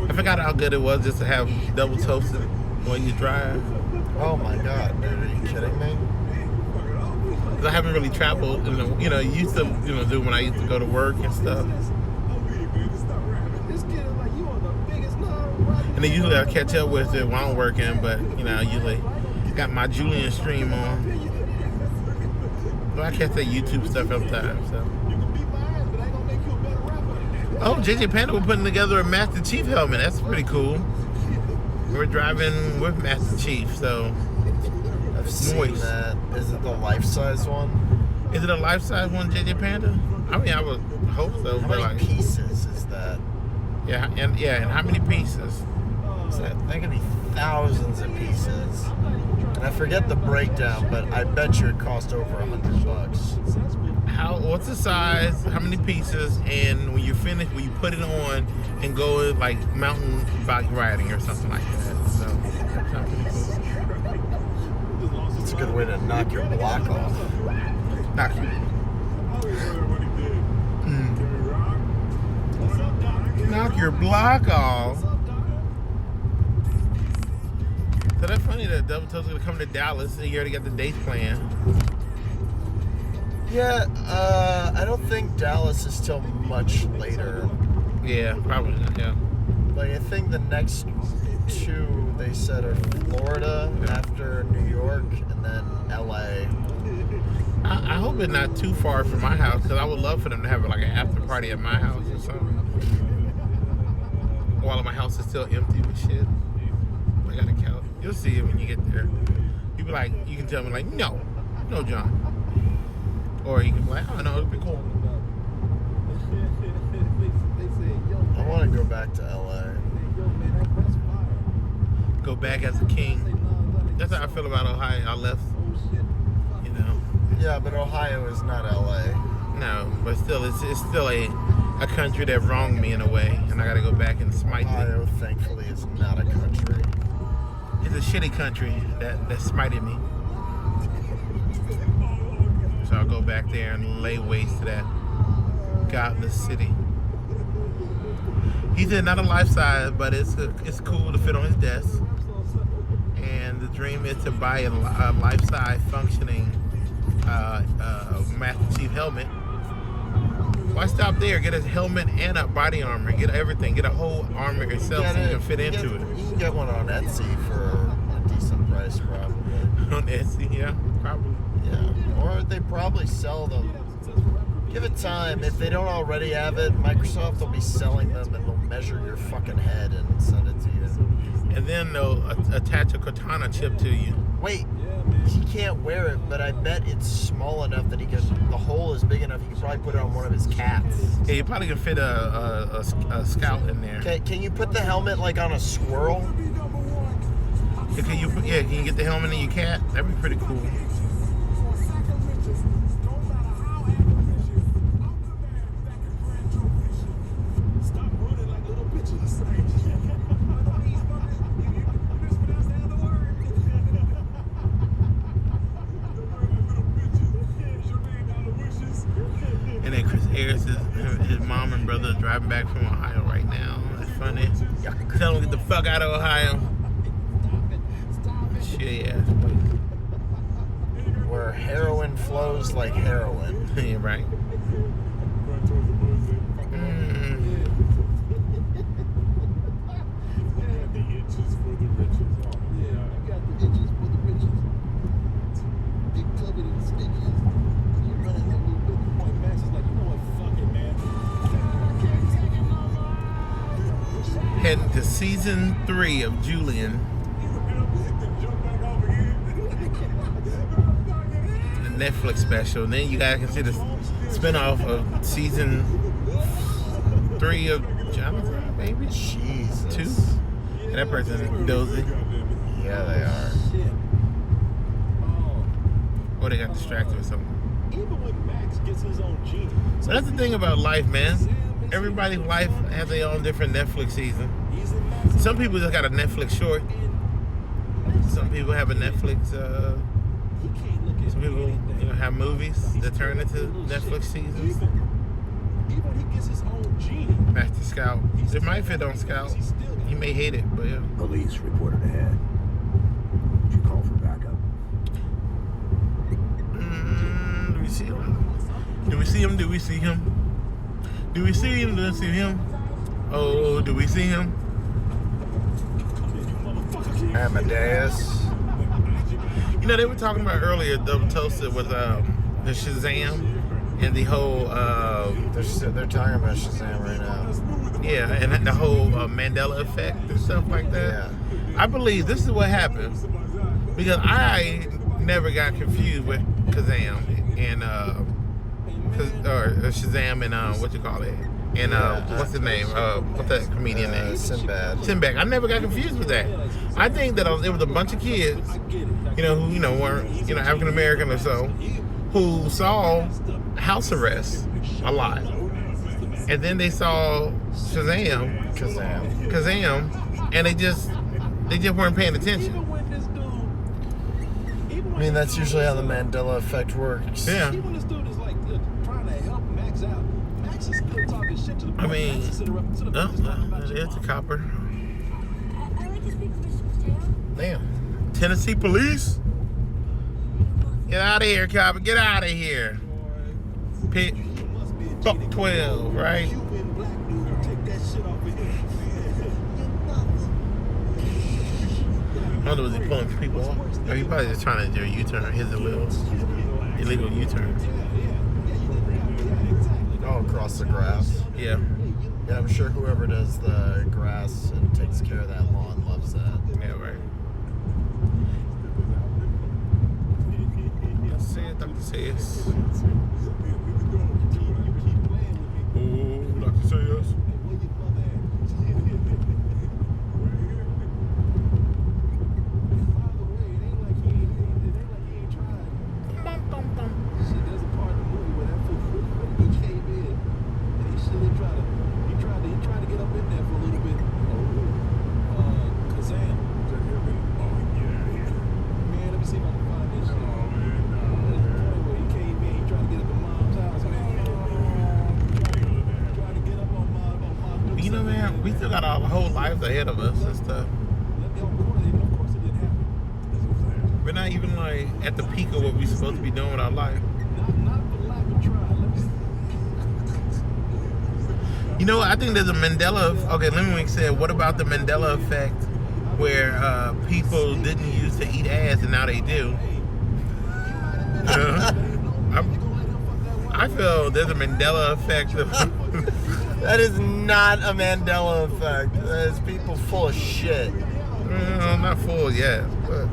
I forgot how good it was just to have double toasted while you drive. Oh my god, dude, are you kidding me? 'Cause I haven't really traveled, used to, do when I used to go to work and stuff. This kid is like, you are the biggest nut. And then usually I catch up with it while I'm working, but I usually got my Julian stream on. But I catch that YouTube stuff sometimes. So. You can beat my ass, but I ain't gonna make you a better rapper. Oh, JJ Panda, we're putting together a Master Chief helmet. That's pretty cool. We're driving with Master Chief, so I've seen Moist. that. Is it the life-size one? is it a life-size one, JJ Panda? I mean, I would hope so. How but many pieces is that? and how many pieces? Is that they could be thousands of pieces. And I forget the breakdown, but I bet you it cost over $100. What's the size? How many pieces? And when you finish, when you put it on and go like mountain bike riding or something like that. So that sounds pretty cool. It's a good way to knock your block off. Knock you. Knock your block off. So that's funny that Double Toast's gonna come to Dallas and you already got the dates planned. Yeah, I don't think Dallas is till much later. Yeah, probably not. Yeah. Like, I think the next two they said are Florida, after New York, and then LA. I hope it's not too far from my house, because I would love for them to have like an after party at my house or something. While my house is still empty with shit. I got a couch. You'll see it when you get there. You be like, you can tell me like, no, John. Or you can be like, oh no, it'd be cool. I want to go back to LA. Go back as a king. That's how I feel about Ohio. I left, you know. Yeah, but Ohio is not LA. No, but still, it's still a country that wronged me in a way, and I gotta go back and smite them. Ohio, thankfully, is not a country. It's a shitty country that smited me. So I'll go back there and lay waste to that godless city. He said not a life size, but it's cool to fit on his desk. And the dream is to buy a life size functioning Master Chief helmet. Why stop there? Get a helmet and a body armor. Get everything. Get a whole armor yourself so you can fit into it. You can get one on Etsy for a decent price, probably. On Etsy, yeah, probably. Yeah, or they probably sell them. Give it time. If they don't already have it, Microsoft will be selling them, and they'll measure your fucking head and send it to you. And then they'll attach a katana chip to you. Wait, he can't wear it, but I bet it's small enough that he can. The hole is big enough. He can probably put it on one of his cats. Yeah, you probably can fit a scout in there. Can you put the helmet like on a squirrel? Yeah, can you get the helmet in your cat? That'd be pretty cool. And then Chris Harris, his mom and brother are driving back from Ohio right now. That's funny. Tell them to get the fuck out of Ohio. Shit, yeah. Where heroin flows like heroin. Yeah, right. Heading to season 3 of Julian. The Netflix special. And then you gotta consider spinoff of season 3 of Jonathan, maybe? Jesus. 2? And that person is dozy. Yeah, they are. Or they got distracted or something. Even when Max gets his own genie. So that's the thing about life, man. Everybody's life has their own different Netflix season. Some people just got a Netflix short. Some people have a Netflix. Some people, have movies that turn into Netflix seasons. Even when he gets his own genie. Master Scout. It might fit on Scout. He may hate it, but yeah. Police reported ahead. Would you call for backup? Do we see him? Do we see him? Do we see him? Do we see him? Do we see him? Oh, do we see him? Amadeus. They were talking about earlier, Double Toasted, with the Shazam and the whole... They're talking about Shazam right now. Yeah, and the whole Mandela effect and stuff like that. Yeah. I believe this is what happened. Because I never got confused with Kazam and... or Shazam and what you call it, and what's his name? What's that comedian name? Sinbad. I never got confused with that. I think that it was a bunch of kids, who weren't African American or so, who saw House Arrest a lot, and then they saw Shazam, and they just weren't paying attention. I mean, that's usually how the Mandela effect works. Yeah. Even this dude is like trying to help Max out. Max is still talking shit to the I mean, Max is to the it's a copper. Damn. Tennessee police? Get out of here, copper. Get out of here. Pick Buck 12, right? Cuban black dude, take that shit off of him. I don't know, was he pulling people off? Or he probably just trying to do a U-turn, his illegal U-turn. All across the grass. Yeah. Yeah, I'm sure whoever does the grass and takes care of that lawn loves that. Yeah, right. Dr. Sayers. Oh, Dr. Sayers. You know, man, we still got our whole lives ahead of us and stuff. We're not even like at the peak of what we're supposed to be doing with our life. You know, I think there's a Mandela. Okay, Lemon said, what about the Mandela effect, where people didn't used to eat ass and now they do? I feel there's a Mandela effect of. That is not a Mandela effect. That is people full of shit. Well, not full yet, but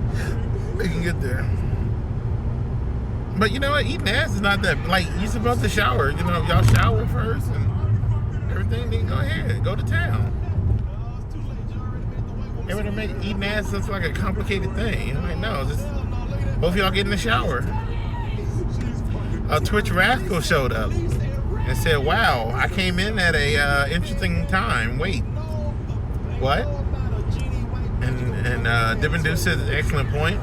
they can get there. But you know what? Eating ass is not that. Like, you're supposed to shower. You know, y'all shower first and everything. Then go ahead, go to town. They would make eating ass looks like a complicated thing. I'm like, no, just both of y'all get in the shower. Twitch Rascal showed up and said, wow, I came in at a interesting time. Wait, what? And Dippin' Deuce says an excellent point.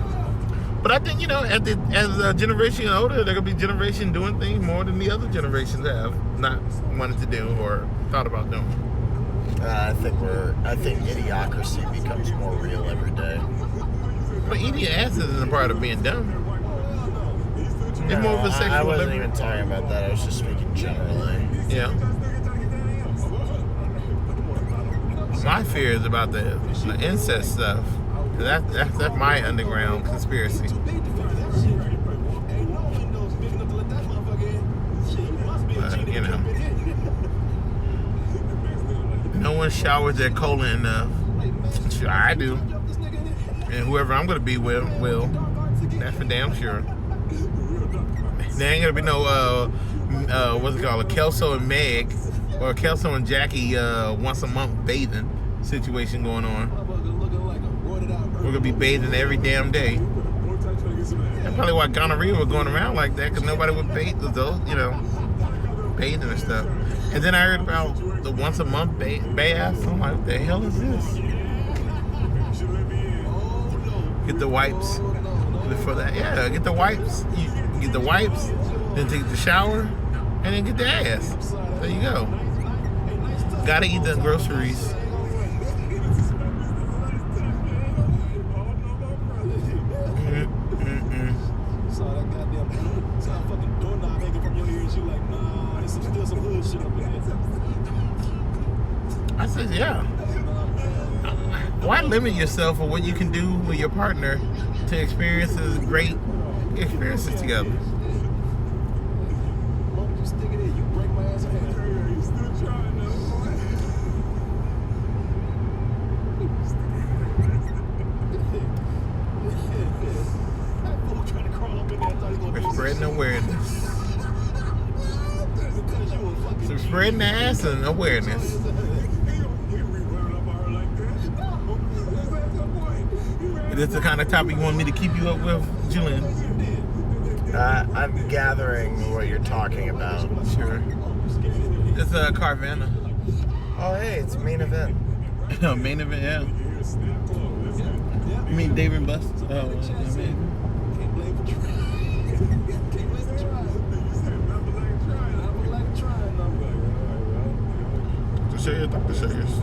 But I think, you know, as a generation older, there could be generation doing things more than the other generations have not wanted to do or thought about doing. I think idiocracy becomes more real every day. But eating your ass isn't a part of being dumb. It's more of a sexual I wasn't liberty. even talking about that. I was just speaking generally. Yeah. My fear is about the incest stuff. That's my underground conspiracy. But, you know, no one showers their colon enough. Sure, I do. And whoever I'm gonna be with will. That's for damn sure. There ain't gonna be no what's it called, a Kelso and Meg or Kelso and Jackie once a month bathing situation going on. We're gonna be bathing every damn day. That's probably why gonorrhea was going around like that, because nobody would bathe those, you know, bathing and stuff. And then I heard about the once a month bath. I'm like, what the hell is this? Get the wipes for that. Yeah, get the wipes. You get the wipes, then take the shower, and then get the ass. There you go. Gotta eat the groceries. I said, yeah. Why limit yourself for what you can do with your partner to experience great experiences together? We're spreading awareness. So spreading the ass and awareness. Is this the kind of topic you want me to keep you up with, Julian? I'm gathering what you're talking about. Sure. It's Carvana. Oh, hey, it's main event. Main event, yeah. You mean Dave and Buster's? Oh, I mean. Dr. Sayers.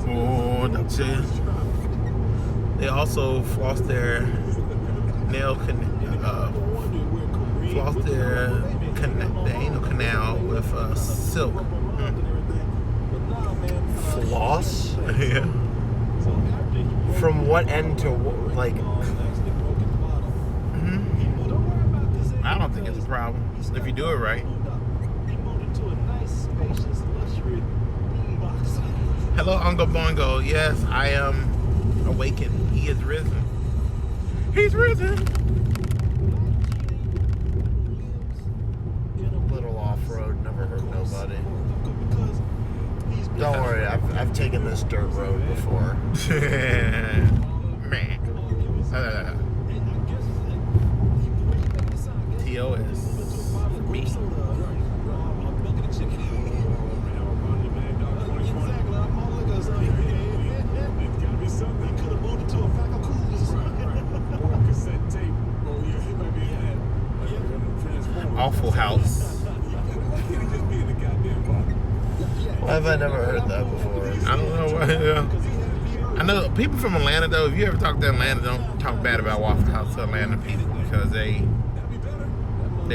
Oh, Dr. Sayers. Floss the anal canal with silk. Floss? Yeah. From what end to what? Like, I don't think it's a problem if you do it right. Hello, Uncle Bongo. Yes, I am awakened. He is risen. He's risen. little off-road, never hurt nobody. Don't worry, I've taken this dirt road before. Man. TOS for me. Awful House. Why have I never heard that before? I don't know why. I know people from Atlanta though. If you ever talk to Atlanta, don't talk bad about Waffle House to Atlanta people because they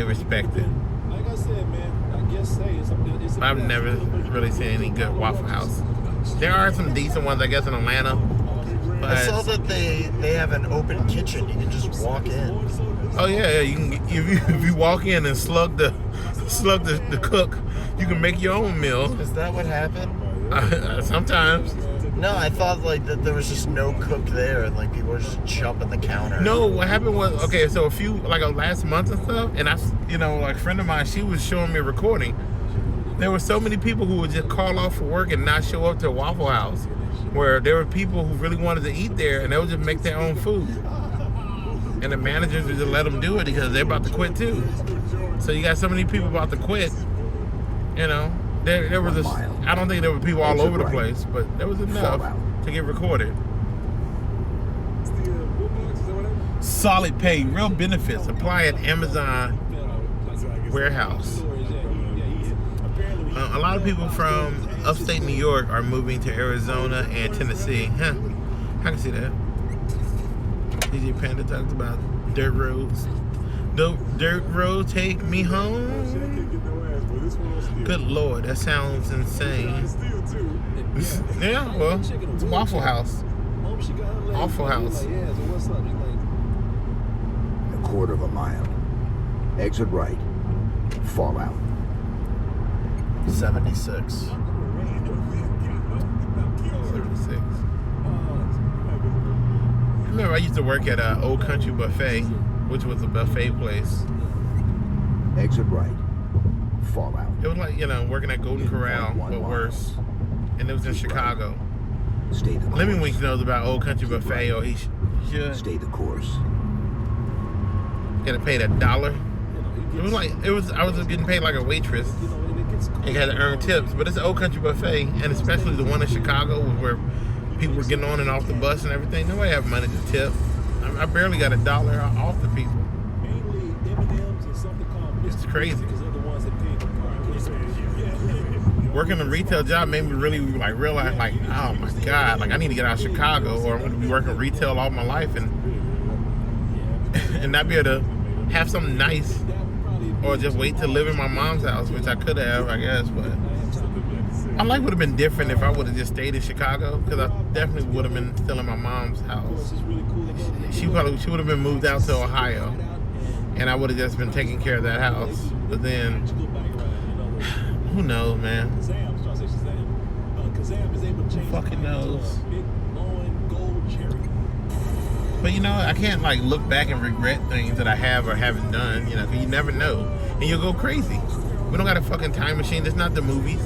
respect it. Like I said, man, I guess it's I've never really seen any good Waffle House. There are some decent ones, I guess, in Atlanta. But I saw that they have an open kitchen. You can just walk in. oh yeah, you can if you walk in and slug the cook, you can make your own meal. Is that what happened? Sometimes. No, I thought like that there was just no cook there and like people were just jumping the counter. No, what happened was okay. So last month and stuff, and like a friend of mine, she was showing me a recording. There were so many people who would just call off for work and not show up to Waffle House, where there were people who really wanted to eat there and they would just make their own food. And the managers would just let them do it because they're about to quit too. So you got so many people about to quit, There was I don't think there were people all over the place, but there was enough to get recorded. Solid pay, real benefits. Apply at Amazon warehouse. A lot of people from upstate New York are moving to Arizona and Tennessee. Huh. I can see that. DJ Panda talked about dirt roads. Dirt road take me home. Good Lord, that sounds insane. Yeah, well, it's Waffle House. Waffle House. A quarter of a mile. Exit right. Fallout. 76. 76. I remember I used to work at Old Country Buffet, which was a buffet place. Exit right. Fallout. It was like, working at Golden Corral, but worse. And it was in Chicago. Stay the course. Lemmy Winks knows about Old Country Buffet, or he should. Stay the course. Getting paid $1. I was getting paid like a waitress. And you had to earn tips, but it's an Old Country Buffet, and especially the one in Chicago where people were getting on and off the bus and everything. Nobody have money to tip. I barely got $1 off the people. It's crazy. Working a retail job made me really realize oh my God, I need to get out of Chicago, or I'm going to be working retail all my life and not be able to have something nice, or just wait to live in my mom's house, which I could have, I guess. But my life would have been different if I would have just stayed in Chicago, because I definitely would have been still in my mom's house. She would have been moved out to Ohio, and I would have just been taking care of that house. But then, who knows, man? Who fucking knows? But I can't look back and regret things that I have or haven't done, because you never know. And you'll go crazy. We don't got a fucking time machine. It's not the movies.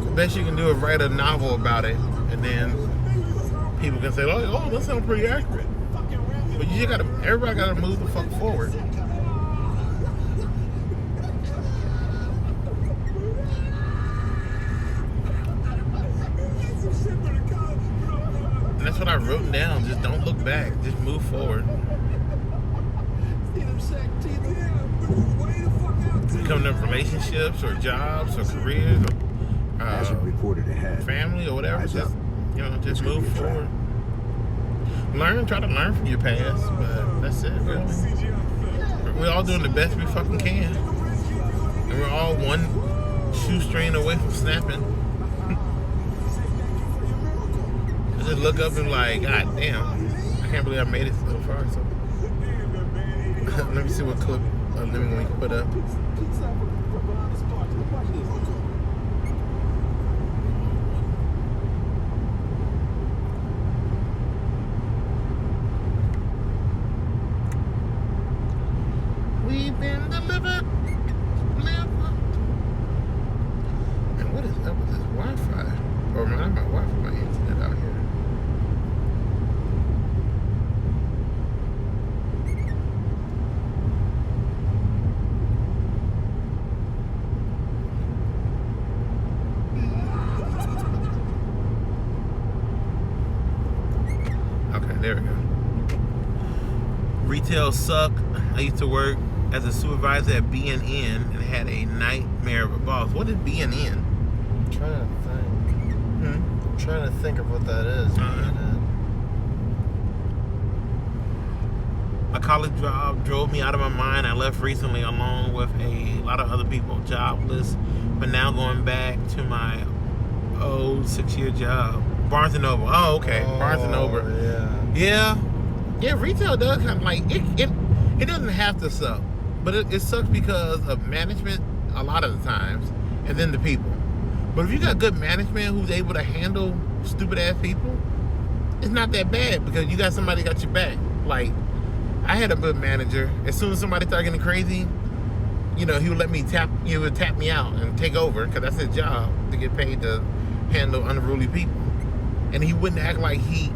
The best you can do is write a novel about it, and then people can say, oh, that sounds pretty accurate. But you just everybody gotta move the fuck forward. And that's what I wrote down. Just don't look back. Just move forward. Become to relationships or jobs or careers or Hasn't reported ahead. family or whatever. Eyes Just up. just move forward. Try to learn from your past, but that's it, really. we're all doing the best we fucking can. And we're all one shoestring away from snapping. I just look up and like, God damn, I can't believe I made it so far. So let me see what clip of Living we can put up. We've been delivered. And what is up with this Wi-Fi? Or not my Wi-Fi, my internet out here. Okay, there we go. Retail suck. I used to work as a supervisor at B&N and had a nightmare of a boss. What is B&N? I'm trying to think. I'm trying to think of what that is. A college job drove me out of my mind. I left recently along with a lot of other people jobless, but now going back to my old 6-year job. Barnes & Noble. Oh, okay. Barnes & Noble. Yeah. Yeah, retail does kind of like, it doesn't have to suck, but it sucks because of management a lot of the times, and then the people. But if you got good management who's able to handle stupid ass people, it's not that bad because you got somebody got your back. Like, I had a good manager. As soon as somebody started getting crazy, you know, he would tap me out and take over because that's his job, to get paid to handle unruly people. And he wouldn't act like he's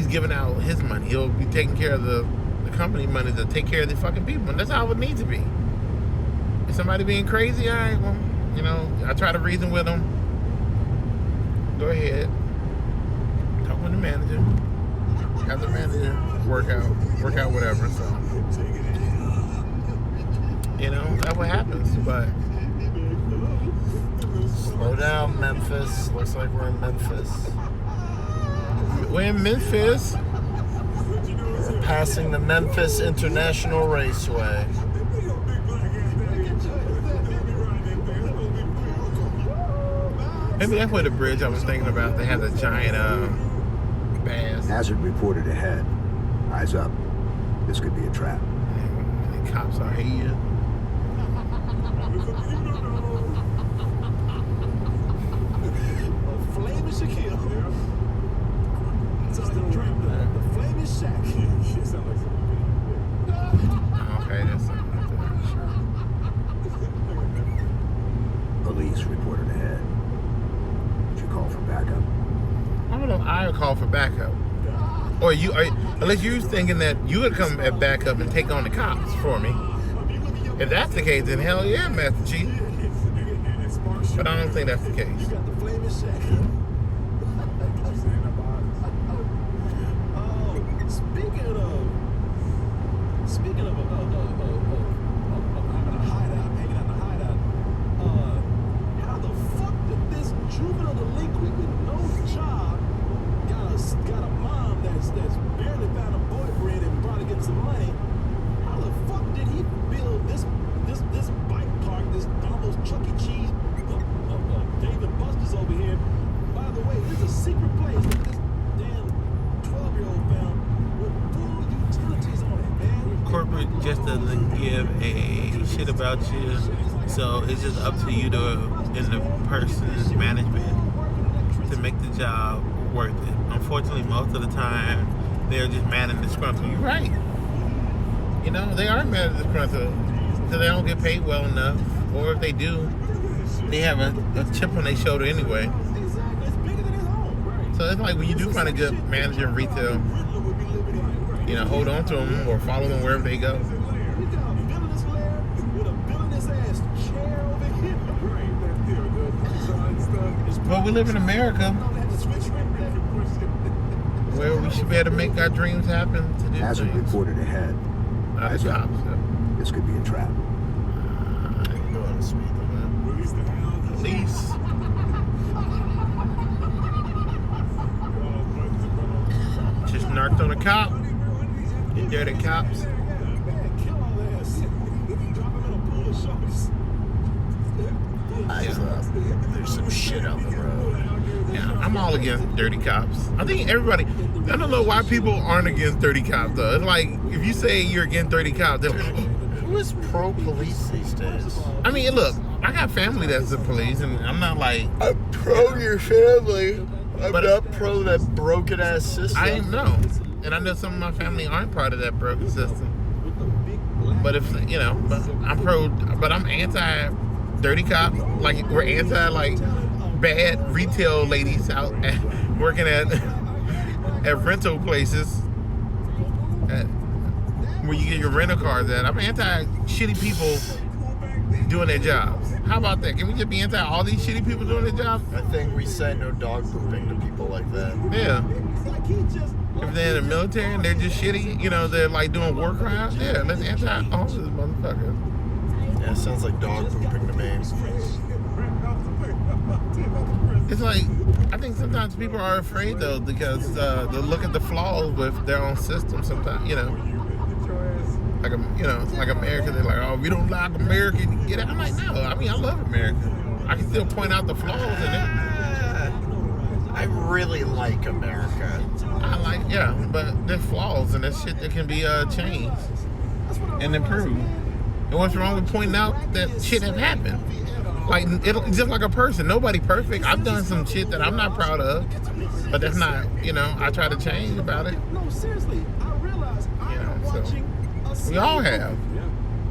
giving out his money. He'll be taking care of the company money to take care of the fucking people. And that's how it would need to be. If somebody being crazy, all right, well, you know, I try to reason with them. Go ahead. Talk with the manager. Have the manager work out whatever. So, you know, that's what happens. But Slow down, Memphis. Looks like we're in Memphis. we're in Memphis. We're passing the Memphis International Raceway. Maybe that's where the bridge I was thinking about. They have a giant bass. Hazard reported ahead. Eyes up. This could be a trap. And the cops are here. Flaming Shaquille. Sounds like the Flaming Shaq. Shit sounds like something. Okay, that's something like that. Sure. Police reported ahead. Did you call for backup? I don't know. I would call for backup. Or unless you're thinking that you would come at backup and take on the cops for me. If that's the case, then hell yeah, Master Chief. But I don't think that's the case. You got the Flaming Shaq. Speaking of having a hideout, hanging out in a hideout, how the fuck did this juvenile delinquent with no job got a mom that's barely found a boyfriend and probably getting some money? How the fuck did he build this bike park, this almost Chuck E. Cheese, Dave and Buster's over here? By the way, there's a secret place that this damn 12-year-old found with full utilities on it, man. Corporate just doesn't give a shit about you. So it's just up to you and the person's management to make the job worth it. Unfortunately, most of the time, they're just mad and disgruntled. You're right. You know, they are mad and disgruntled because they don't get paid well enough. Or if they do, they have a chip on their shoulder anyway. Exactly. It's bigger than his home. Right. So it's like when you do find a good manager in retail, you know, hold on to them or follow them wherever they go. We got a villainous lair with a villainous ass chair over here. But we live in America, where we should be able to make our dreams happen to do Hazard things. reported ahead. Not Eyes the up. cops, though. This could be a trap. I ain't doing the speed limit. Police. Just narked on a cop. You dirty cops. Man, kill all this. Eyes up. There's some shit on the road. Yeah, I'm all against dirty cops. I think everybody. I don't know why people aren't against dirty cops though. It's like if you say you're against dirty cops, they're like, Who is pro-police these days? I mean, look, I got family that's the police, and I'm not like I'm pro your family. I'm But- not pro that broken ass system. I know, and I know some of my family aren't part of that broken system. But if you know, but I'm pro, but I'm anti dirty cop. Like we're anti like bad retail ladies out working at rental places where you get your rental cars at. I'm anti shitty people doing their jobs. How about that? Can we just be anti all these shitty people doing their jobs? I think we say no dog pooping to people like that. Yeah. If they're in the military and they're just shitty, you know, they're like doing war crimes, yeah, let's anti all this motherfucker. Yeah, it sounds like dog pooping to me. It's like, I think sometimes people are afraid though because they look at the flaws with their own system sometimes, you know. Like, you know, like America, they're like, oh, we don't like America, get out. I'm like, no, I mean, I love America. I can still point out the flaws in it. I really like America. I like, yeah, but there's flaws and there's shit that can be changed and improved. And what's wrong with pointing out that shit have happened? Like, just like a person, nobody perfect. I've done some shit that I'm not proud of, but that's not, you know, I try to change about it. No, seriously, I realize I Yeah, am so watching a we all have.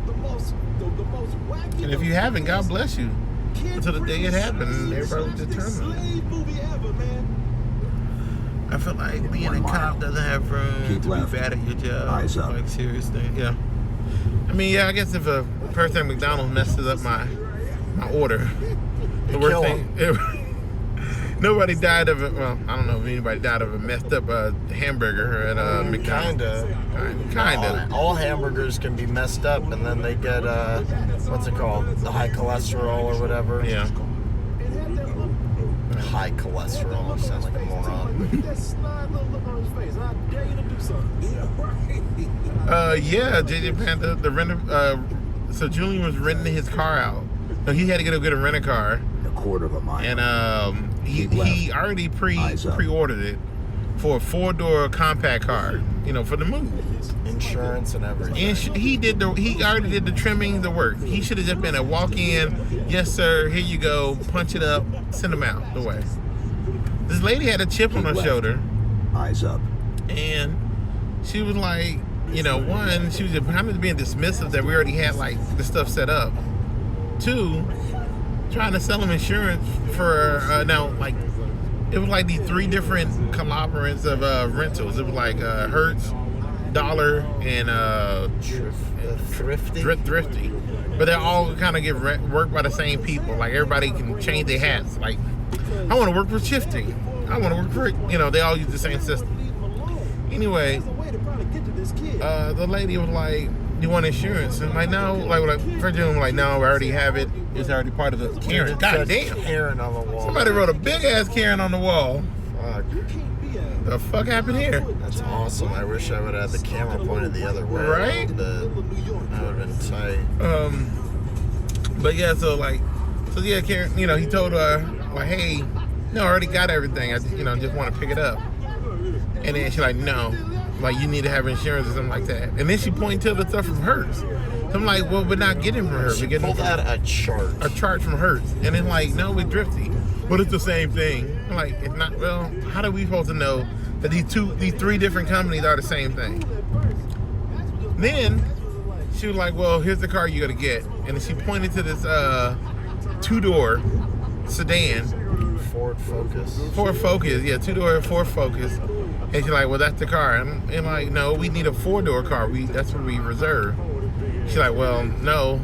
the most wacky. And if you haven't, God bless you. Until the day it happened, and everybody was determined. Slave movie ever, man. I feel like being a cop doesn't have room Keep to left. be bad at your job. Eyes up. Like, seriously, yeah. I mean, yeah, I guess if a person at McDonald's messes up my order, the worst Kill thing, nobody died of it. Well, I don't know if anybody died of a messed up hamburger at McDonald's. Kinda. All hamburgers can be messed up, and then they get what's it called? The high cholesterol or whatever. Yeah. High cholesterol. I sound like a moron. That snide little look on his face. I dare you to do something. Yeah, JJ Panther, the renter. So Julian was renting his car out. So he had to go get a rent a car, A quarter of a mile. and he Keep left. already Eyes up. pre-ordered it for a 4-door compact car. You know, for the move. Insurance and everything. And he already did the trimming, the work. He should have just been a walk-in. Yes, sir. Here you go. Punch it up. Send him out the way. This lady had a chip on her Keep left. shoulder, Eyes up. and she was like, you know, one, she was just kind of being dismissive that we already had like the stuff set up. 2, trying to sell him insurance for now, like it was like these 3 different conglomerates of rentals. It was like Hertz, Dollar, and Thrifty. Thrifty. But they all kind of get worked by the same people. Like everybody can change their hats. Like, I want to work for Shifty. I want to work for, you know, they all use the same system. Anyway, There's a way to probably get to this kid. the lady was like, "You want insurance?" And I'm like, "No." Like first I'm like, "No, I already have it. It's already part of the Karen." God damn. Karen on the wall. Somebody wrote a big ass Karen on the wall. Fuck. You can't be a The fuck happened here? That's awesome. I wish I would have had the camera pointed the other way. Right? That would have been tight. But yeah, so yeah, Karen, you know, he told her like, "Hey, no, I already got everything. I, you know, just want to pick it up." And then she's like, "No, like you need to have insurance or something like that." And then she pointed to the stuff from Hertz. So I'm like, "Well, we're not getting from Hertz. We're She getting pulled out a chart. a chart from Hertz." And then like, "No, we're Thrifty." But it's the same thing. I'm like, it's not. Well, how are we supposed to know that these 3 different companies are the same thing? Then she was like, "Well, here's the car you got to get," and then she pointed to this 2-door sedan, Ford Focus. Ford Focus, yeah, 2-door Ford Focus, and she's like, "Well, that's the car," and like, "No, we need a 4-door car. That's what we reserve." She's like, "Well, no,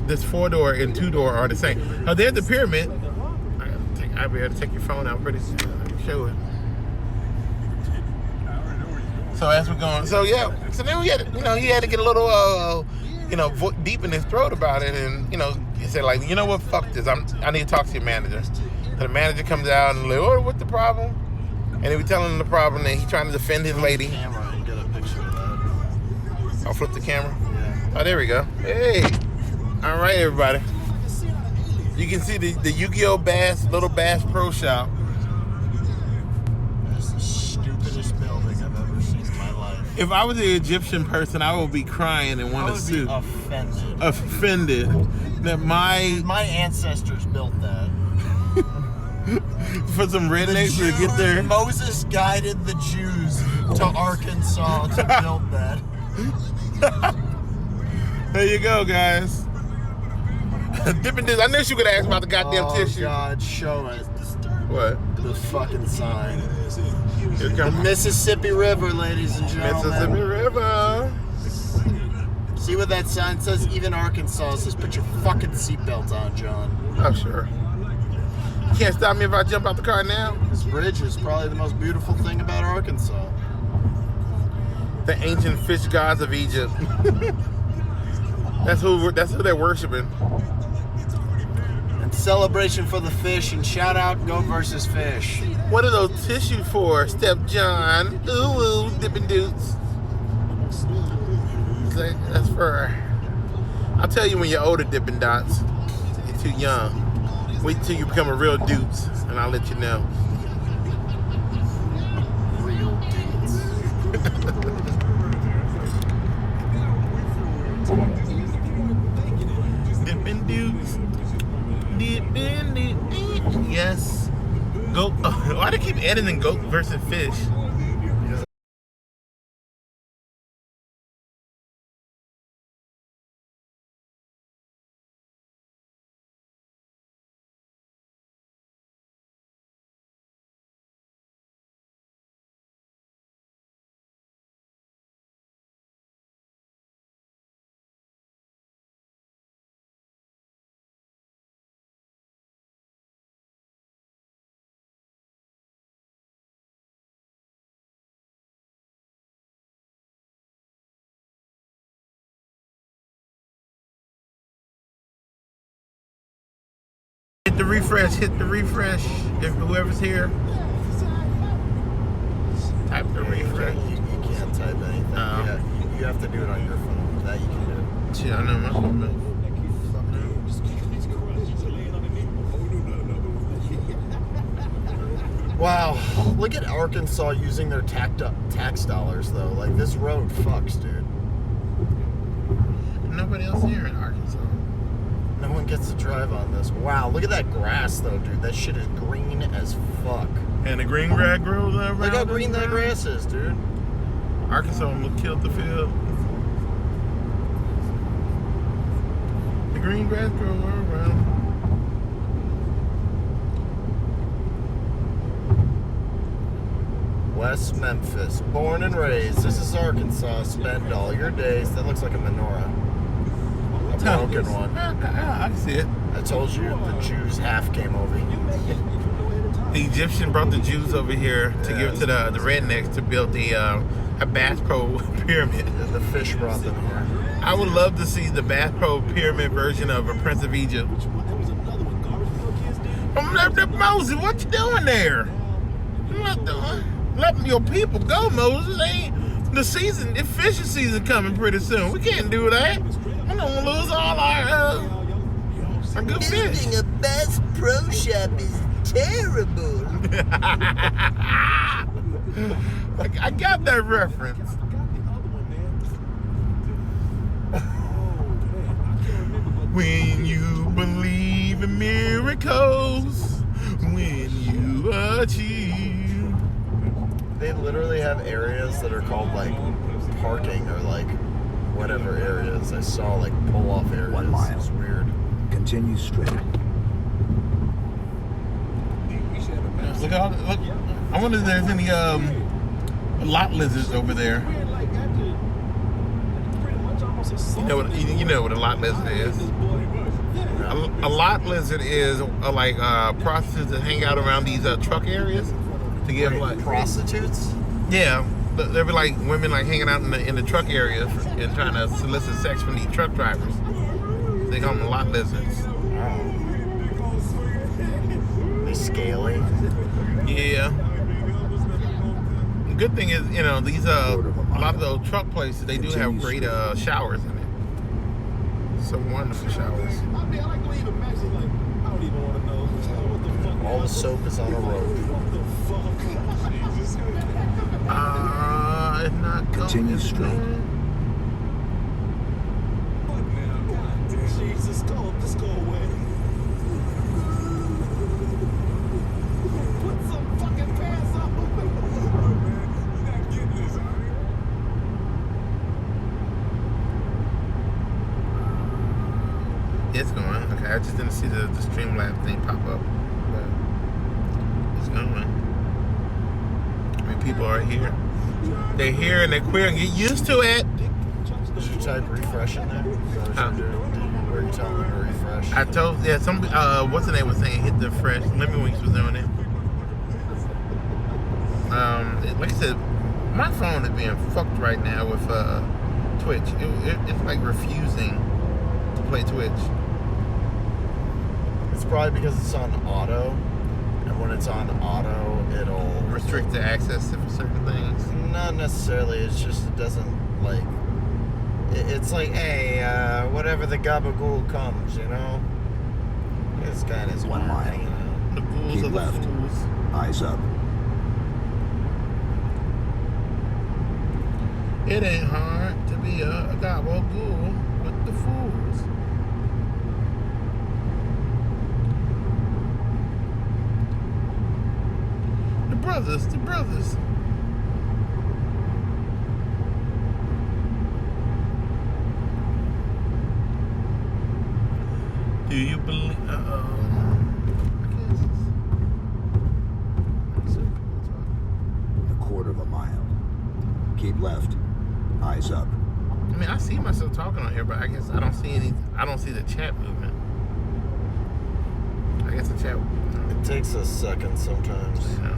this 4-door and 2-door are the same." Oh, there's the Pyramid. I'll be able to take your phone out pretty soon. I can show it. So as we're going, so yeah, so then he had to get a little, deep in his throat about it, and he said like, "You know what, fuck this. I need to talk to your manager." So the manager comes out and like, "Oh, what's the problem?" And he was telling him the problem, and he's trying to defend his lady. Camera and get a picture of that. I'll flip the camera. Yeah. Oh, there we go. Hey, all right, everybody. You can see the Yu-Gi-Oh! Little Bass Pro Shop. That's the stupidest building I've ever seen in my life. If I was an Egyptian person, I would be crying and I want to would be sue. offended. Offended that My ancestors built that. for some rednecks to get there. Moses guided the Jews to Arkansas to build that. There you go, guys. Dippin' Dudes. I knew she could ask about the goddamn Oh tissue. God, show us What? the fucking sign. Here The comes Mississippi River, ladies and gentlemen. Mississippi River. See what that sign says? Even Arkansas says, put your fucking seatbelt on, John. Oh, sure. You can't stop me if I jump out the car now. This bridge is probably the most beautiful thing about Arkansas. The ancient fish gods of Egypt. That's who they're worshiping. And celebration for the fish, and shout out Goat versus Fish. What are those tissues for, Step John? Ooh, Dippin' Dudes. That's for. I'll tell you when you're older, Dippin' Dots. You're too young. Wait till you become a real Dutes, and I'll let you know. Real dudes. Dippin' Dudes. Dippin' Dudes. Yes. Goat. Oh, why do they keep editing Goat versus Fish? Hit the refresh, if whoever's here. Type the refresh. You can't type anything. Oh. Yeah, you have to do it on your phone. That you can do. Shit, I know my phone. Wow, look at Arkansas using their tax dollars though. Like this road fucks, dude. Nobody else here in Arkansas. No one gets to drive on this. Wow, look at that grass though, dude. That shit is green as fuck. And the green grass grows around. Look how green that grass is, dude. Arkansas almost killed the field. The green grass grows around. West Memphis, born and raised. This is Arkansas. Spend all your days. That looks like a menorah. A broken one. I see it. I told you the Jews half came over here. The Egyptian brought the Jews over here to give to the rednecks to build a Bass Pro pyramid. The fish brought them here. I would love to see the Bass Pro pyramid version of a Prince of Egypt. Moses, what you doing there? What doing? Let your people go, Moses. Ain't the season? The fishing season coming pretty soon. We can't do that. I don't want to lose all our good fish. Building a Bass Pro Shop is terrible. I got that reference. When you believe in miracles, when you achieve. They literally have areas that are called like parking or like whatever areas. I saw like pull off areas. 1 mile. It's weird. Continue straight. Look, I wonder if there's any lot lizards over there. You know what a lot lizard is. A lot lizard is like prostitutes that hang out around these truck areas to give like Prostitutes? yeah. There'll be like women like hanging out in the truck areas and trying to solicit sex from these truck drivers. They call them lot lizards. They scaly. Yeah. The good thing is, these a lot of those truck places they do have great showers in it. Some wonderful showers. the soap is on a rope. It's not going. Continue straight. Jesus, go, just go away. Put some fucking pants on. You're not getting this, all right? It's going. Okay, I just didn't see the Streamlabs thing pop up. But it's going. I mean, people are here. They're here and they're queer and get used to it. Did you type refresh in there? Were you telling them to refresh? I told, yeah, some, what's the name was saying, hit the fresh. Lemmy Winks was doing it. Like I said, my phone is being fucked right now with Twitch. It's like refusing to play Twitch. It's probably because it's on auto, and when it's on auto, it'll Restrict the access to certain things. Not necessarily. It's just it doesn't like. It's like, hey, whatever the gabagool comes, you know. It's kind of 1 mile. you know. The ghouls Keep are the left. fools. Eyes up. It ain't hard to be a gabagool with the fools. The brothers. Do you believe? A quarter of a mile. Keep left. Eyes up. I mean, I see myself talking on here, but I guess I don't see any. I don't see the chat movement. I guess the chat. It takes a second sometimes. Yeah.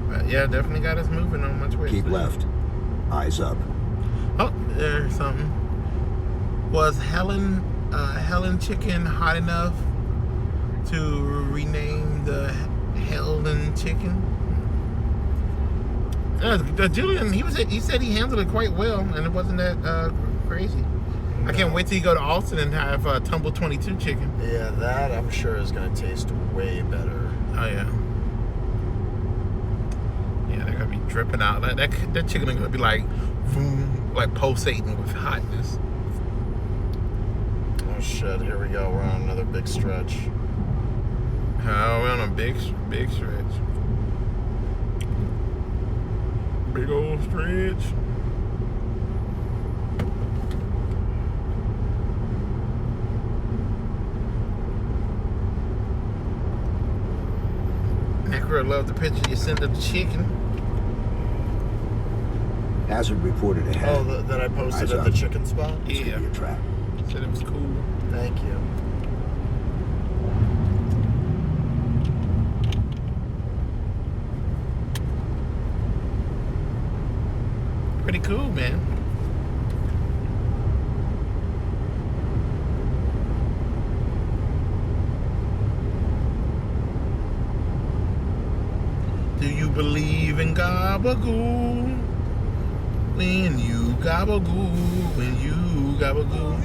But yeah, definitely got us moving on my Twitch. Keep left. Eyes up. Oh, there's something. Was Helen Chicken hot enough to rename the Helen Chicken? Julian, he said he handled it quite well, and it wasn't that crazy. I can't wait till you go to Austin and have Tumble 22 chicken. Yeah, that I'm sure is going to taste way better. Oh yeah. Yeah, they're gonna be dripping out. Like that chicken is gonna be like, boom, like pulsating with hotness. Oh shit! Here we go. We're on another big stretch. Oh, we're on a big stretch. Big old stretch. Necro loved the picture you sent of the chicken. Hazard reported ahead. Oh, that I posted Eyes at up. the chicken spot. This could Yeah. be a trap. Said it was cool. Thank you. Pretty cool, man. Do you believe in gabagool? When you gabagool, when you gabagool.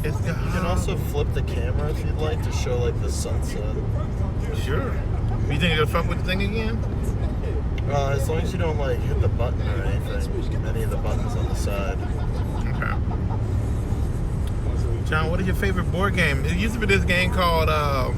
It's You can also flip the camera if you'd like to show like the sunset. Sure. You think it'll fuck with the thing again? As long as you don't like hit the button or anything, any of the buttons on the side. Okay. John, what is your favorite board game? It used to be this game called,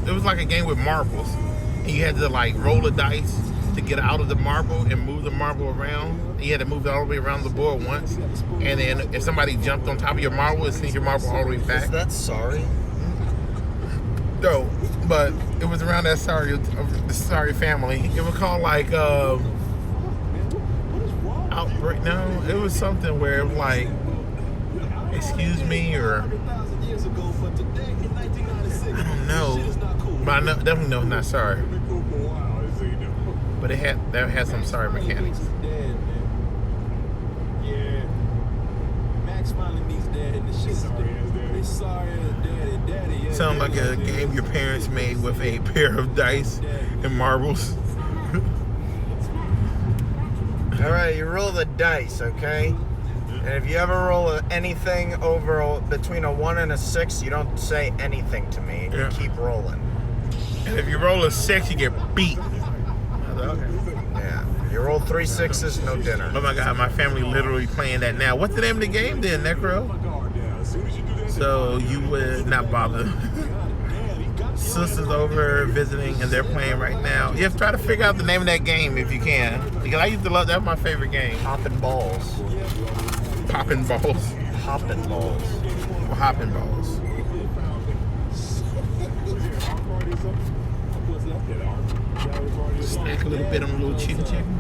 it was like a game with marbles. And you had to like roll a dice to get out of the marble and move the marble around. And you had to move it all the way around the board once. And then if somebody jumped on top of your marble, it sends your marble all the way back. Is that sorry? No, but it was around that the sorry family. It was called like, Outbreak. No, it was something where it was like, excuse me, or I don't know, but I know, definitely know it's not sorry. But that had some sorry mechanics. Yeah. Max finally meets dad and the shit's they sorry as daddy. Yeah, Sound like a game your parents made with a pair of dice and marbles. All right, you roll the dice, okay? And if you ever roll anything over between a 1 and a 6, you don't say anything to me. Yeah. You keep rolling. And if you roll a 6, you get beat. Yeah. You roll 3 6s, no dinner. Oh my God, my family literally playing that now. What's the name of the game then, Necro? So you would not bother. Sisters over visiting and they're playing right now. You have to try to figure out the name of that game if you can. Because I used to love that. Was my favorite game. Hopping balls. Popping balls. Hopping balls. Hopping balls. Snack a little bit on a little chicken chicken.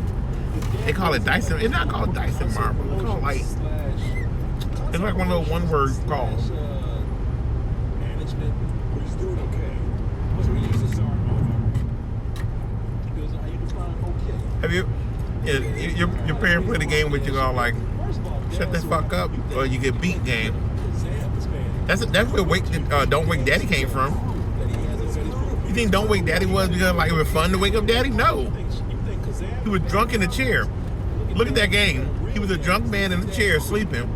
They call it Dyson. It's not called Dyson Marble. It's called like, it's like one little one word call. Management. But he's doing okay. What's the reason? Sorry, motherfucker. Because how you define okay? Have you, your parents play the game with you all like, shut the fuck up or you get beat game. That's where Don't Wake Daddy came from. You think Don't Wake Daddy was because like it was fun to wake up Daddy? No. He was drunk in the chair. Look at that game. He was a drunk man in the chair sleeping.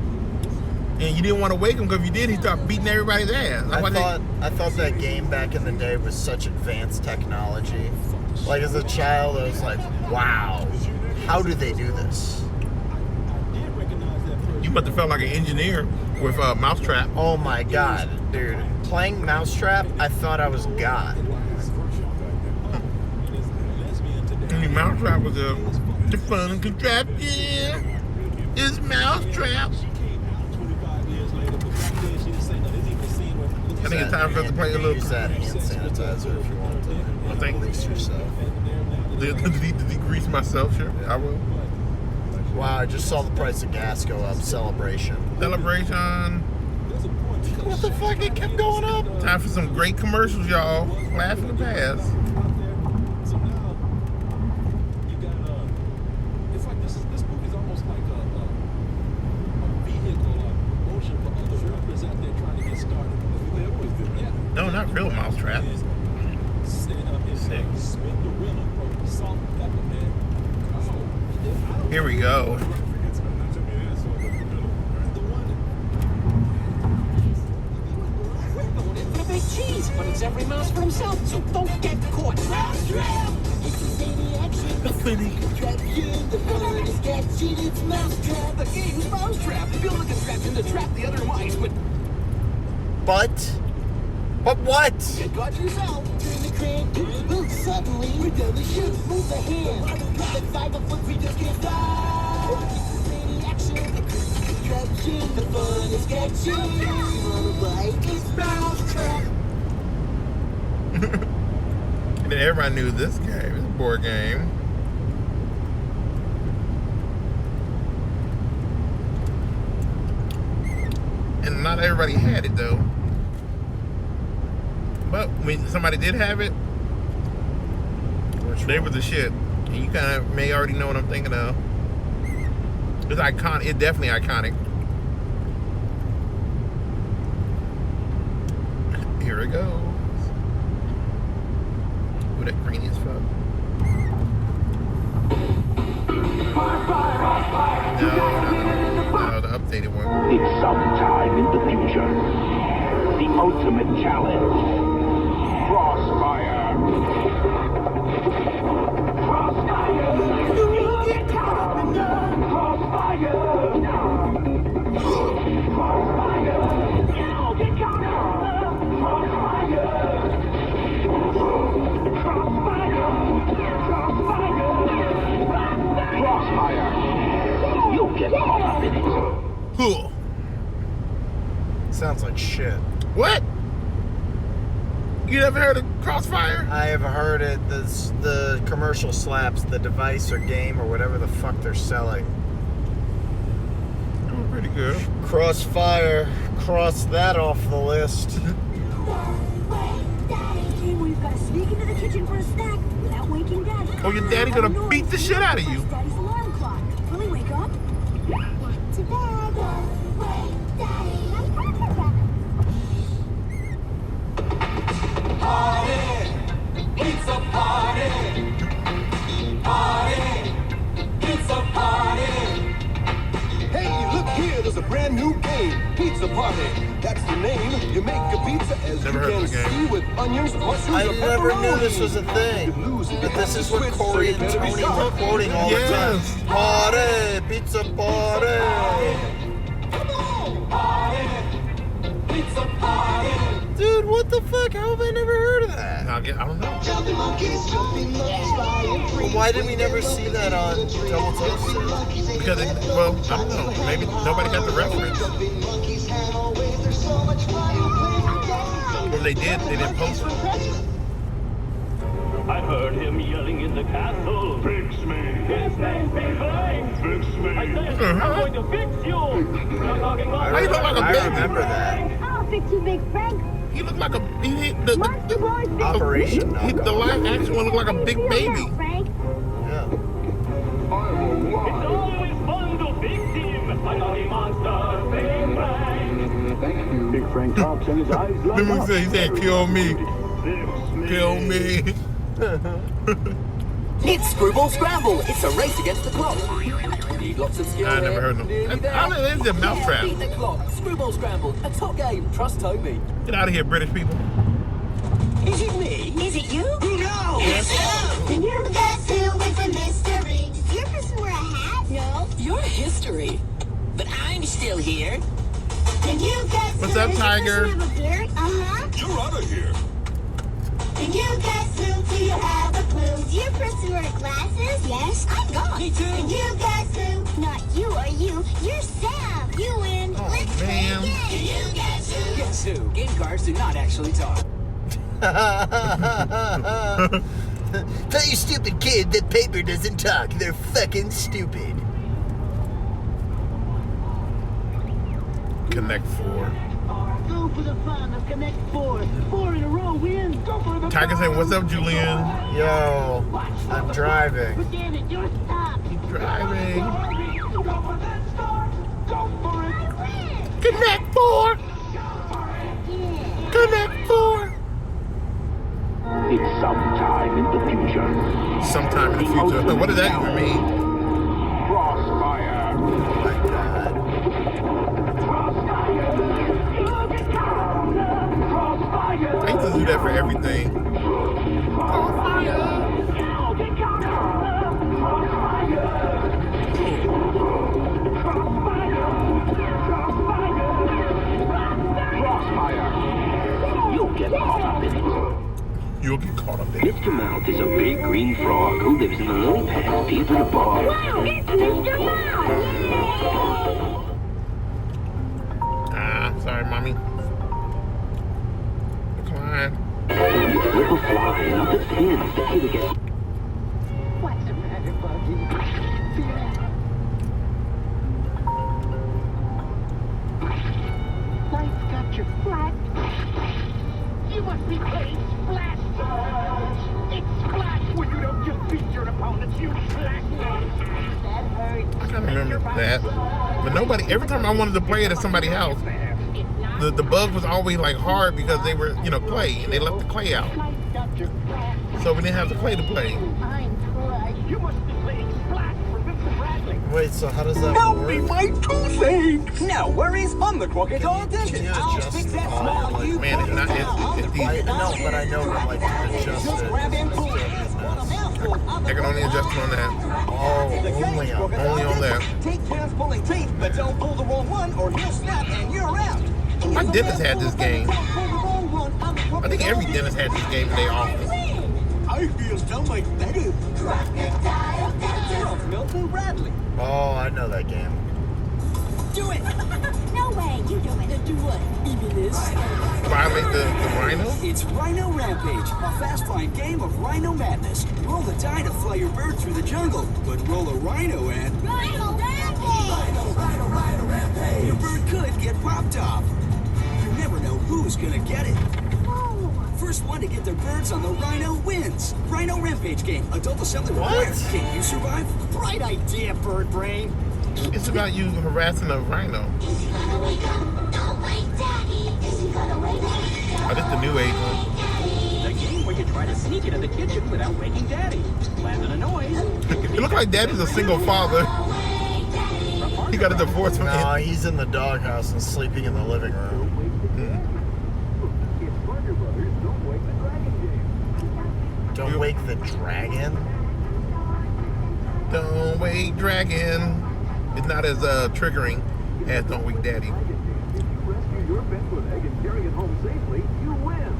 And you didn't want to wake him because if you did, he'd start beating everybody's ass. I thought that game back in the day was such advanced technology. Like as a child, I was like, wow, how do they do this? You must have felt like an engineer with Mousetrap. Oh my God, dude. Playing Mousetrap, I thought I was God. And Mousetrap was the fun contraption. It's Mousetrap. I think it's time for us to play a little. Use that hand sanitizer if you want to I think release yourself. to degrease myself, sure. I will. Wow, I just saw the price of gas go up. Celebration. Celebration. What the fuck? It kept going up. Time for some great commercials, y'all. Laugh in the past. So now you got it's like this movie's almost like a vehicle, a motion for other rappers out there trying to get started. They always do. Yeah. No, not real Mousetrap. Stand up and Sick. spin the wheel or salt and pepper, man. Here we go. It's a big cheese, but it's every mouse for himself, so don't get caught. Mousetrap! It's the same action. The contraption, the fun is catching. It's Mousetrap. The game's Mousetrap. Build a contraption to trap the other mice, but But what? you got yourself. Turn the crank, boom, suddenly we're down the chute. Move the hand. The 5 foot, we just can't stop. It's the same action. The contraption, the fun is catching. On a bike, it's Mousetrap. And then everybody knew this game. It's a board game. And not everybody had it though. But when somebody did have it, they were the shit. And you kind of may already know what I'm thinking of. It's iconic. It's definitely iconic. Here it goes. Ooh, that grainy as fuck. No, the updated one. It's sometime in the future. The ultimate challenge. Crossfire. Crossfire. You get caught up in love. Crossfire. Crossfire. You get caught up in love. Crossfire. Crossfire. Crossfire. Crossfire. You get caught up in it. Huh. Sounds like shit. What? You never heard of Crossfire? I have heard it. The commercial slaps the device or game or whatever the fuck they're selling. Oh, pretty good. Crossfire. Cross that off the list. We've got to sneak into the kitchen for a snack without waking Daddy. Oh, your daddy gonna beat the shit out of you. That's Daddy's alarm clock. Will he wake up? Back to bed. Wake Daddy. I'm perfect. Party! It's a party! Party! It's a party! Hey, look here. Hey, Pizza Party. That's the name. You make a pizza as Never heard you of can the game. see with onions, mushrooms, I and never knew pepperoni. this was a thing. But this is what Corey and Tony were quoting all the time. Yes. Party, pizza party. Dude, what the fuck? How have I never heard of that? I don't know. Well, why did we never see that on Double Toasted? Because, I don't know. Maybe nobody got the reference. Or they didn't post it. I heard him yelling in the castle. Fix me. His name's Big Bang. Fix me. I said, I'm going to fix you. I'm talking about Why you look like a I baby? remember that. I'll fix you, Big Frank. He looked like a Monster Boy's big Operation the knockoff. live action one looked like a big baby. Frank. Yeah. It's always fun to fix him. I got a monster, Big Bang. Thank you. Big Frank talks and his eyes light Let me up. say, he said, kill me. Kill me. It's Screwball Scramble. It's a race against the clock. Need lots of skill. I never heard of them. I don't know, it's a mousetrap. Beat the clock. Screwball Scramble. A top game. Trust Toby. Get out of here, British people. Is it me? Is it you? No. Yes. And you guess who is a mystery? Does your person wear a hat? No. You're history. But I'm still here. And you guess What's who up, does your Tiger? person have a beard? Uh-huh. You're out of here. And you guess who? Do you have a clue? Does your person wear glasses? Yes. I'm gone. Me too. And you guess who? Not you or you. You're Sam. You win. Let's play man. again. You guess who? Guess who? Game cards do not actually talk. Tell you stupid kid that paper doesn't talk. They're fucking stupid. Connect 4. Go for the fun of Connect 4. 4 in a row wins. Go for the Tiger said, what's up, Julian? Yo, I'm driving. Forget it, you're stopped. Driving. Go for that start. Go for it. Connect 4. Connect 4. It's sometime in the future. Sometime in the future. What does that even mean? Crossfire. Oh my god. I used to do that for everything. You'll get caught up in it. You'll get caught up in it. Mr. Mouth is a big green frog who lives in the lily pad deep in the bog. Wow, it's Mr. Mouse. Sorry, mommy. Decline. You flip a fly and up its fins to see the get. What's the matter, Buggy? Life's got you flat. You must be playing Splash Bros. It's Splash where you don't just beat your opponents, you slash them. That hurts. I kind of remember that. But nobody, every time I wanted to play it at somebody's house, the bug was always like hard because they were, clay, and they left the clay out. So we didn't have the clay to play. I'm Flash. You must be playing Splash for Mr. Bradley. Wait, so how does that Help work? me, my toothache! No worries, I'm the crocodile dentist. you I'll adjust fix that all, smile like, you Man, it's not, it's I easy. know, but I know that like to adjust just it. grab and pull. What a mouthful. I'm I the can only adjust it on that. Oh, The only cage on crocodile only on dentist. Take turns pulling teeth, but don't pull the wrong one or he'll snap and you're out. My dentist had this game. I think every dentist had this game in their office. I feel so much better. From Milton Bradley. Oh, I know that game. Do it. No way, you do it. Do what? Even this? Violate the rhino? It's Rhino Rampage, a fast-flying game of Rhino Madness. Roll the die to fly your bird through the jungle, but roll a rhino and Rhino Rampage! your bird could get popped off. You never know who's gonna get it. Oh. First one to get their birds on the rhino wins. Rhino Rampage game. Adult assembly required. What? Can you survive? Bright idea, bird brain. It's about you harassing a rhino. Is he gonna wake up? Don't wake Daddy. Is he gonna wake up? Oh, this is the new age one. The game where you try to sneak into the kitchen without waking Daddy. Land in a noise. It looked like Daddy's a single father. He He got a divorce from No, he's in the doghouse and sleeping in the living room. Don't wake the dragon? Don't Wake Dragon. It's not as triggering as Don't Wake Daddy. Rescue your pet with egg and carry it home safely, you win.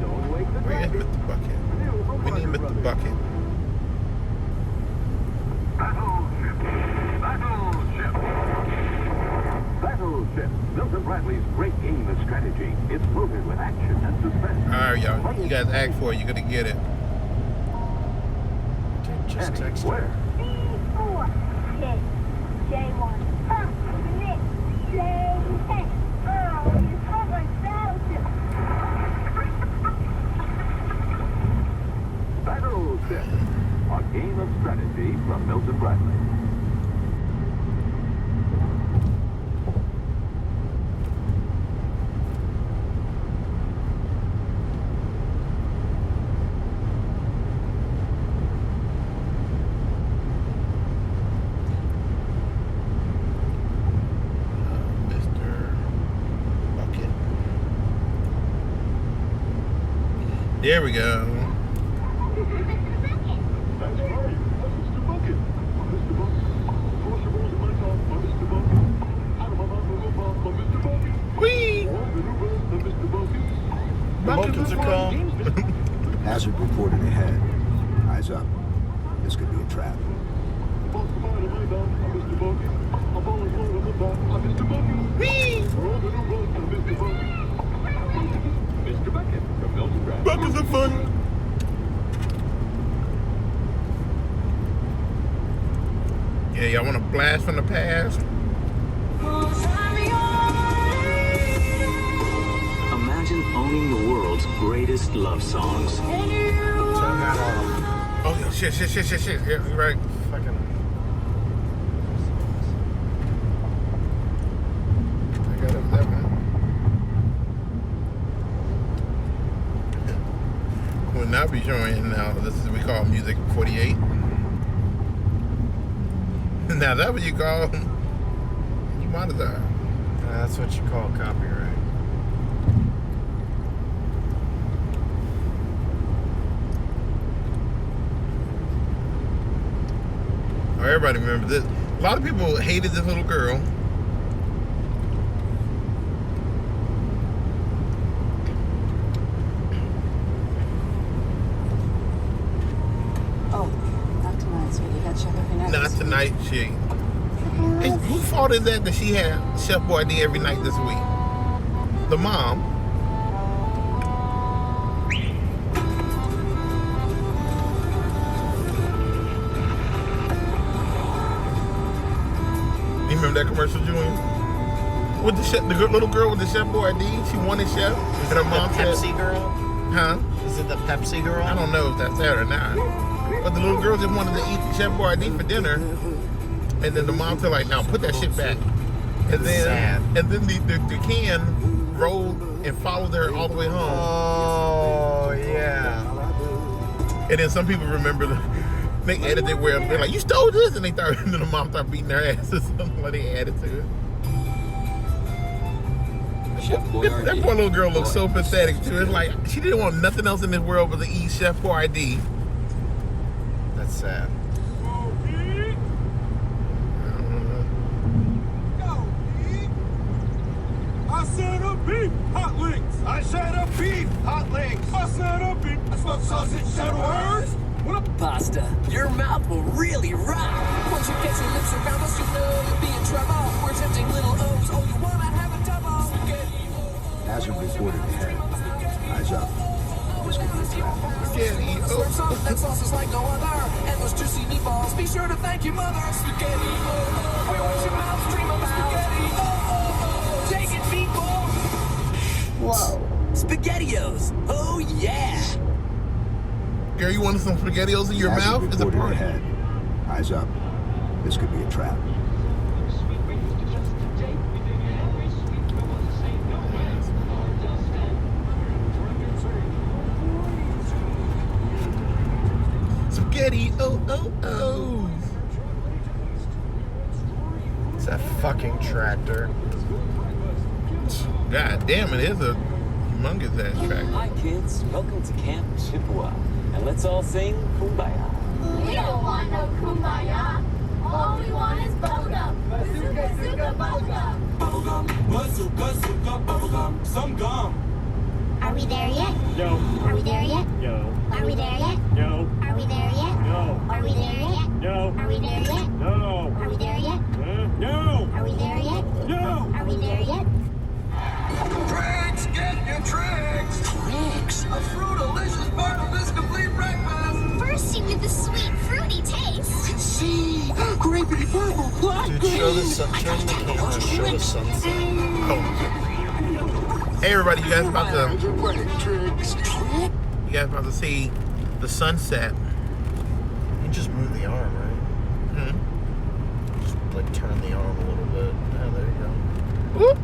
Don't wake the Where is dragon. Mr. Bucket? We need Mr. Bucket. Battleship. Milton Bradley's great game of strategy. It's loaded with action and suspense. All right, y'all. You guys asked for it. You're gonna get it. Just text her. B4, hit, J1, commit, J10. Oh, you covered battleship. Battleship. A game of strategy from Milton Bradley. Mr. Bucket. There we go. That's right. Mr. Bucket. Mr. Bucket. Cross the rules of my talk by Mr. Bucket. Out of my mouth, by Mr. Bucket. Whee! All the new rules by Mr. Bucket. The Buckets are come. Hazard reported ahead. Eyes up. This could be a trap. False command of my mouth by Mr. Bucket. I'm falling low on the back by Mr. Bucket. Whee! All the new rules by Mr. Bucket. Mr. Bucket from Milton Bradley. Buckets are fun. Yeah, y'all want to blast from the past? Imagine owning the world's greatest love songs. Turn that off. Oh, yeah, shit. Yeah, you're right. Fucking. I got up that one. Will not be showing now. This is what we call Music 48. Now that what you call monetize. That's what you call copyright. Oh, everybody remember this. A lot of people hated this little girl. Oh, not tonight, sweetie. You got Chef every night. Not tonight, she. And whose fault is that she had Chef Boyardee every night this week? The mom. You remember that commercial, Julian? With the chef, little girl with the Chef Boyardee, she wanted Chef, and her mom said, Pepsi girl? "Huh? Is it the Pepsi girl? I don't know if that's that or not." But the little girl just wanted to eat Chef Boyardee for dinner, and then the mom said, "Like, now put that shit back." And then, Sad. and then the can rolled and followed her all the way home. Oh, yeah. And then some people remember they edited where they're like, "You stole this," and they thought, and then the mom started beating her ass or something like they added to it. That poor little girl looks so pathetic too. It's like she didn't want nothing else in this world but to eat Chef Boyardee. That's sad. I said a beef hot links. I said a beef hot links. I said a beef. I smoked sausage 7 words. Pasta, your mouth will really rock. Once you get your lips around us, you know you'll be in trouble. We're tempting little O's. Oh, you wanna have a double? Spaghetti. Hazard reported ahead. Eyes up. This could be a trap. Slurp sauce, that sauce is like no other. And those juicy meatballs, be sure to thank your mother. Spaghetti. Where was your mouth dream about? Spaghetti. Take it, people. Whoa. SpaghettiOs. Oh, yeah. Girl, you wanted some SpaghettiOs in your Hazard mouth? It's a reported party. ahead. Eyes up. This could be a trap. Spaghetti, oh, oh, oh. It's that fucking tractor. God damn, it is a humongous ass track. Hi kids, welcome to Camp Chippewa. And let's all sing Kumbaya. We don't want no kumbaya. All we want is bubblegum. Bazooka, bazooka, bubblegum. Bubblegum, bazooka, bazooka, bubblegum, some gum. Are we there yet? No. Are we there yet? No. Are we there yet? No. Are we there yet? No. Are we there yet? No. Are we there yet? No. Are we there yet? No. Are we there yet? No. Are we there yet? Tricks, get your tricks. Tricks? A fruit-alicious part of this complete breakfast. Bursting with the sweet, fruity taste. You can see grapey purple black. Dude, show the sun. Turn the camera and show the sunset. Oh. Hey everybody, you guys about to see the sunset. You just move the arm, right? Mm-hmm. Just like turn the arm a little bit. Yeah, there you go. Whoop.